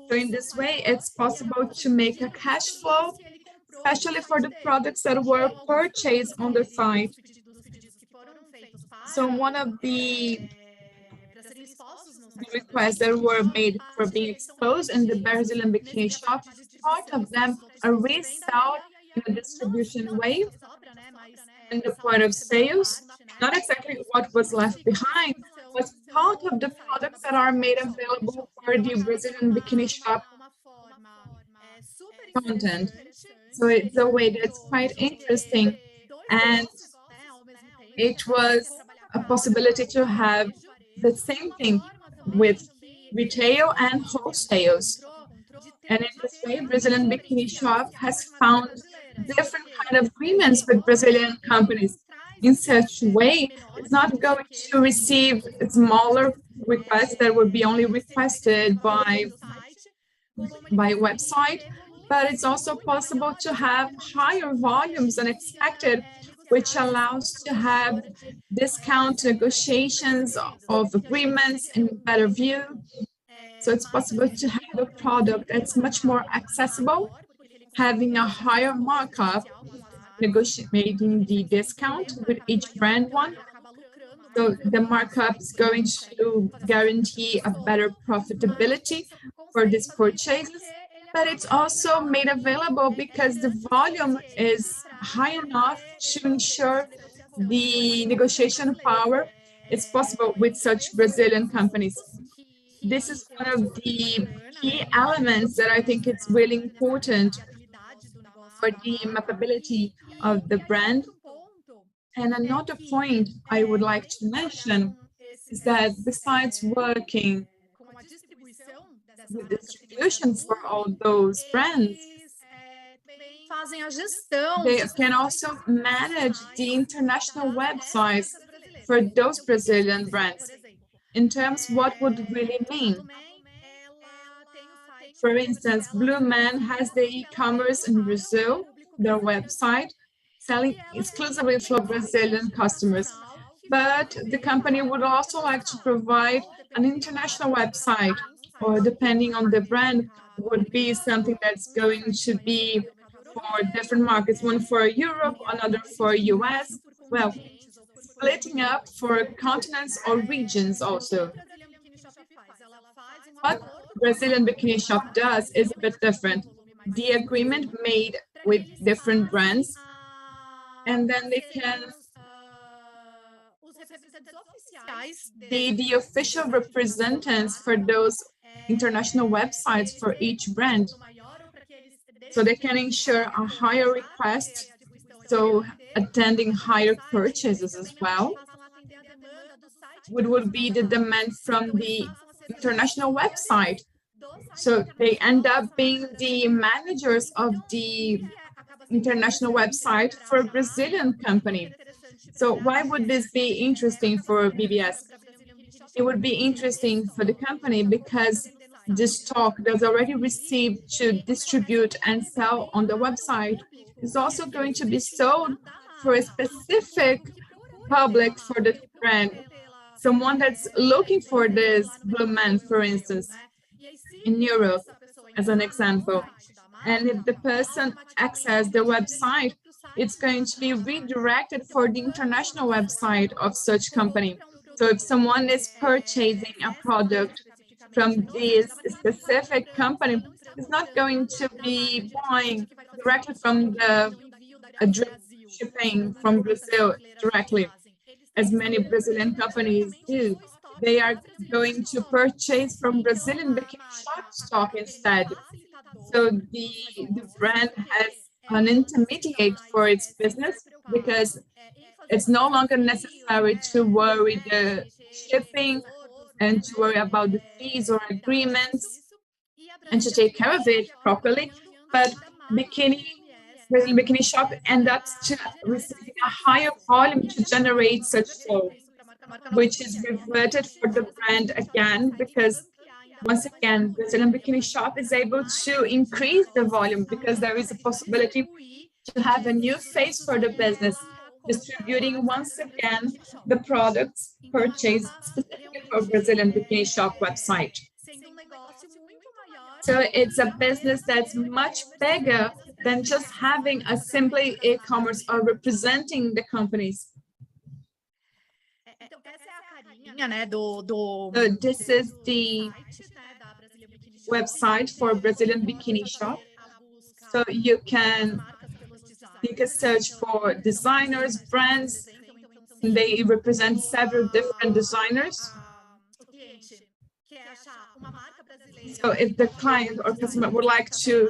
So in this way, it's possible to make a cash flow, especially for the products that were purchased on the site. So one of the requests that were made for being exposed in the Brazilian Bikini Shop, part of them are resold in a distribution way in the point of sales. Not exactly what was left behind, but part of the products that are made available for the Brazilian bikini shop content. So it's a way that's quite interesting. And it was a possibility to have the same thing with retail and wholesales. And in this way, Brazilian Bikini Shop has found different kind of agreements with Brazilian companies. In such a way, it's not going to receive smaller requests that would be only requested by website, but it's also possible to have higher volumes than expected, which allows to have discount negotiations of agreements in better view. So it's possible to have a product that's much more accessible, having a higher markup, negotiating the discount with each brand one. So the markup is going to guarantee a better profitability for these purchases, but it's also made available because the volume is high enough to ensure the negotiation power is possible with such Brazilian companies. This is one of the key elements that I think it's really important for the mappability of the brand. And another point I would like to mention is that besides working with distribution for all those brands, they can also manage the international websites for those Brazilian brands. In terms, what would it really mean? For instance, Blue Man has the e-commerce in Brazil, their website, selling exclusively for Brazilian customers. But the company would also like to provide an international website, or depending on the brand, would be something that's going to be for different markets, one for Europe, another for US. Well, splitting up for continents or regions also. What Brazilian Bikini Shop does is a bit different. The agreement made with different brands, and then they can be the official representatives for those international websites for each brand. So they can ensure a higher request, so attending higher purchases as well. What would be the demand from the international website? So they end up being the managers of the international website for a Brazilian company. So why would this be interesting for BBS? It would be interesting for the company because the stock that's already received to distribute and sell on the website is also going to be sold for a specific public for the brand. Someone that's looking for this Blue Man, for instance, in Europe, as an example. And if the person accesses the website, it's going to be redirected for the international website of such company. So if someone is purchasing a product from this specific company, it's not going to be buying directly from the shipping from Brazil directly, as many Brazilian companies do. They are going to purchase from Brazilian bikini shop stock instead. So the brand has an intermediate for its business because it's no longer necessary to worry the shipping and to worry about the fees or agreements and to take care of it properly. But Brazilian Bikini Shop ends up receiving a higher volume to generate such flow, which is reverted for the brand again, because once again, Brazilian Bikini Shop is able to increase the volume because there is a possibility to have a new face for the business, distributing once again the products purchased specifically for Brazilian Bikini Shop website. So it's a business that's much bigger than just having a simply e-commerce or representing the companies. So this is the website for Brazilian Bikini Shop. So you can search for designers, brands. They represent several different designers. So if the client or customer would like to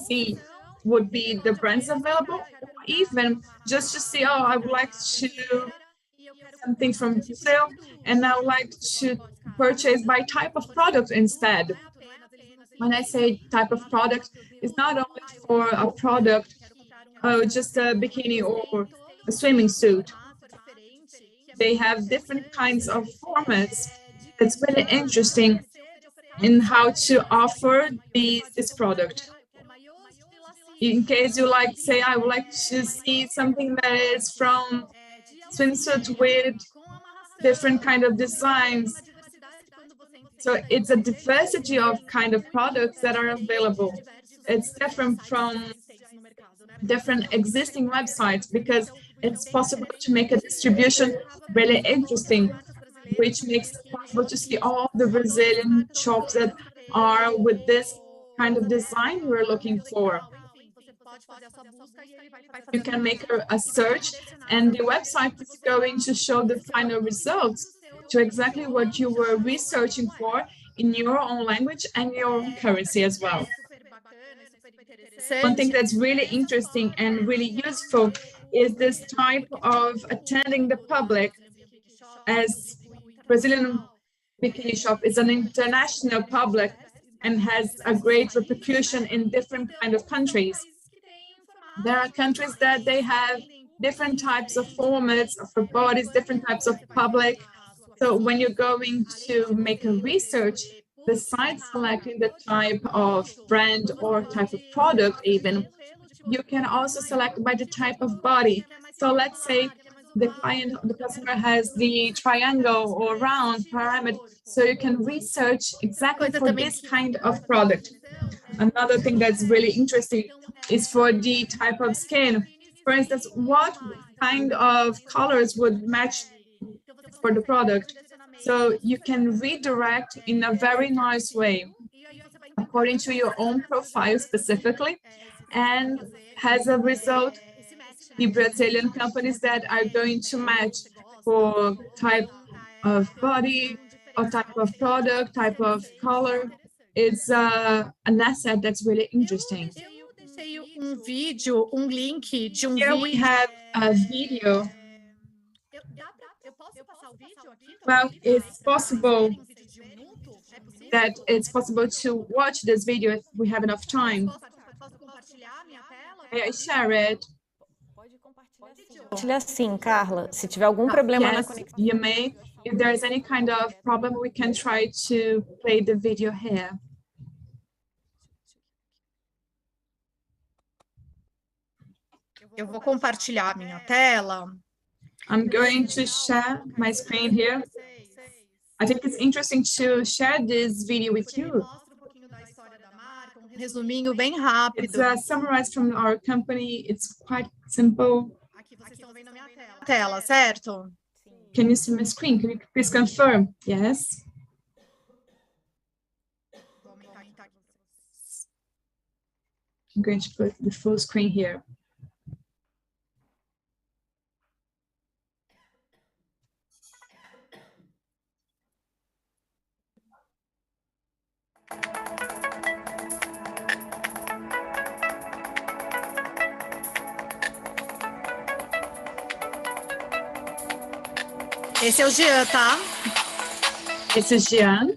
see would be the brands available, or even just to see, oh, I would like to something from Brazil, and I would like to purchase by type of product instead. When I say type of product, it's not only for a product, just a bikini or a swimming suit. They have different kinds of formats. It's really interesting in how to offer this product. In case you like, say, I would like to see something that is from swimsuit with different kind of designs. So it's a diversity of kind of products that are available. It's different from different existing websites because it's possible to make a distribution really interesting, which makes it possible to see all the Brazilian shops that are with this kind of design we're looking for. You can make a search and the website is going to show the final results to exactly what you were researching for in your own language and your own currency as well. One thing that's really interesting and really useful is this type of attending the public, as Brazilian bikini shop is an international public and has a great repercussion in different kind of countries. There are countries that they have different types of formats for bodies, different types of public. So when you're going to make a research, besides selecting the type of brand or type of product even, you can also select by the type of body. So let's say the client, the customer has the triangle or round pyramid, so you can research exactly for this kind of product. Another thing that's really interesting is for the type of skin. For instance, what kind of colors would match for the product? So you can redirect in a very nice way according to your own profile specifically, and as a result, the Brazilian companies that are going to match for type of body or type of product, type of color. It's an asset that's really interesting. Here we have a video. Well, it's possible to watch this video if we have enough time. May I share it? Compartilha sim, Carla. Se tiver algum problema na conexão. You may. If there is any kind of problem, we can try to play the video here. Eu vou compartilhar minha tela. I'm going to share my screen here. I think it's interesting to share this video with you. Resuminho bem rápido. It's summarized from our company. It's quite simple. Tela, certo? Can you see my screen? Can you please confirm? Yes. I'm going to put the full screen here. Esse é o Jean, tá? Esse é o Jean.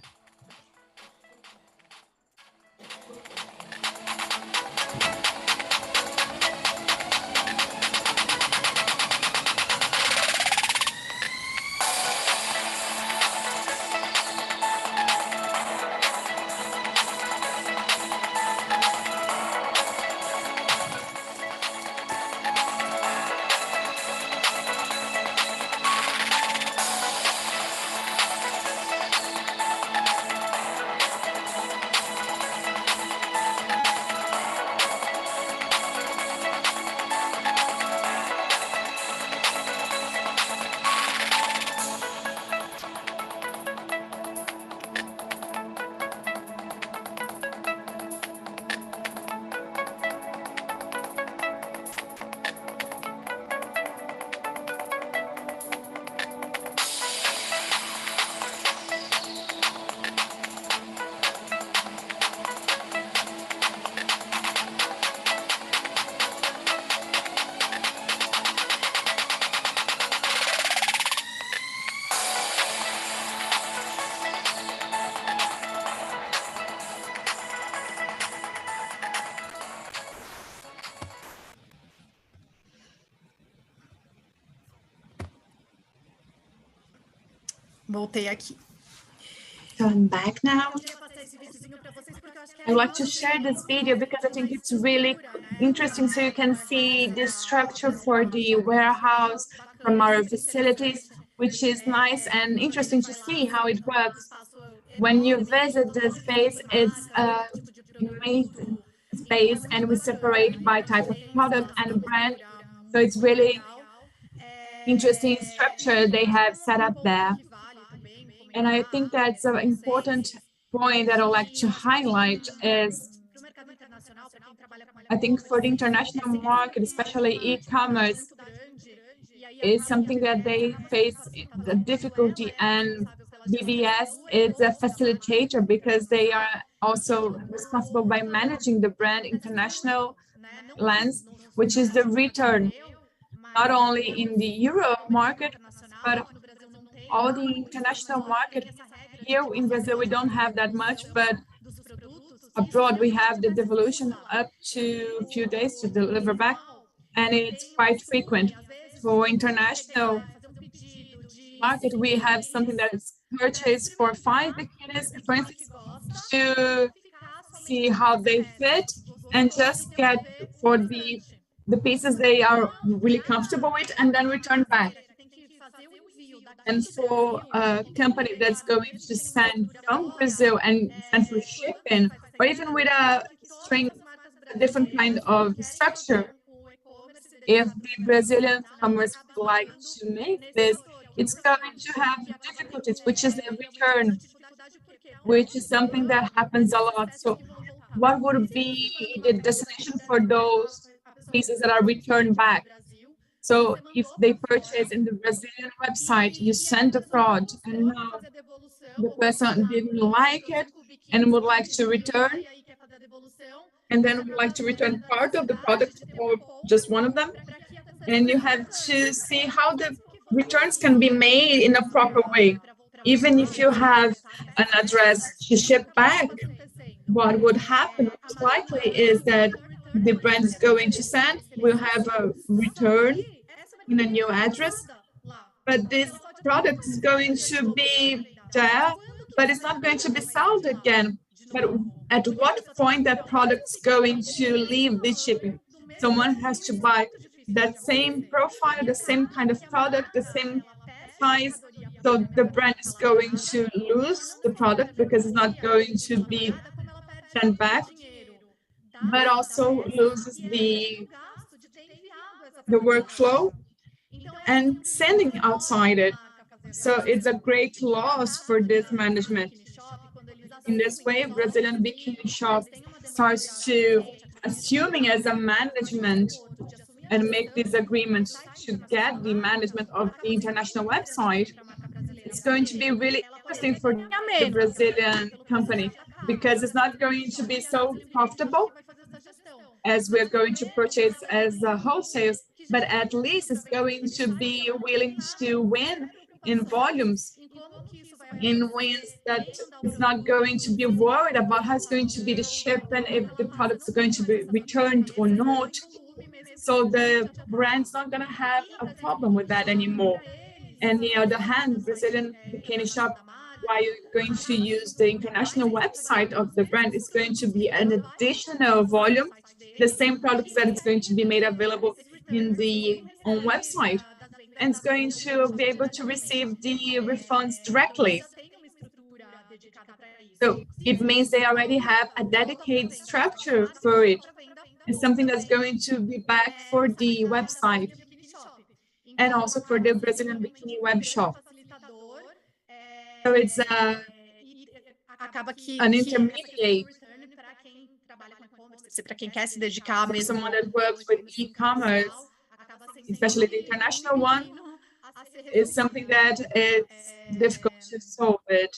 Voltei aqui. So I'm back now. I would like to share this video because I think it's really interesting, so you can see the structure for the warehouse from our facilities, which is nice and interesting to see how it works. When you visit the space, it's a amazing space, and we separate by type of product and brand. So it's really interesting structure they have set up there. And I think that's an important point that I'd like to highlight is, I think for the international market, especially e-commerce, is something that they face the difficulty, and BBS is a facilitator because they are also responsible by managing the brand international lens, which is the return, not only in the Europe market, but all the international market. Here in Brazil, we don't have that much, but abroad we have the devolution up to a few days to deliver back, and it's quite frequent. For international market, we have something that is purchased for 5 bikinis, for instance, to see how they fit and just get for the pieces they are really comfortable with and then return back. And for a company that's going to send from Brazil and send for shipping, or even with a different kind of structure, if the Brazilian commerce would like to make this, it's going to have difficulties, which is the return, which is something that happens a lot. So what would be the destination for those pieces that are returned back? So if they purchase in the Brazilian website, you send the product, and now the person didn't like it and would like to return, and then would like to return part of the product or just one of them, and you have to see how the returns can be made in a proper way. Even if you have an address to ship back, what would happen most likely is that the brand is going to send will have a return in a new address, but this product is going to be there, but it's not going to be sold again. But at what point that product is going to leave the shipping? Someone has to buy that same profile, the same kind of product, the same size. So the brand is going to lose the product because it's not going to be sent back, but also loses the workflow and sending outside it. So it's a great loss for this management. In this way, Brazilian bikini shop starts to assuming as a management and make these agreements to get the management of the international website. It's going to be really interesting for the Brazilian company because it's not going to be so profitable as we're going to purchase as wholesale, but at least it's going to be willing to win in volumes, in wins that is not going to be worried about how it's going to be the shipment, if the products are going to be returned or not. So the brand's not going to have a problem with that anymore. And on the other hand, Brazilian bikini shop, while you're going to use the international website of the brand, is going to be an additional volume, the same products that is going to be made available in the own website. And it's going to be able to receive the refunds directly. So it means they already have a dedicated structure for it. It's something that's going to be back for the website and also for the Brazilian bikini web shop. So it's an intermediate para quem quer se dedicar mesmo. Someone that works with e-commerce, especially the international one, is something that is difficult to solve it.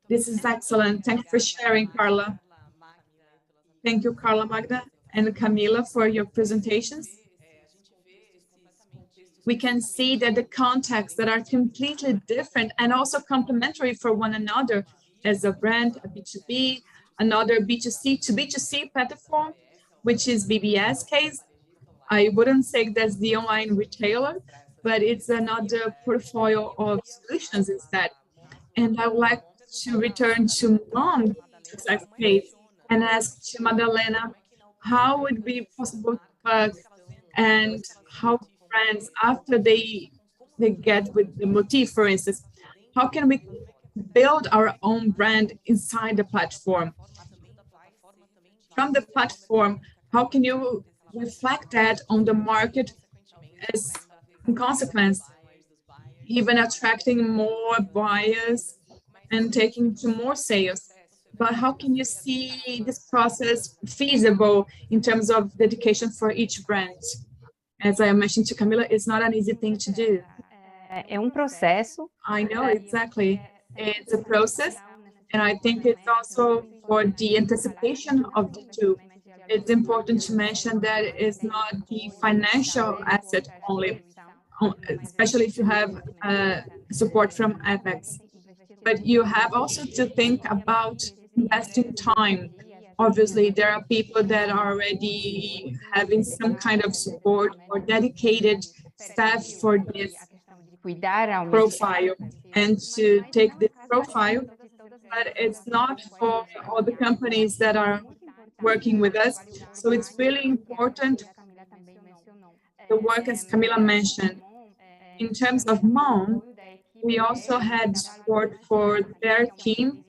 This is excellent. Thank you for sharing, Carla. Thank you, Carla, Magda, and Camila for your presentations. We can see that the contexts that are completely different and also complementary for one another as a brand, a B2B, another B2C to B2C platform, which is BBS case. I wouldn't say that's the online retailer, but it's another portfolio of solutions instead. And I would like to return to Mom's success case and ask to Madalena, how would it be possible to work and how brands, after they get with the motif, for instance, how can we build our own brand inside the platform? From the platform, how can you reflect that on the market as in consequence, even attracting more buyers and taking to more sales? But how can you see this process feasible in terms of dedication for each brand? As I mentioned to Camila, it's not an easy thing to do. Processo. I know, exactly. It's a process, and I think it's also for the anticipation of the two. It's important to mention that it's not the financial asset only, especially if you have support from Apex. But you have also to think about investing time. Obviously, there are people that are already having some kind of support or dedicated staff for this profile and to take this profile, but it's not for all the companies that are working with us. So it's really important, the work as Camila mentioned. In terms of Mom, we also had support for their team.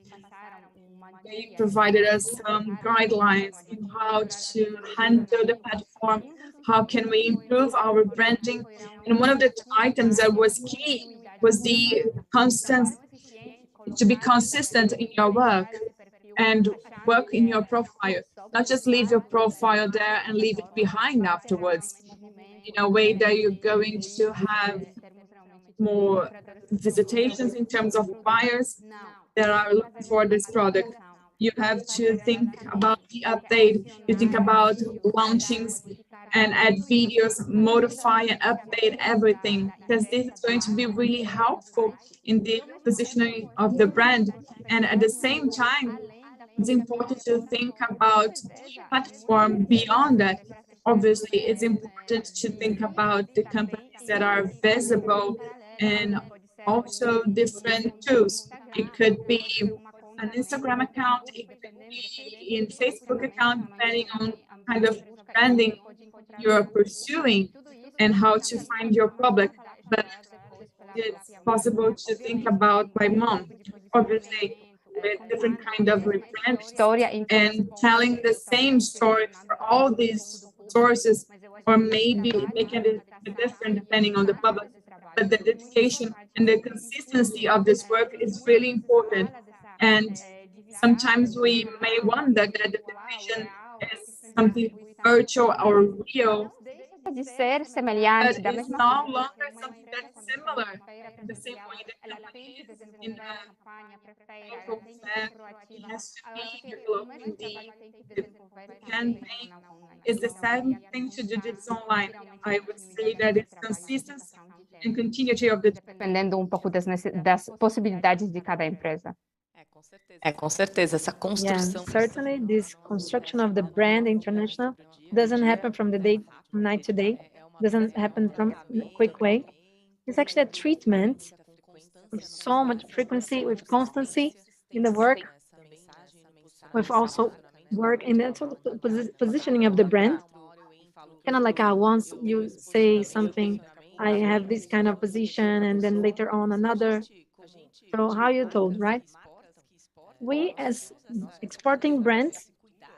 They provided us some guidelines in how to handle the platform, how can we improve our branding. And one of the items that was key was the constance, to be consistent in your work and work in your profile, not just leave your profile there and leave it behind afterwards, in a way that you're going to have more visitations in terms of buyers that are looking for this product. You have to think about the update, you think about launchings and add videos, modify and update everything, because this is going to be really helpful in the positioning of the brand. And at the same time, it's important to think about the platform beyond that. Obviously, it's important to think about the companies that are visible and also different tools. It could be an Instagram account, it could be in Facebook account, depending on kind of branding you're pursuing and how to find your public. But it's possible to think about by Mom, obviously, with different kind of rebranding and telling the same story for all these sources, or maybe making it different depending on the public. But the dedication and the consistency of this work is really important. And sometimes we may wonder that the division is something virtual or real, but it's no longer something that's similar. The same way the company is in a local fair, it has to be developing the campaign. It's the same thing to do this online. I would say that it's consistency and continuity of the. Dependendo pouco das possibilidades de cada empresa. Com certeza, essa construção. Yeah, certainly this construction of the brand international doesn't happen from the day, from night to day, doesn't happen from a quick way. It's actually a treatment with so much frequency, with constancy in the work, with also work in the positioning of the brand. Kind of like once you say something, I have this kind of position, and then later on another. So how you told, right? We as exporting brands,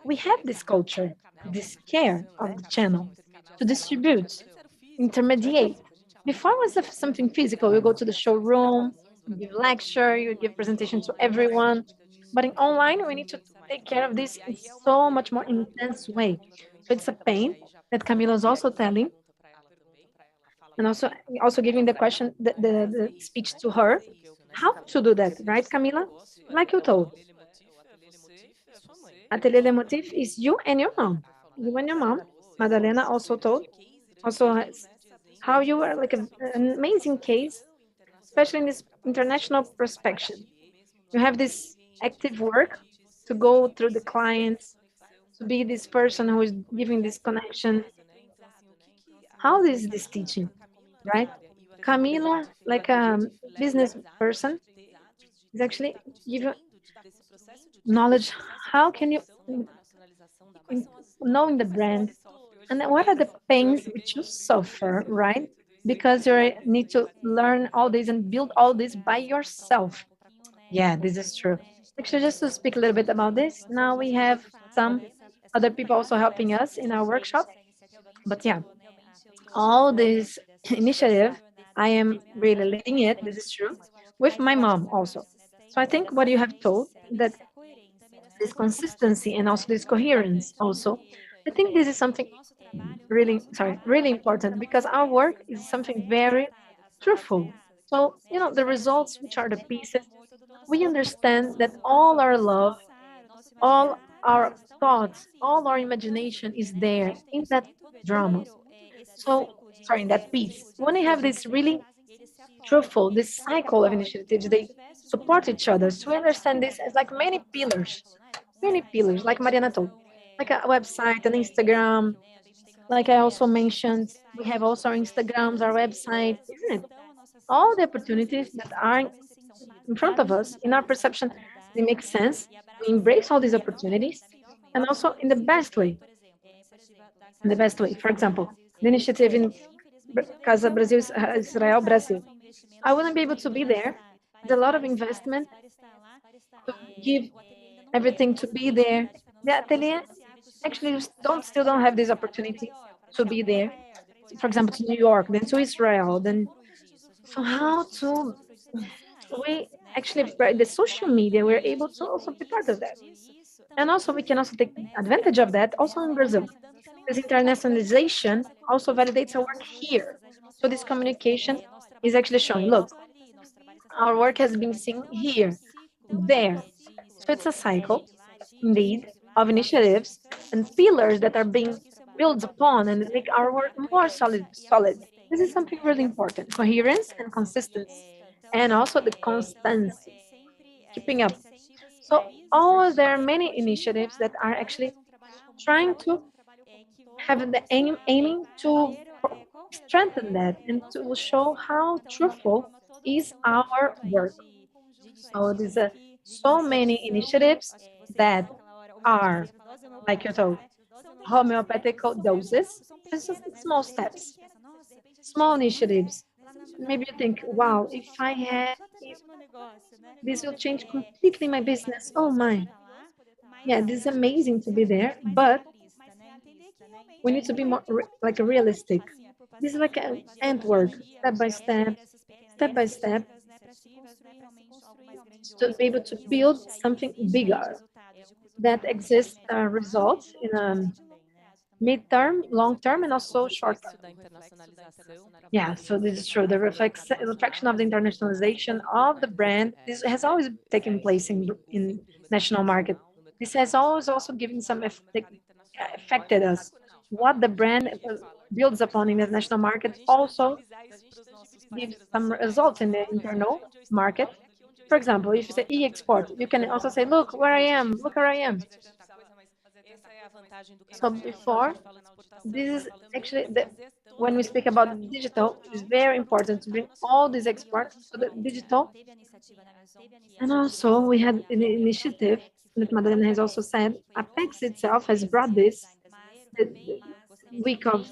we have this culture, this care of the channel to distribute, intermediate. Before was something physical, you go to the showroom, you give lecture, you give presentation to everyone. But in online, we need to take care of this in so much more intense way. So it's a pain that Camila is also telling, and also giving the question, the speech to her, how to do that, right, Camila? Like you told. Atelier de Motif is you and your mom. You and your mom. Madalena also told, how you are like an amazing case, especially in this international prospection. You have this active work to go through the clients, to be this person who is giving this connection. How is this teaching, right? Camila, like a business person, is actually give you knowledge. How can you, knowing the brand, and then what are the pains which you suffer, right? Because you need to learn all this and build all this by yourself. Yeah, this is true. Actually, just to speak a little bit about this, now we have some other people also helping us in our workshop. But yeah, all this initiative, I am really leading it, this is true, with my mom also. So I think what you have told, that this consistency and also this coherence also, I think this is something really important, because our work is something very truthful. So, you know, the results, which are the pieces, we understand that all our love, all our thoughts, all our imagination is there in that drama. So, sorry, in that piece. When you have this really truthful, this cycle of initiatives, they support each other. So we understand this as like many pillars, like Mariana told, like a website, an Instagram. Like I also mentioned, we have also our Instagrams, our website, isn't it? All the opportunities that are in front of us, in our perception, they make sense. We embrace all these opportunities, and also in the best way. In the best way. For example, the initiative in Casa Brasil, Israel, Brazil. I wouldn't be able to be there. There's a lot of investment to give everything to be there. The atelier actually still don't have this opportunity to be there. For example, to New York, then to Israel, then so how to we actually the social media, we're able to also be part of that. And also we can also take advantage of that also in Brazil. This internationalization also validates our work here. So this communication is actually showing, look, our work has been seen here, there. So it's a cycle, indeed, of initiatives and pillars that are being built upon and make our work more solid. This is something really important, coherence and consistency, and also the constancy, keeping up. So there are many initiatives that are actually trying to have the aiming to strengthen that and to show how truthful is our work. So there's so many initiatives that are, like you told, homeopathic doses. It's just small steps, small initiatives. Maybe you think, wow, if this will change completely my business. Oh my. Yeah, this is amazing to be there, but we need to be more like a realistic. This is like an ant work, step by step, to be able to build something bigger that exists results in a mid-term, long-term, and also short-term. Yeah, so this is true. The reflection of the internationalization of the brand, this has always taken place in national market. This has always also given some affected us. What the brand builds upon in the national market also gives some results in the internal market. For example, if you say E-Export, you can also say, look where I am, look where I am. So before, this is actually, when we speak about digital, it's very important to bring all these exports to the digital. And also we had an initiative that Madalena has also said, Apex itself has brought this, the week of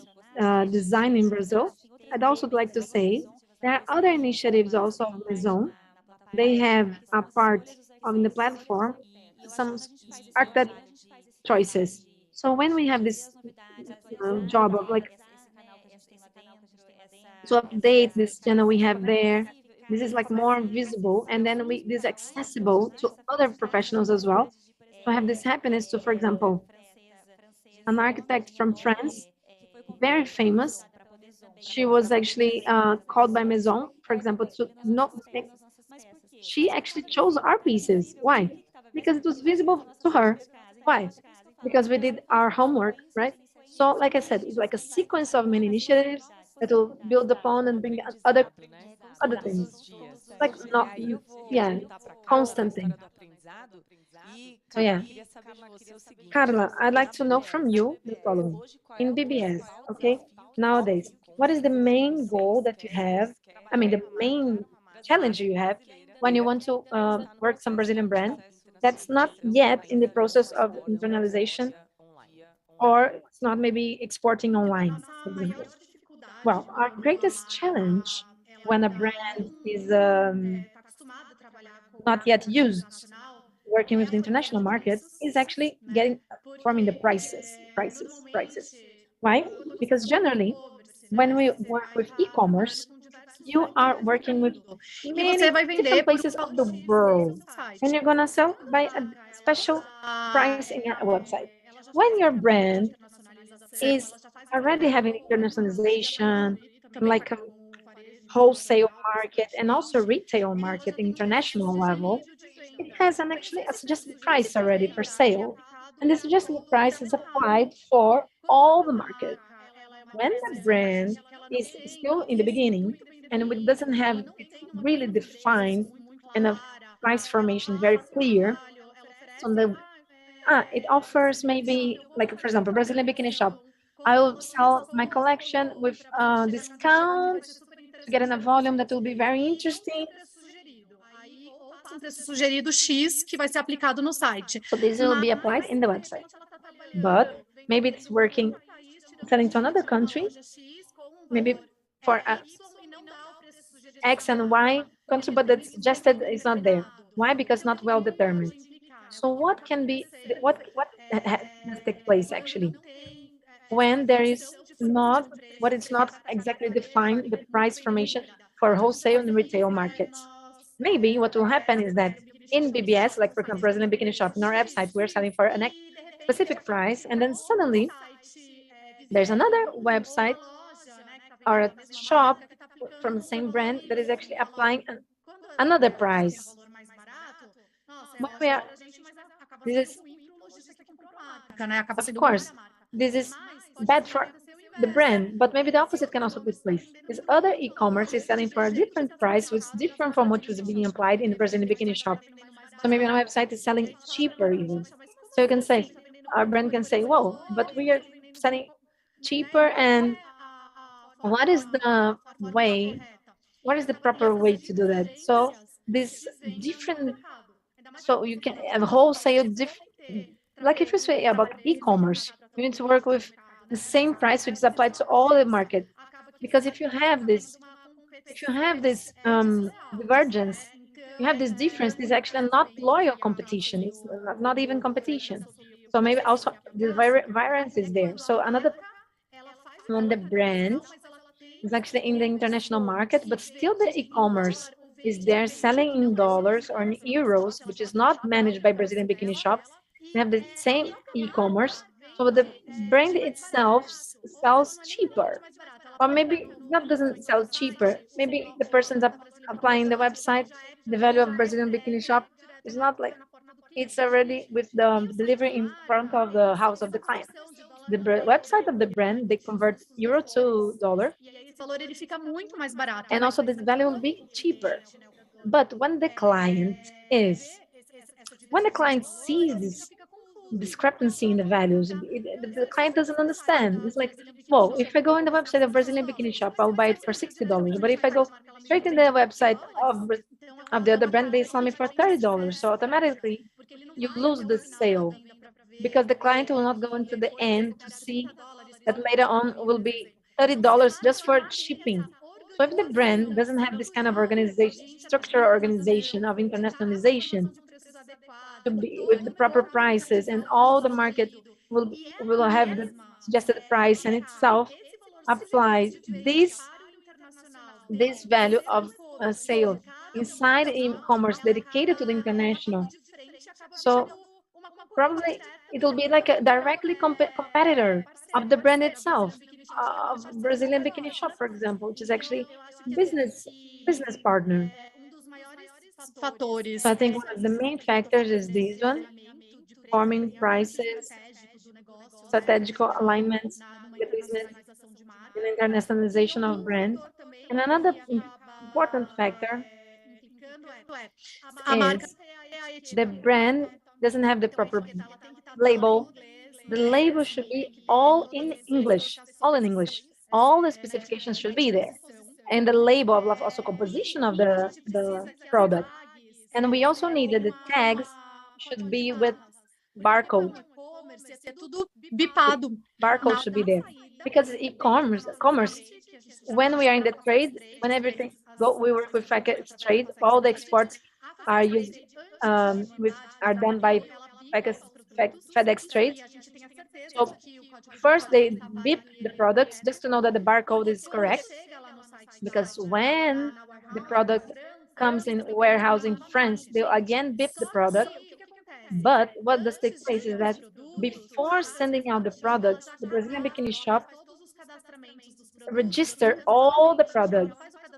design in Brazil. I'd also like to say there are other initiatives also of Maison. They have a part of the platform, some architect choices. So when we have this job of like to update this channel we have there, this is like more visible, and then this is accessible to other professionals as well. So I have this happiness to, for example, an architect from France, very famous. She was actually called by Maison, for example, to not. She actually chose our pieces. Why? Because it was visible to her. Why? Because we did our homework, right? So, like I said, it's like a sequence of many initiatives that will build upon and bring other things. Like not, yeah, constant thing. So yeah, Carla, I'd like to know from you the following. In BBS, okay, nowadays, what is the main goal that you have I mean, the main challenge you have when you want to work some Brazilian brand that's not yet in the process of internalization, or it's not maybe exporting online, for example. Well, our greatest challenge when a brand is not yet used working with the international market is actually forming the prices. Why? Because generally, when we work with e-commerce, you are working with many different places of the world, and you're gonna sell by a special price in your website. When your brand is already having internationalization, like a wholesale market and also retail market, international level, it has an actually a suggested price already for sale. And the suggested price is applied for all the market. When the brand is still in the beginning and it doesn't have it really defined and a price formation very clear, so it offers maybe, like for example, Brazilian bikini shop. I will sell my collection with discounts to get in a volume that will be very interesting. Um preço sugerido X que vai ser aplicado no site. So this will be applied in the website. But maybe it's working, selling to another country, maybe for X and Y country, but the suggested is not there. Why? Because not well determined. So what does take place actually when there is not what is not exactly defined the price formation for wholesale and retail markets? Maybe what will happen is that in BBS, like for example, Brazilian Bikini Shop, in our website, we're selling for a specific price, and then suddenly there's another website or a shop from the same brand that is actually applying another price. This is, of course, this is bad for the brand, but maybe the opposite can also take place. This other e-commerce is selling for a different price, which is different from what was being applied in the Brazilian bikini shop. So maybe our website is selling cheaper even. So you can say, our brand can say, whoa, but we are selling cheaper, and what is the way, what is the proper way to do that? So this different, so you can have wholesale, like if you say about e-commerce, you need to work with the same price which is applied to all the market. Because if you have this divergence, you have this difference, this is actually not loyal competition, it's not even competition. So maybe also the variance is there. So another, when the brand is actually in the international market, but still the e-commerce is there selling in dollars or in euros, which is not managed by Brazilian bikini shop. They have the same e-commerce, so the brand itself sells cheaper. Or maybe that doesn't sell cheaper. Maybe the person's applying the website, the value of Brazilian bikini shop is not like, it's already with the delivery in front of the house of the client. The website of the brand, they convert euro to dollar. And also this value will be cheaper. But when the client sees this discrepancy in the values, the client doesn't understand. It's like, well, if I go in the website of Brazilian bikini shop, I'll buy it for $60. But if I go straight in the website of the other brand, they sell me for $30. So automatically you lose the sale, because the client will not go into the end to see that later on will be $30 just for shipping. So if the brand doesn't have this kind of structural organization of internationalization to be with the proper prices, and all the market will have the suggested price and itself applies this value of a sale inside e-commerce dedicated to the international. So probably it will be like a directly competitor of the brand itself, of Brazilian bikini shop, for example, which is actually business partner. So I think one of the main factors is this one, forming prices, strategical alignments, the business, and internationalization of brand. And another important factor is the brand doesn't have the proper label. The label should be all in English, all in English. All the specifications should be there. and the label of also composition of the product. And we also need that the tags should be with barcode. Barcode should be there. Because commerce, when we are in the trade, when everything we work with trade, all the exports are used are done by FedEx trade. So first they beep the products just to know that the barcode is correct, because when the product comes in warehouse in France, they'll again beep the product. But what does take place is that before sending out the products, the Brazilian bikini shop register all the products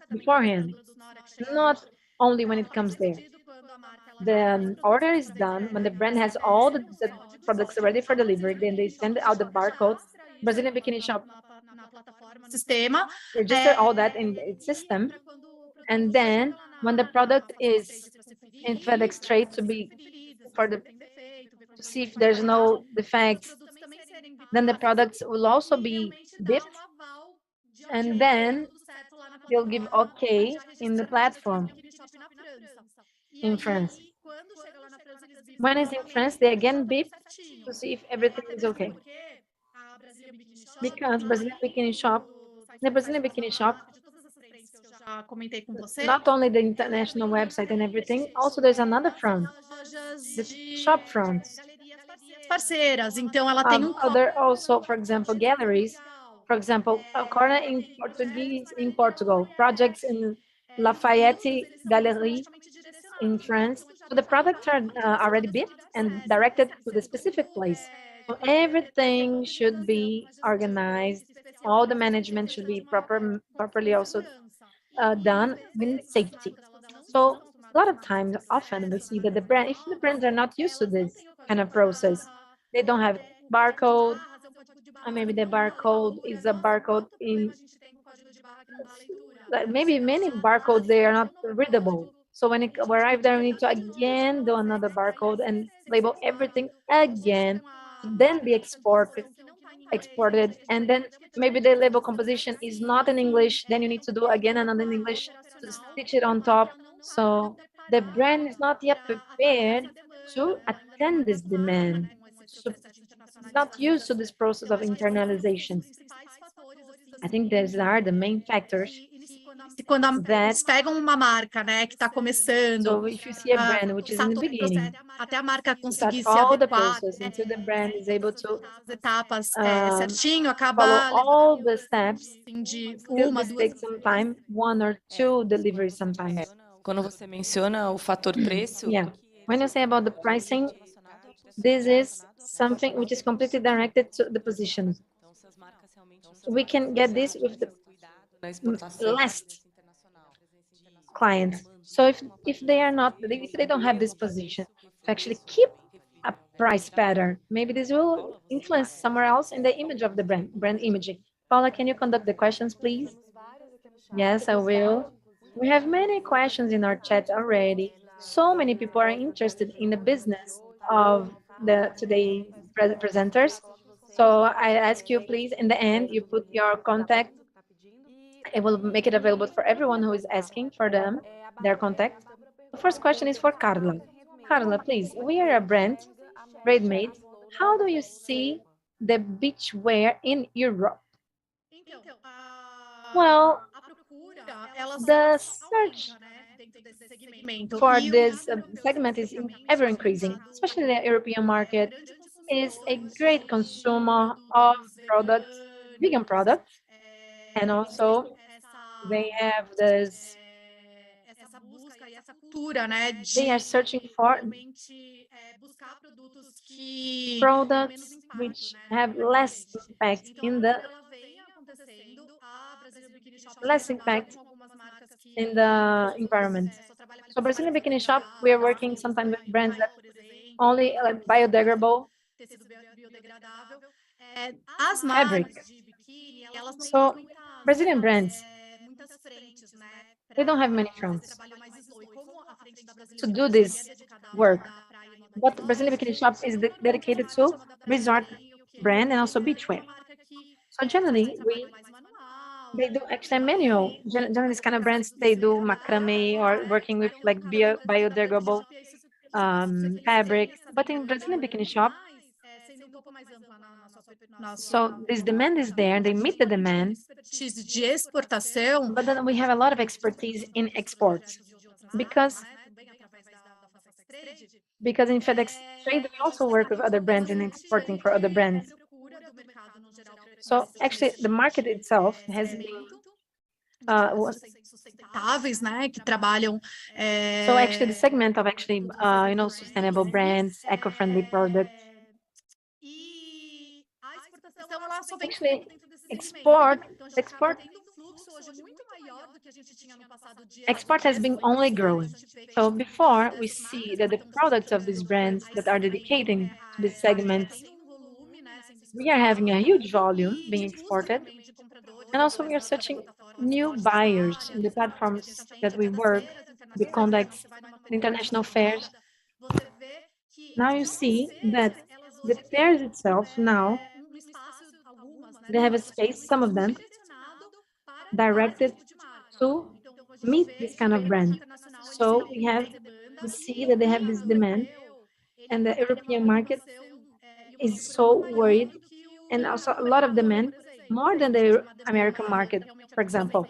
beforehand, not only when it comes there. The order is done when the brand has all the products ready for delivery. Then they send out the barcode. Brazilian bikini shop register all that in its system, and then when the product is in FedEx trade to see if there's no defects, then the products will also be bipped, and then they'll give okay in the platform in France. When it's in France, they again beep to see if everything is okay. Because the Brazilian bikini shop, not only the international website and everything, also there's another front, the shop front. Other also, for example, galleries. For example, a corner in Portuguese in Portugal, projects in Lafayette Gallery in France. So the products are already bipped and directed to the specific place. So everything should be organized. All the management should be properly also done with safety. So a lot of times, often we see that if the brands are not used to this kind of process, they don't have barcode, or maybe the barcode is a barcode in, like maybe many barcodes, they are not readable. So when it arrives there, we need to again do another barcode and label everything again, then be exported, and then maybe the label composition is not in English, then you need to do again another in English to stitch it on top. So the brand is not yet prepared to attend this demand. So it's not used to this process of internalization. I think these are the main factors. That, so if you see a brand which is in the beginning, start all the process until the brand is able to follow all the steps, still this takes some time, 1 or 2 deliveries sometimes. Quando você menciona o fator preço, yeah, when you say about the pricing, this is something which is completely directed to the position. We can get this with the last clients. So if they don't have this position to actually keep a price pattern, maybe this will influence somewhere else in the image of the brand imaging. Paula, can you conduct the questions, please? Yes, I will. We have many questions in our chat already. So many people are interested in the business of today's presenters. So I ask you, please, in the end, you put your contact. I will make it available for everyone who is asking for their contact. The first question is for Carla. Carla, please, we are a brand, ready-made. How do you see the beachwear in Europe? Well, the search for this segment is ever increasing, especially the European market is a great consumer of products, vegan products, and also they have this, they are searching for products which have less impact in the environment. So Brazilian Bikini Shop, we are working sometimes with brands that only biodegradable fabric. So Brazilian brands, they don't have many fronts to do this work. But Brazilian Bikini Shop is dedicated to resort brand and also beachwear. So generally, They do actually manual. Generally, these kind of brands, they do macrame or working with like biodegradable fabric. But in Brazilian bikini shop, so this demand is there, they meet the demand. De exportação. But then we have a lot of expertise in exports because in FedEx Trade we also work with other brands in exporting for other brands. So actually, the market itself has been que trabalham. So actually, the segment of sustainable brands, eco-friendly products. Actually, export has been only growing. So before we see that the products of these brands that are dedicating to this segment, we are having a huge volume being exported, and also we are searching new buyers in the platforms that we work, the conducts, international fairs. Now you see that the fairs itself now, they have a space, some of them, directed to meet this kind of brand. So we see that they have this demand, and the European market is so worried, and also a lot of demand, more than the American market. For example,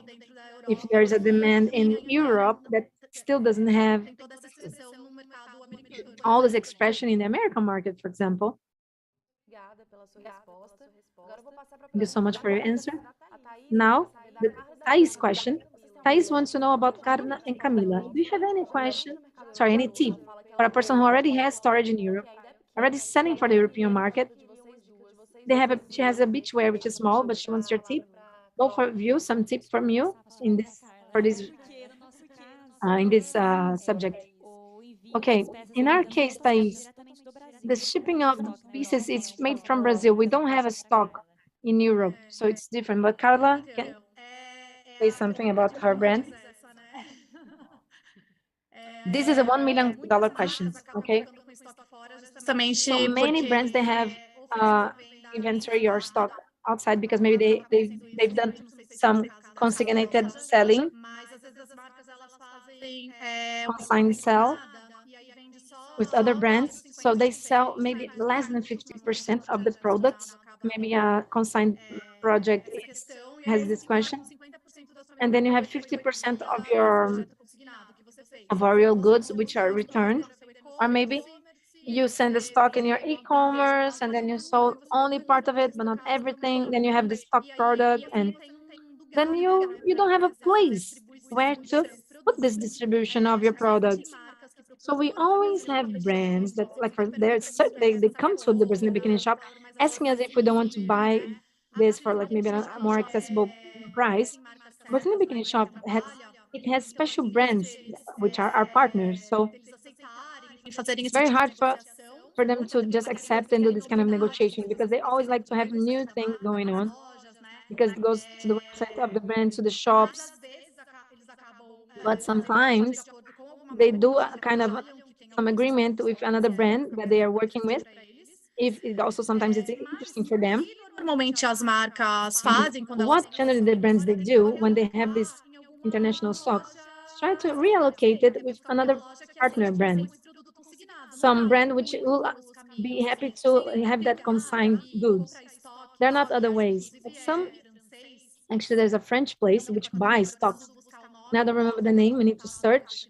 if there is a demand in Europe that still doesn't have all this expression in the American market, for example. Thank you so much for your answer. Now, the Thais question. Thais wants to know about Carla and Camila. Do you have any question, any tip for a person who already has storage in Europe, already selling for the European market? She has a beachwear which is small, but she wants your tip. Both of you, some tip from you in this subject. Okay, in our case, Thais, the shipping of the pieces is made from Brazil. We don't have a stock in Europe, so it's different. But Carla can say something about her brand. This is a $1 million question, okay? So many brands, they have inventory or stock outside because maybe they've done some consignated selling, consigned sell with other brands. So they sell maybe less than 50% of the products. Maybe a consigned project has this question. And then you have 50% of your real goods which are returned, or maybe you send the stock in your e-commerce and then you sold only part of it but not everything. Then you have the stock product, and then you don't have a place where to put this distribution of your products. So we always have brands that, like, they come to the Brazilian bikini shop asking us if we don't want to buy this for like maybe a more accessible price. Brazilian bikini shop has special brands which are our partners. So it's very hard for them to just accept and do this kind of negotiation, because they always like to have new things going on, because it goes to the website of the brand, to the shops. But sometimes they do a kind of some agreement with another brand that they are working with. If it also sometimes it's interesting for them. What generally the brands they do when they have this international stock, try to reallocate it with another partner brand. Some brand which will be happy to have that consigned goods. There are not other ways. Actually, there's a French place which buys stocks. Now I don't remember the name. We need to search.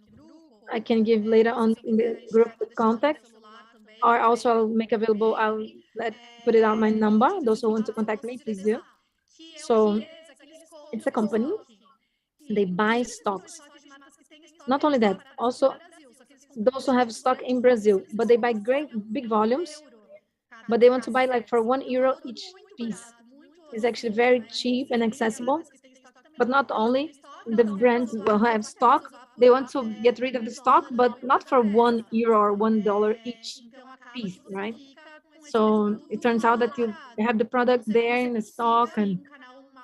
I can give later on in the group the contact, or also I'll make available. I'll put it on my number. Those who want to contact me, please do. So it's a company. They buy stocks. Not only that, also those who have stock in Brazil, but they buy great big volumes, but they want to buy like for €1 each piece. It's actually very cheap and accessible. But not only the brands will have stock, they want to get rid of the stock, but not for €1 or $1 each piece, right? So it turns out that you have the product there in the stock, and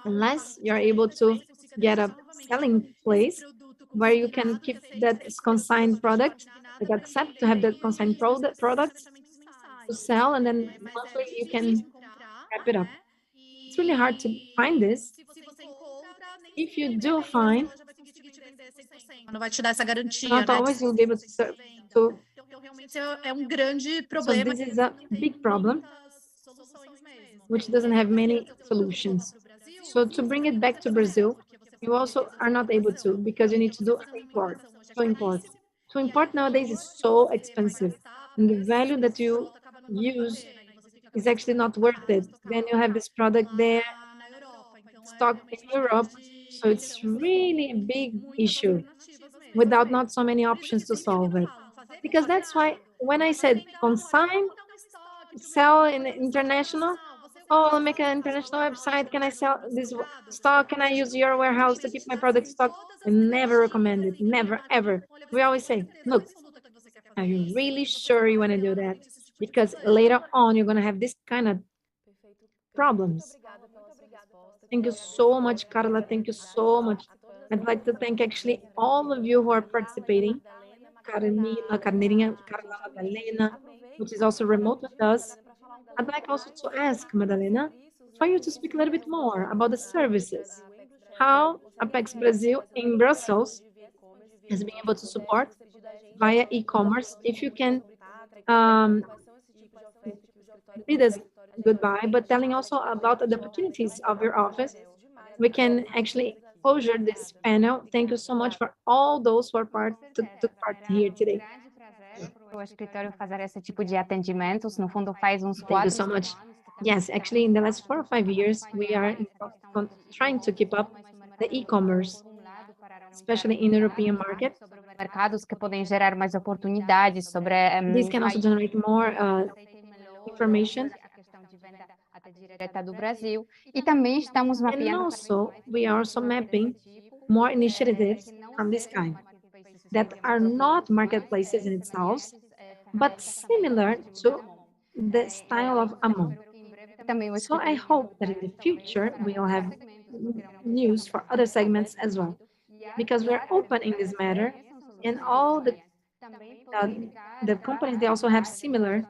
unless you're able to get a selling place where you can keep that consigned product, like accept to have that consigned products to sell, and then monthly you can wrap it up. It's really hard to find this. if you do find, não vai te dar essa garantia, not always you'll be able to serve. So realmente é grande so problema. this is a big problem, which doesn't have many solutions. So to bring it back to Brazil, you also are not able to, because you need to do import, to import. To import nowadays is so expensive, and the value that you use is actually not worth it. Then you have this product there, stock in Europe, so it's really a big issue without not so many options to solve it. Because that's why when I said consign, sell in international, oh, I'll make an international website, can I sell this stock, can I use your warehouse to keep my product stock? I never recommend it, never, ever. We always say, look, are you really sure you want to do that? Because later on, you're going to have this kind of problems. Thank you so much, Carla. Thank you so much. I'd like to thank actually all of you who are participating. Carolina, Carneirinha, Carla, Madalena, which is also remote with us. I'd like also to ask Madalena for you to speak a little bit more about the services. How Apex Brazil in Brussels has been able to support via e-commerce. If you can bid us goodbye, but telling also about the opportunities of your office, we can actually closure this panel. Thank you so much for all those who are took part here today. O escritório fazer esse tipo de atendimentos, no fundo faz uns Thank you so much. Yes, actually, in the last 4 or 5 years, we are trying to keep up the e-commerce, especially in the European market. Mercados que podem gerar mais oportunidades sobre. This can also generate more information. Direta do Brasil. E também estamos mapeando. And also, we are also mapping more initiatives from this kind that are not marketplaces in itself, but similar to the style of Amon. So I hope that in the future, we will have news for other segments as well, because we're open in this matter, and all the companies, they also have similar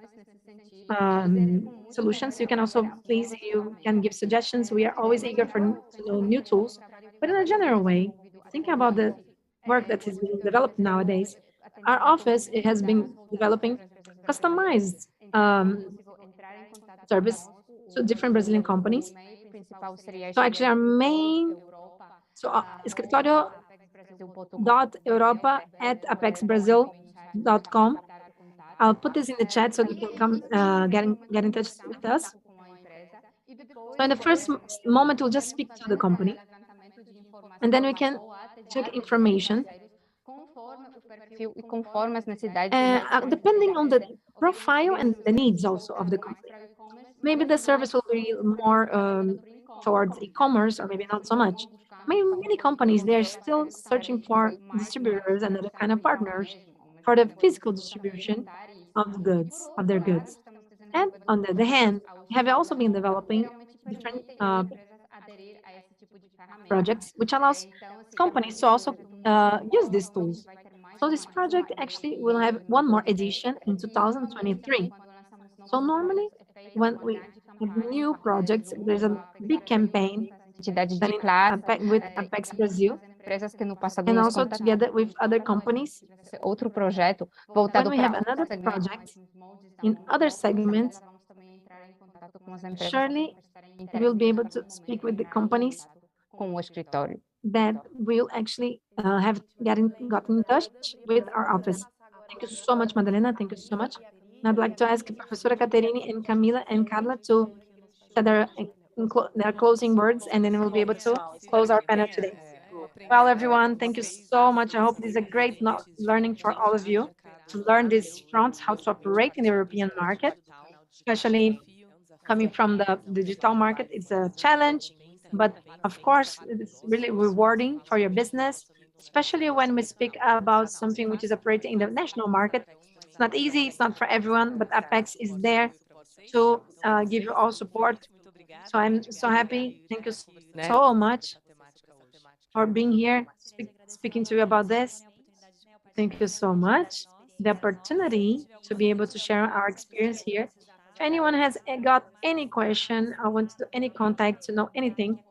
solutions. You can also, please, you can give suggestions. We are always eager to know new tools, but in a general way, think about the work that is being developed nowadays. Our office, it has been developing customized service to different Brazilian companies. So actually our main, escritorio.europa@apexbrasil.com. I'll put this in the chat so you can come get in touch with us. So in the first moment, we'll just speak to the company, and then we can check information. Depending on the profile and the needs also of the company. Maybe the service will be more towards e-commerce, or maybe not so much. Many companies, they're still searching for distributors and other kind of partners for the physical distribution of goods, of their goods. And on the other hand, we have also been developing different projects, which allows companies to also use these tools. So this project actually will have one more edition in 2023. So normally, when we have new projects, there's a big campaign with ApexBrasil, and also together with other companies. When we have another project in other segments, surely we'll be able to speak with the companies that will actually have gotten in touch with our office. Thank you so much, Madalena. Thank you so much. And I'd like to ask Professora Caterine and Camila and Carla to say their closing words, and then we'll be able to close our panel today. Well, everyone, thank you so much. I hope this is a great learning for all of you to learn these fronts, how to operate in the European market, especially coming from the digital market. It's a challenge, but of course, it's really rewarding for your business, especially when we speak about something which is operating in the national market. It's not easy, it's not for everyone, but Apex is there to give you all support. So I'm so happy. Thank you so much for being here, speaking to you about this. Thank you so much. The opportunity to be able to share our experience here. If anyone has got any question or wants to any contact to know anything,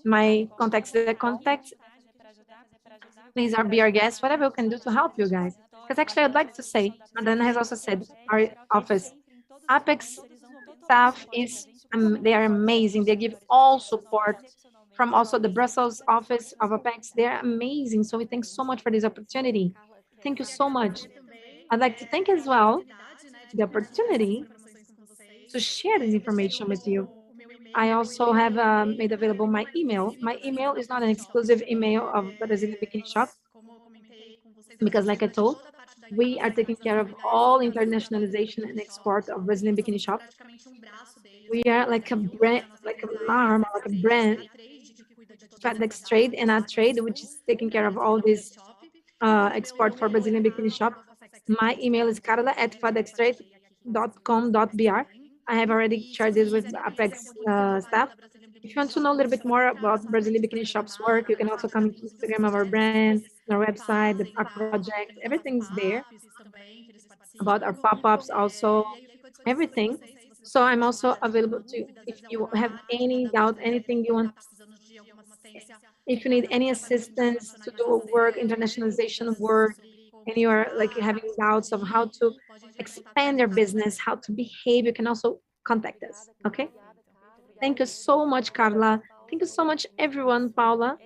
my contacts, the contacts. Please be our guest, whatever we can do to help you guys. Because actually, I'd like to say, Madonna has also said, our office, Apex staff they are amazing. They give all support from also the Brussels office of Apex. They're amazing. So we thank so much for this opportunity. Thank you so much. I'd like to thank as well the opportunity to share this information with you. I also have made available my email. My email is not an exclusive email of the Brazilian Bikini Shop, because like I told, we are taking care of all internationalization and export of Brazilian Bikini Shop. We are like a brand, like an arm, like a brand, FedEx Trade and our trade, which is taking care of all this export for Brazilian Bikini Shop. My email is carla@fedextrade.com.br. I have already shared this with Apex staff. If you want to know a little bit more about Brazilian Bikini Shop's work, you can also come to Instagram of our brand, our website, our project, everything's there. About our pop-ups also, everything. So I'm also available to you if you have any doubt, anything you want, if you need any assistance to do work, internationalization work, and you are like having doubts of how to expand your business, how to behave, you can also contact us, okay? Thank you so much, Carla. Thank you so much, everyone, Paula.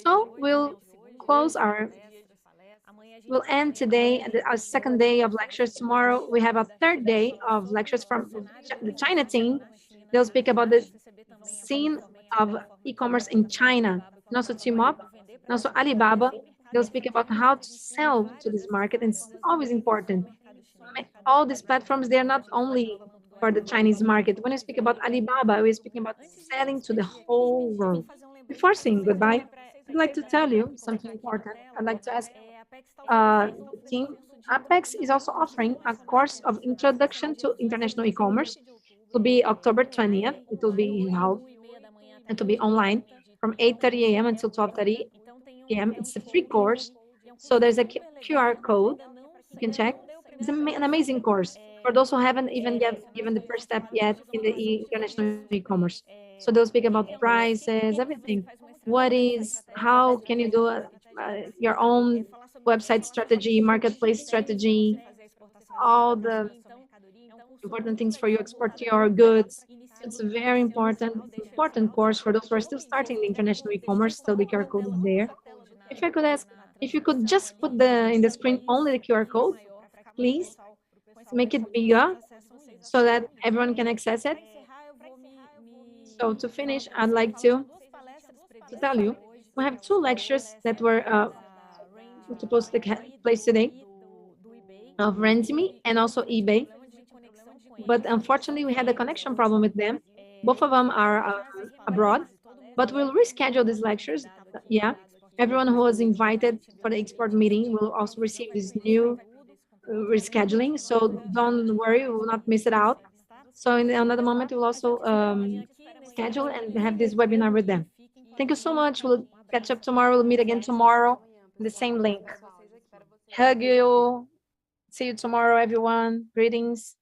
So we'll close we'll end today, our second day of lectures. Tomorrow, we have a third day of lectures from the China team. They'll speak about the scene of e-commerce in China. And also Timop, and also Alibaba. They'll speak about how to sell to this market. And it's always important. All these platforms, they're not only for the Chinese market. When we speak about Alibaba, we're speaking about selling to the whole world. Before saying goodbye, I'd like to tell you something important. I'd like to ask the team. Apex is also offering a course of introduction to international e-commerce. It will be October 20th. It will be held. It will be online from 8:30 a.m. until 12:30 p.m. It's a free course. So there's a QR code. You can check. It's an amazing course for those who haven't even given the first step yet in the international e-commerce. So they'll speak about prices, everything. How can you do your own website strategy, marketplace strategy, all the important things for you export your goods. It's a very important course for those who are still starting the international e-commerce. Still, the QR code is there. If I could ask, if you could just put in the screen only the QR code, please make it bigger so that everyone can access it. So to finish, I'd like to tell you, we have two lectures that were supposed to take place today of Rent.me and also eBay. But unfortunately, we had a connection problem with them. Both of them are abroad, but we'll reschedule these lectures. Yeah, everyone who was invited for the export meeting will also receive this new rescheduling. So don't worry, we will not miss it out. So in another moment, we'll also schedule and have this webinar with them. Thank you so much. We'll catch up tomorrow. We'll meet again tomorrow in the same link. Hug you. See you tomorrow, everyone. Greetings.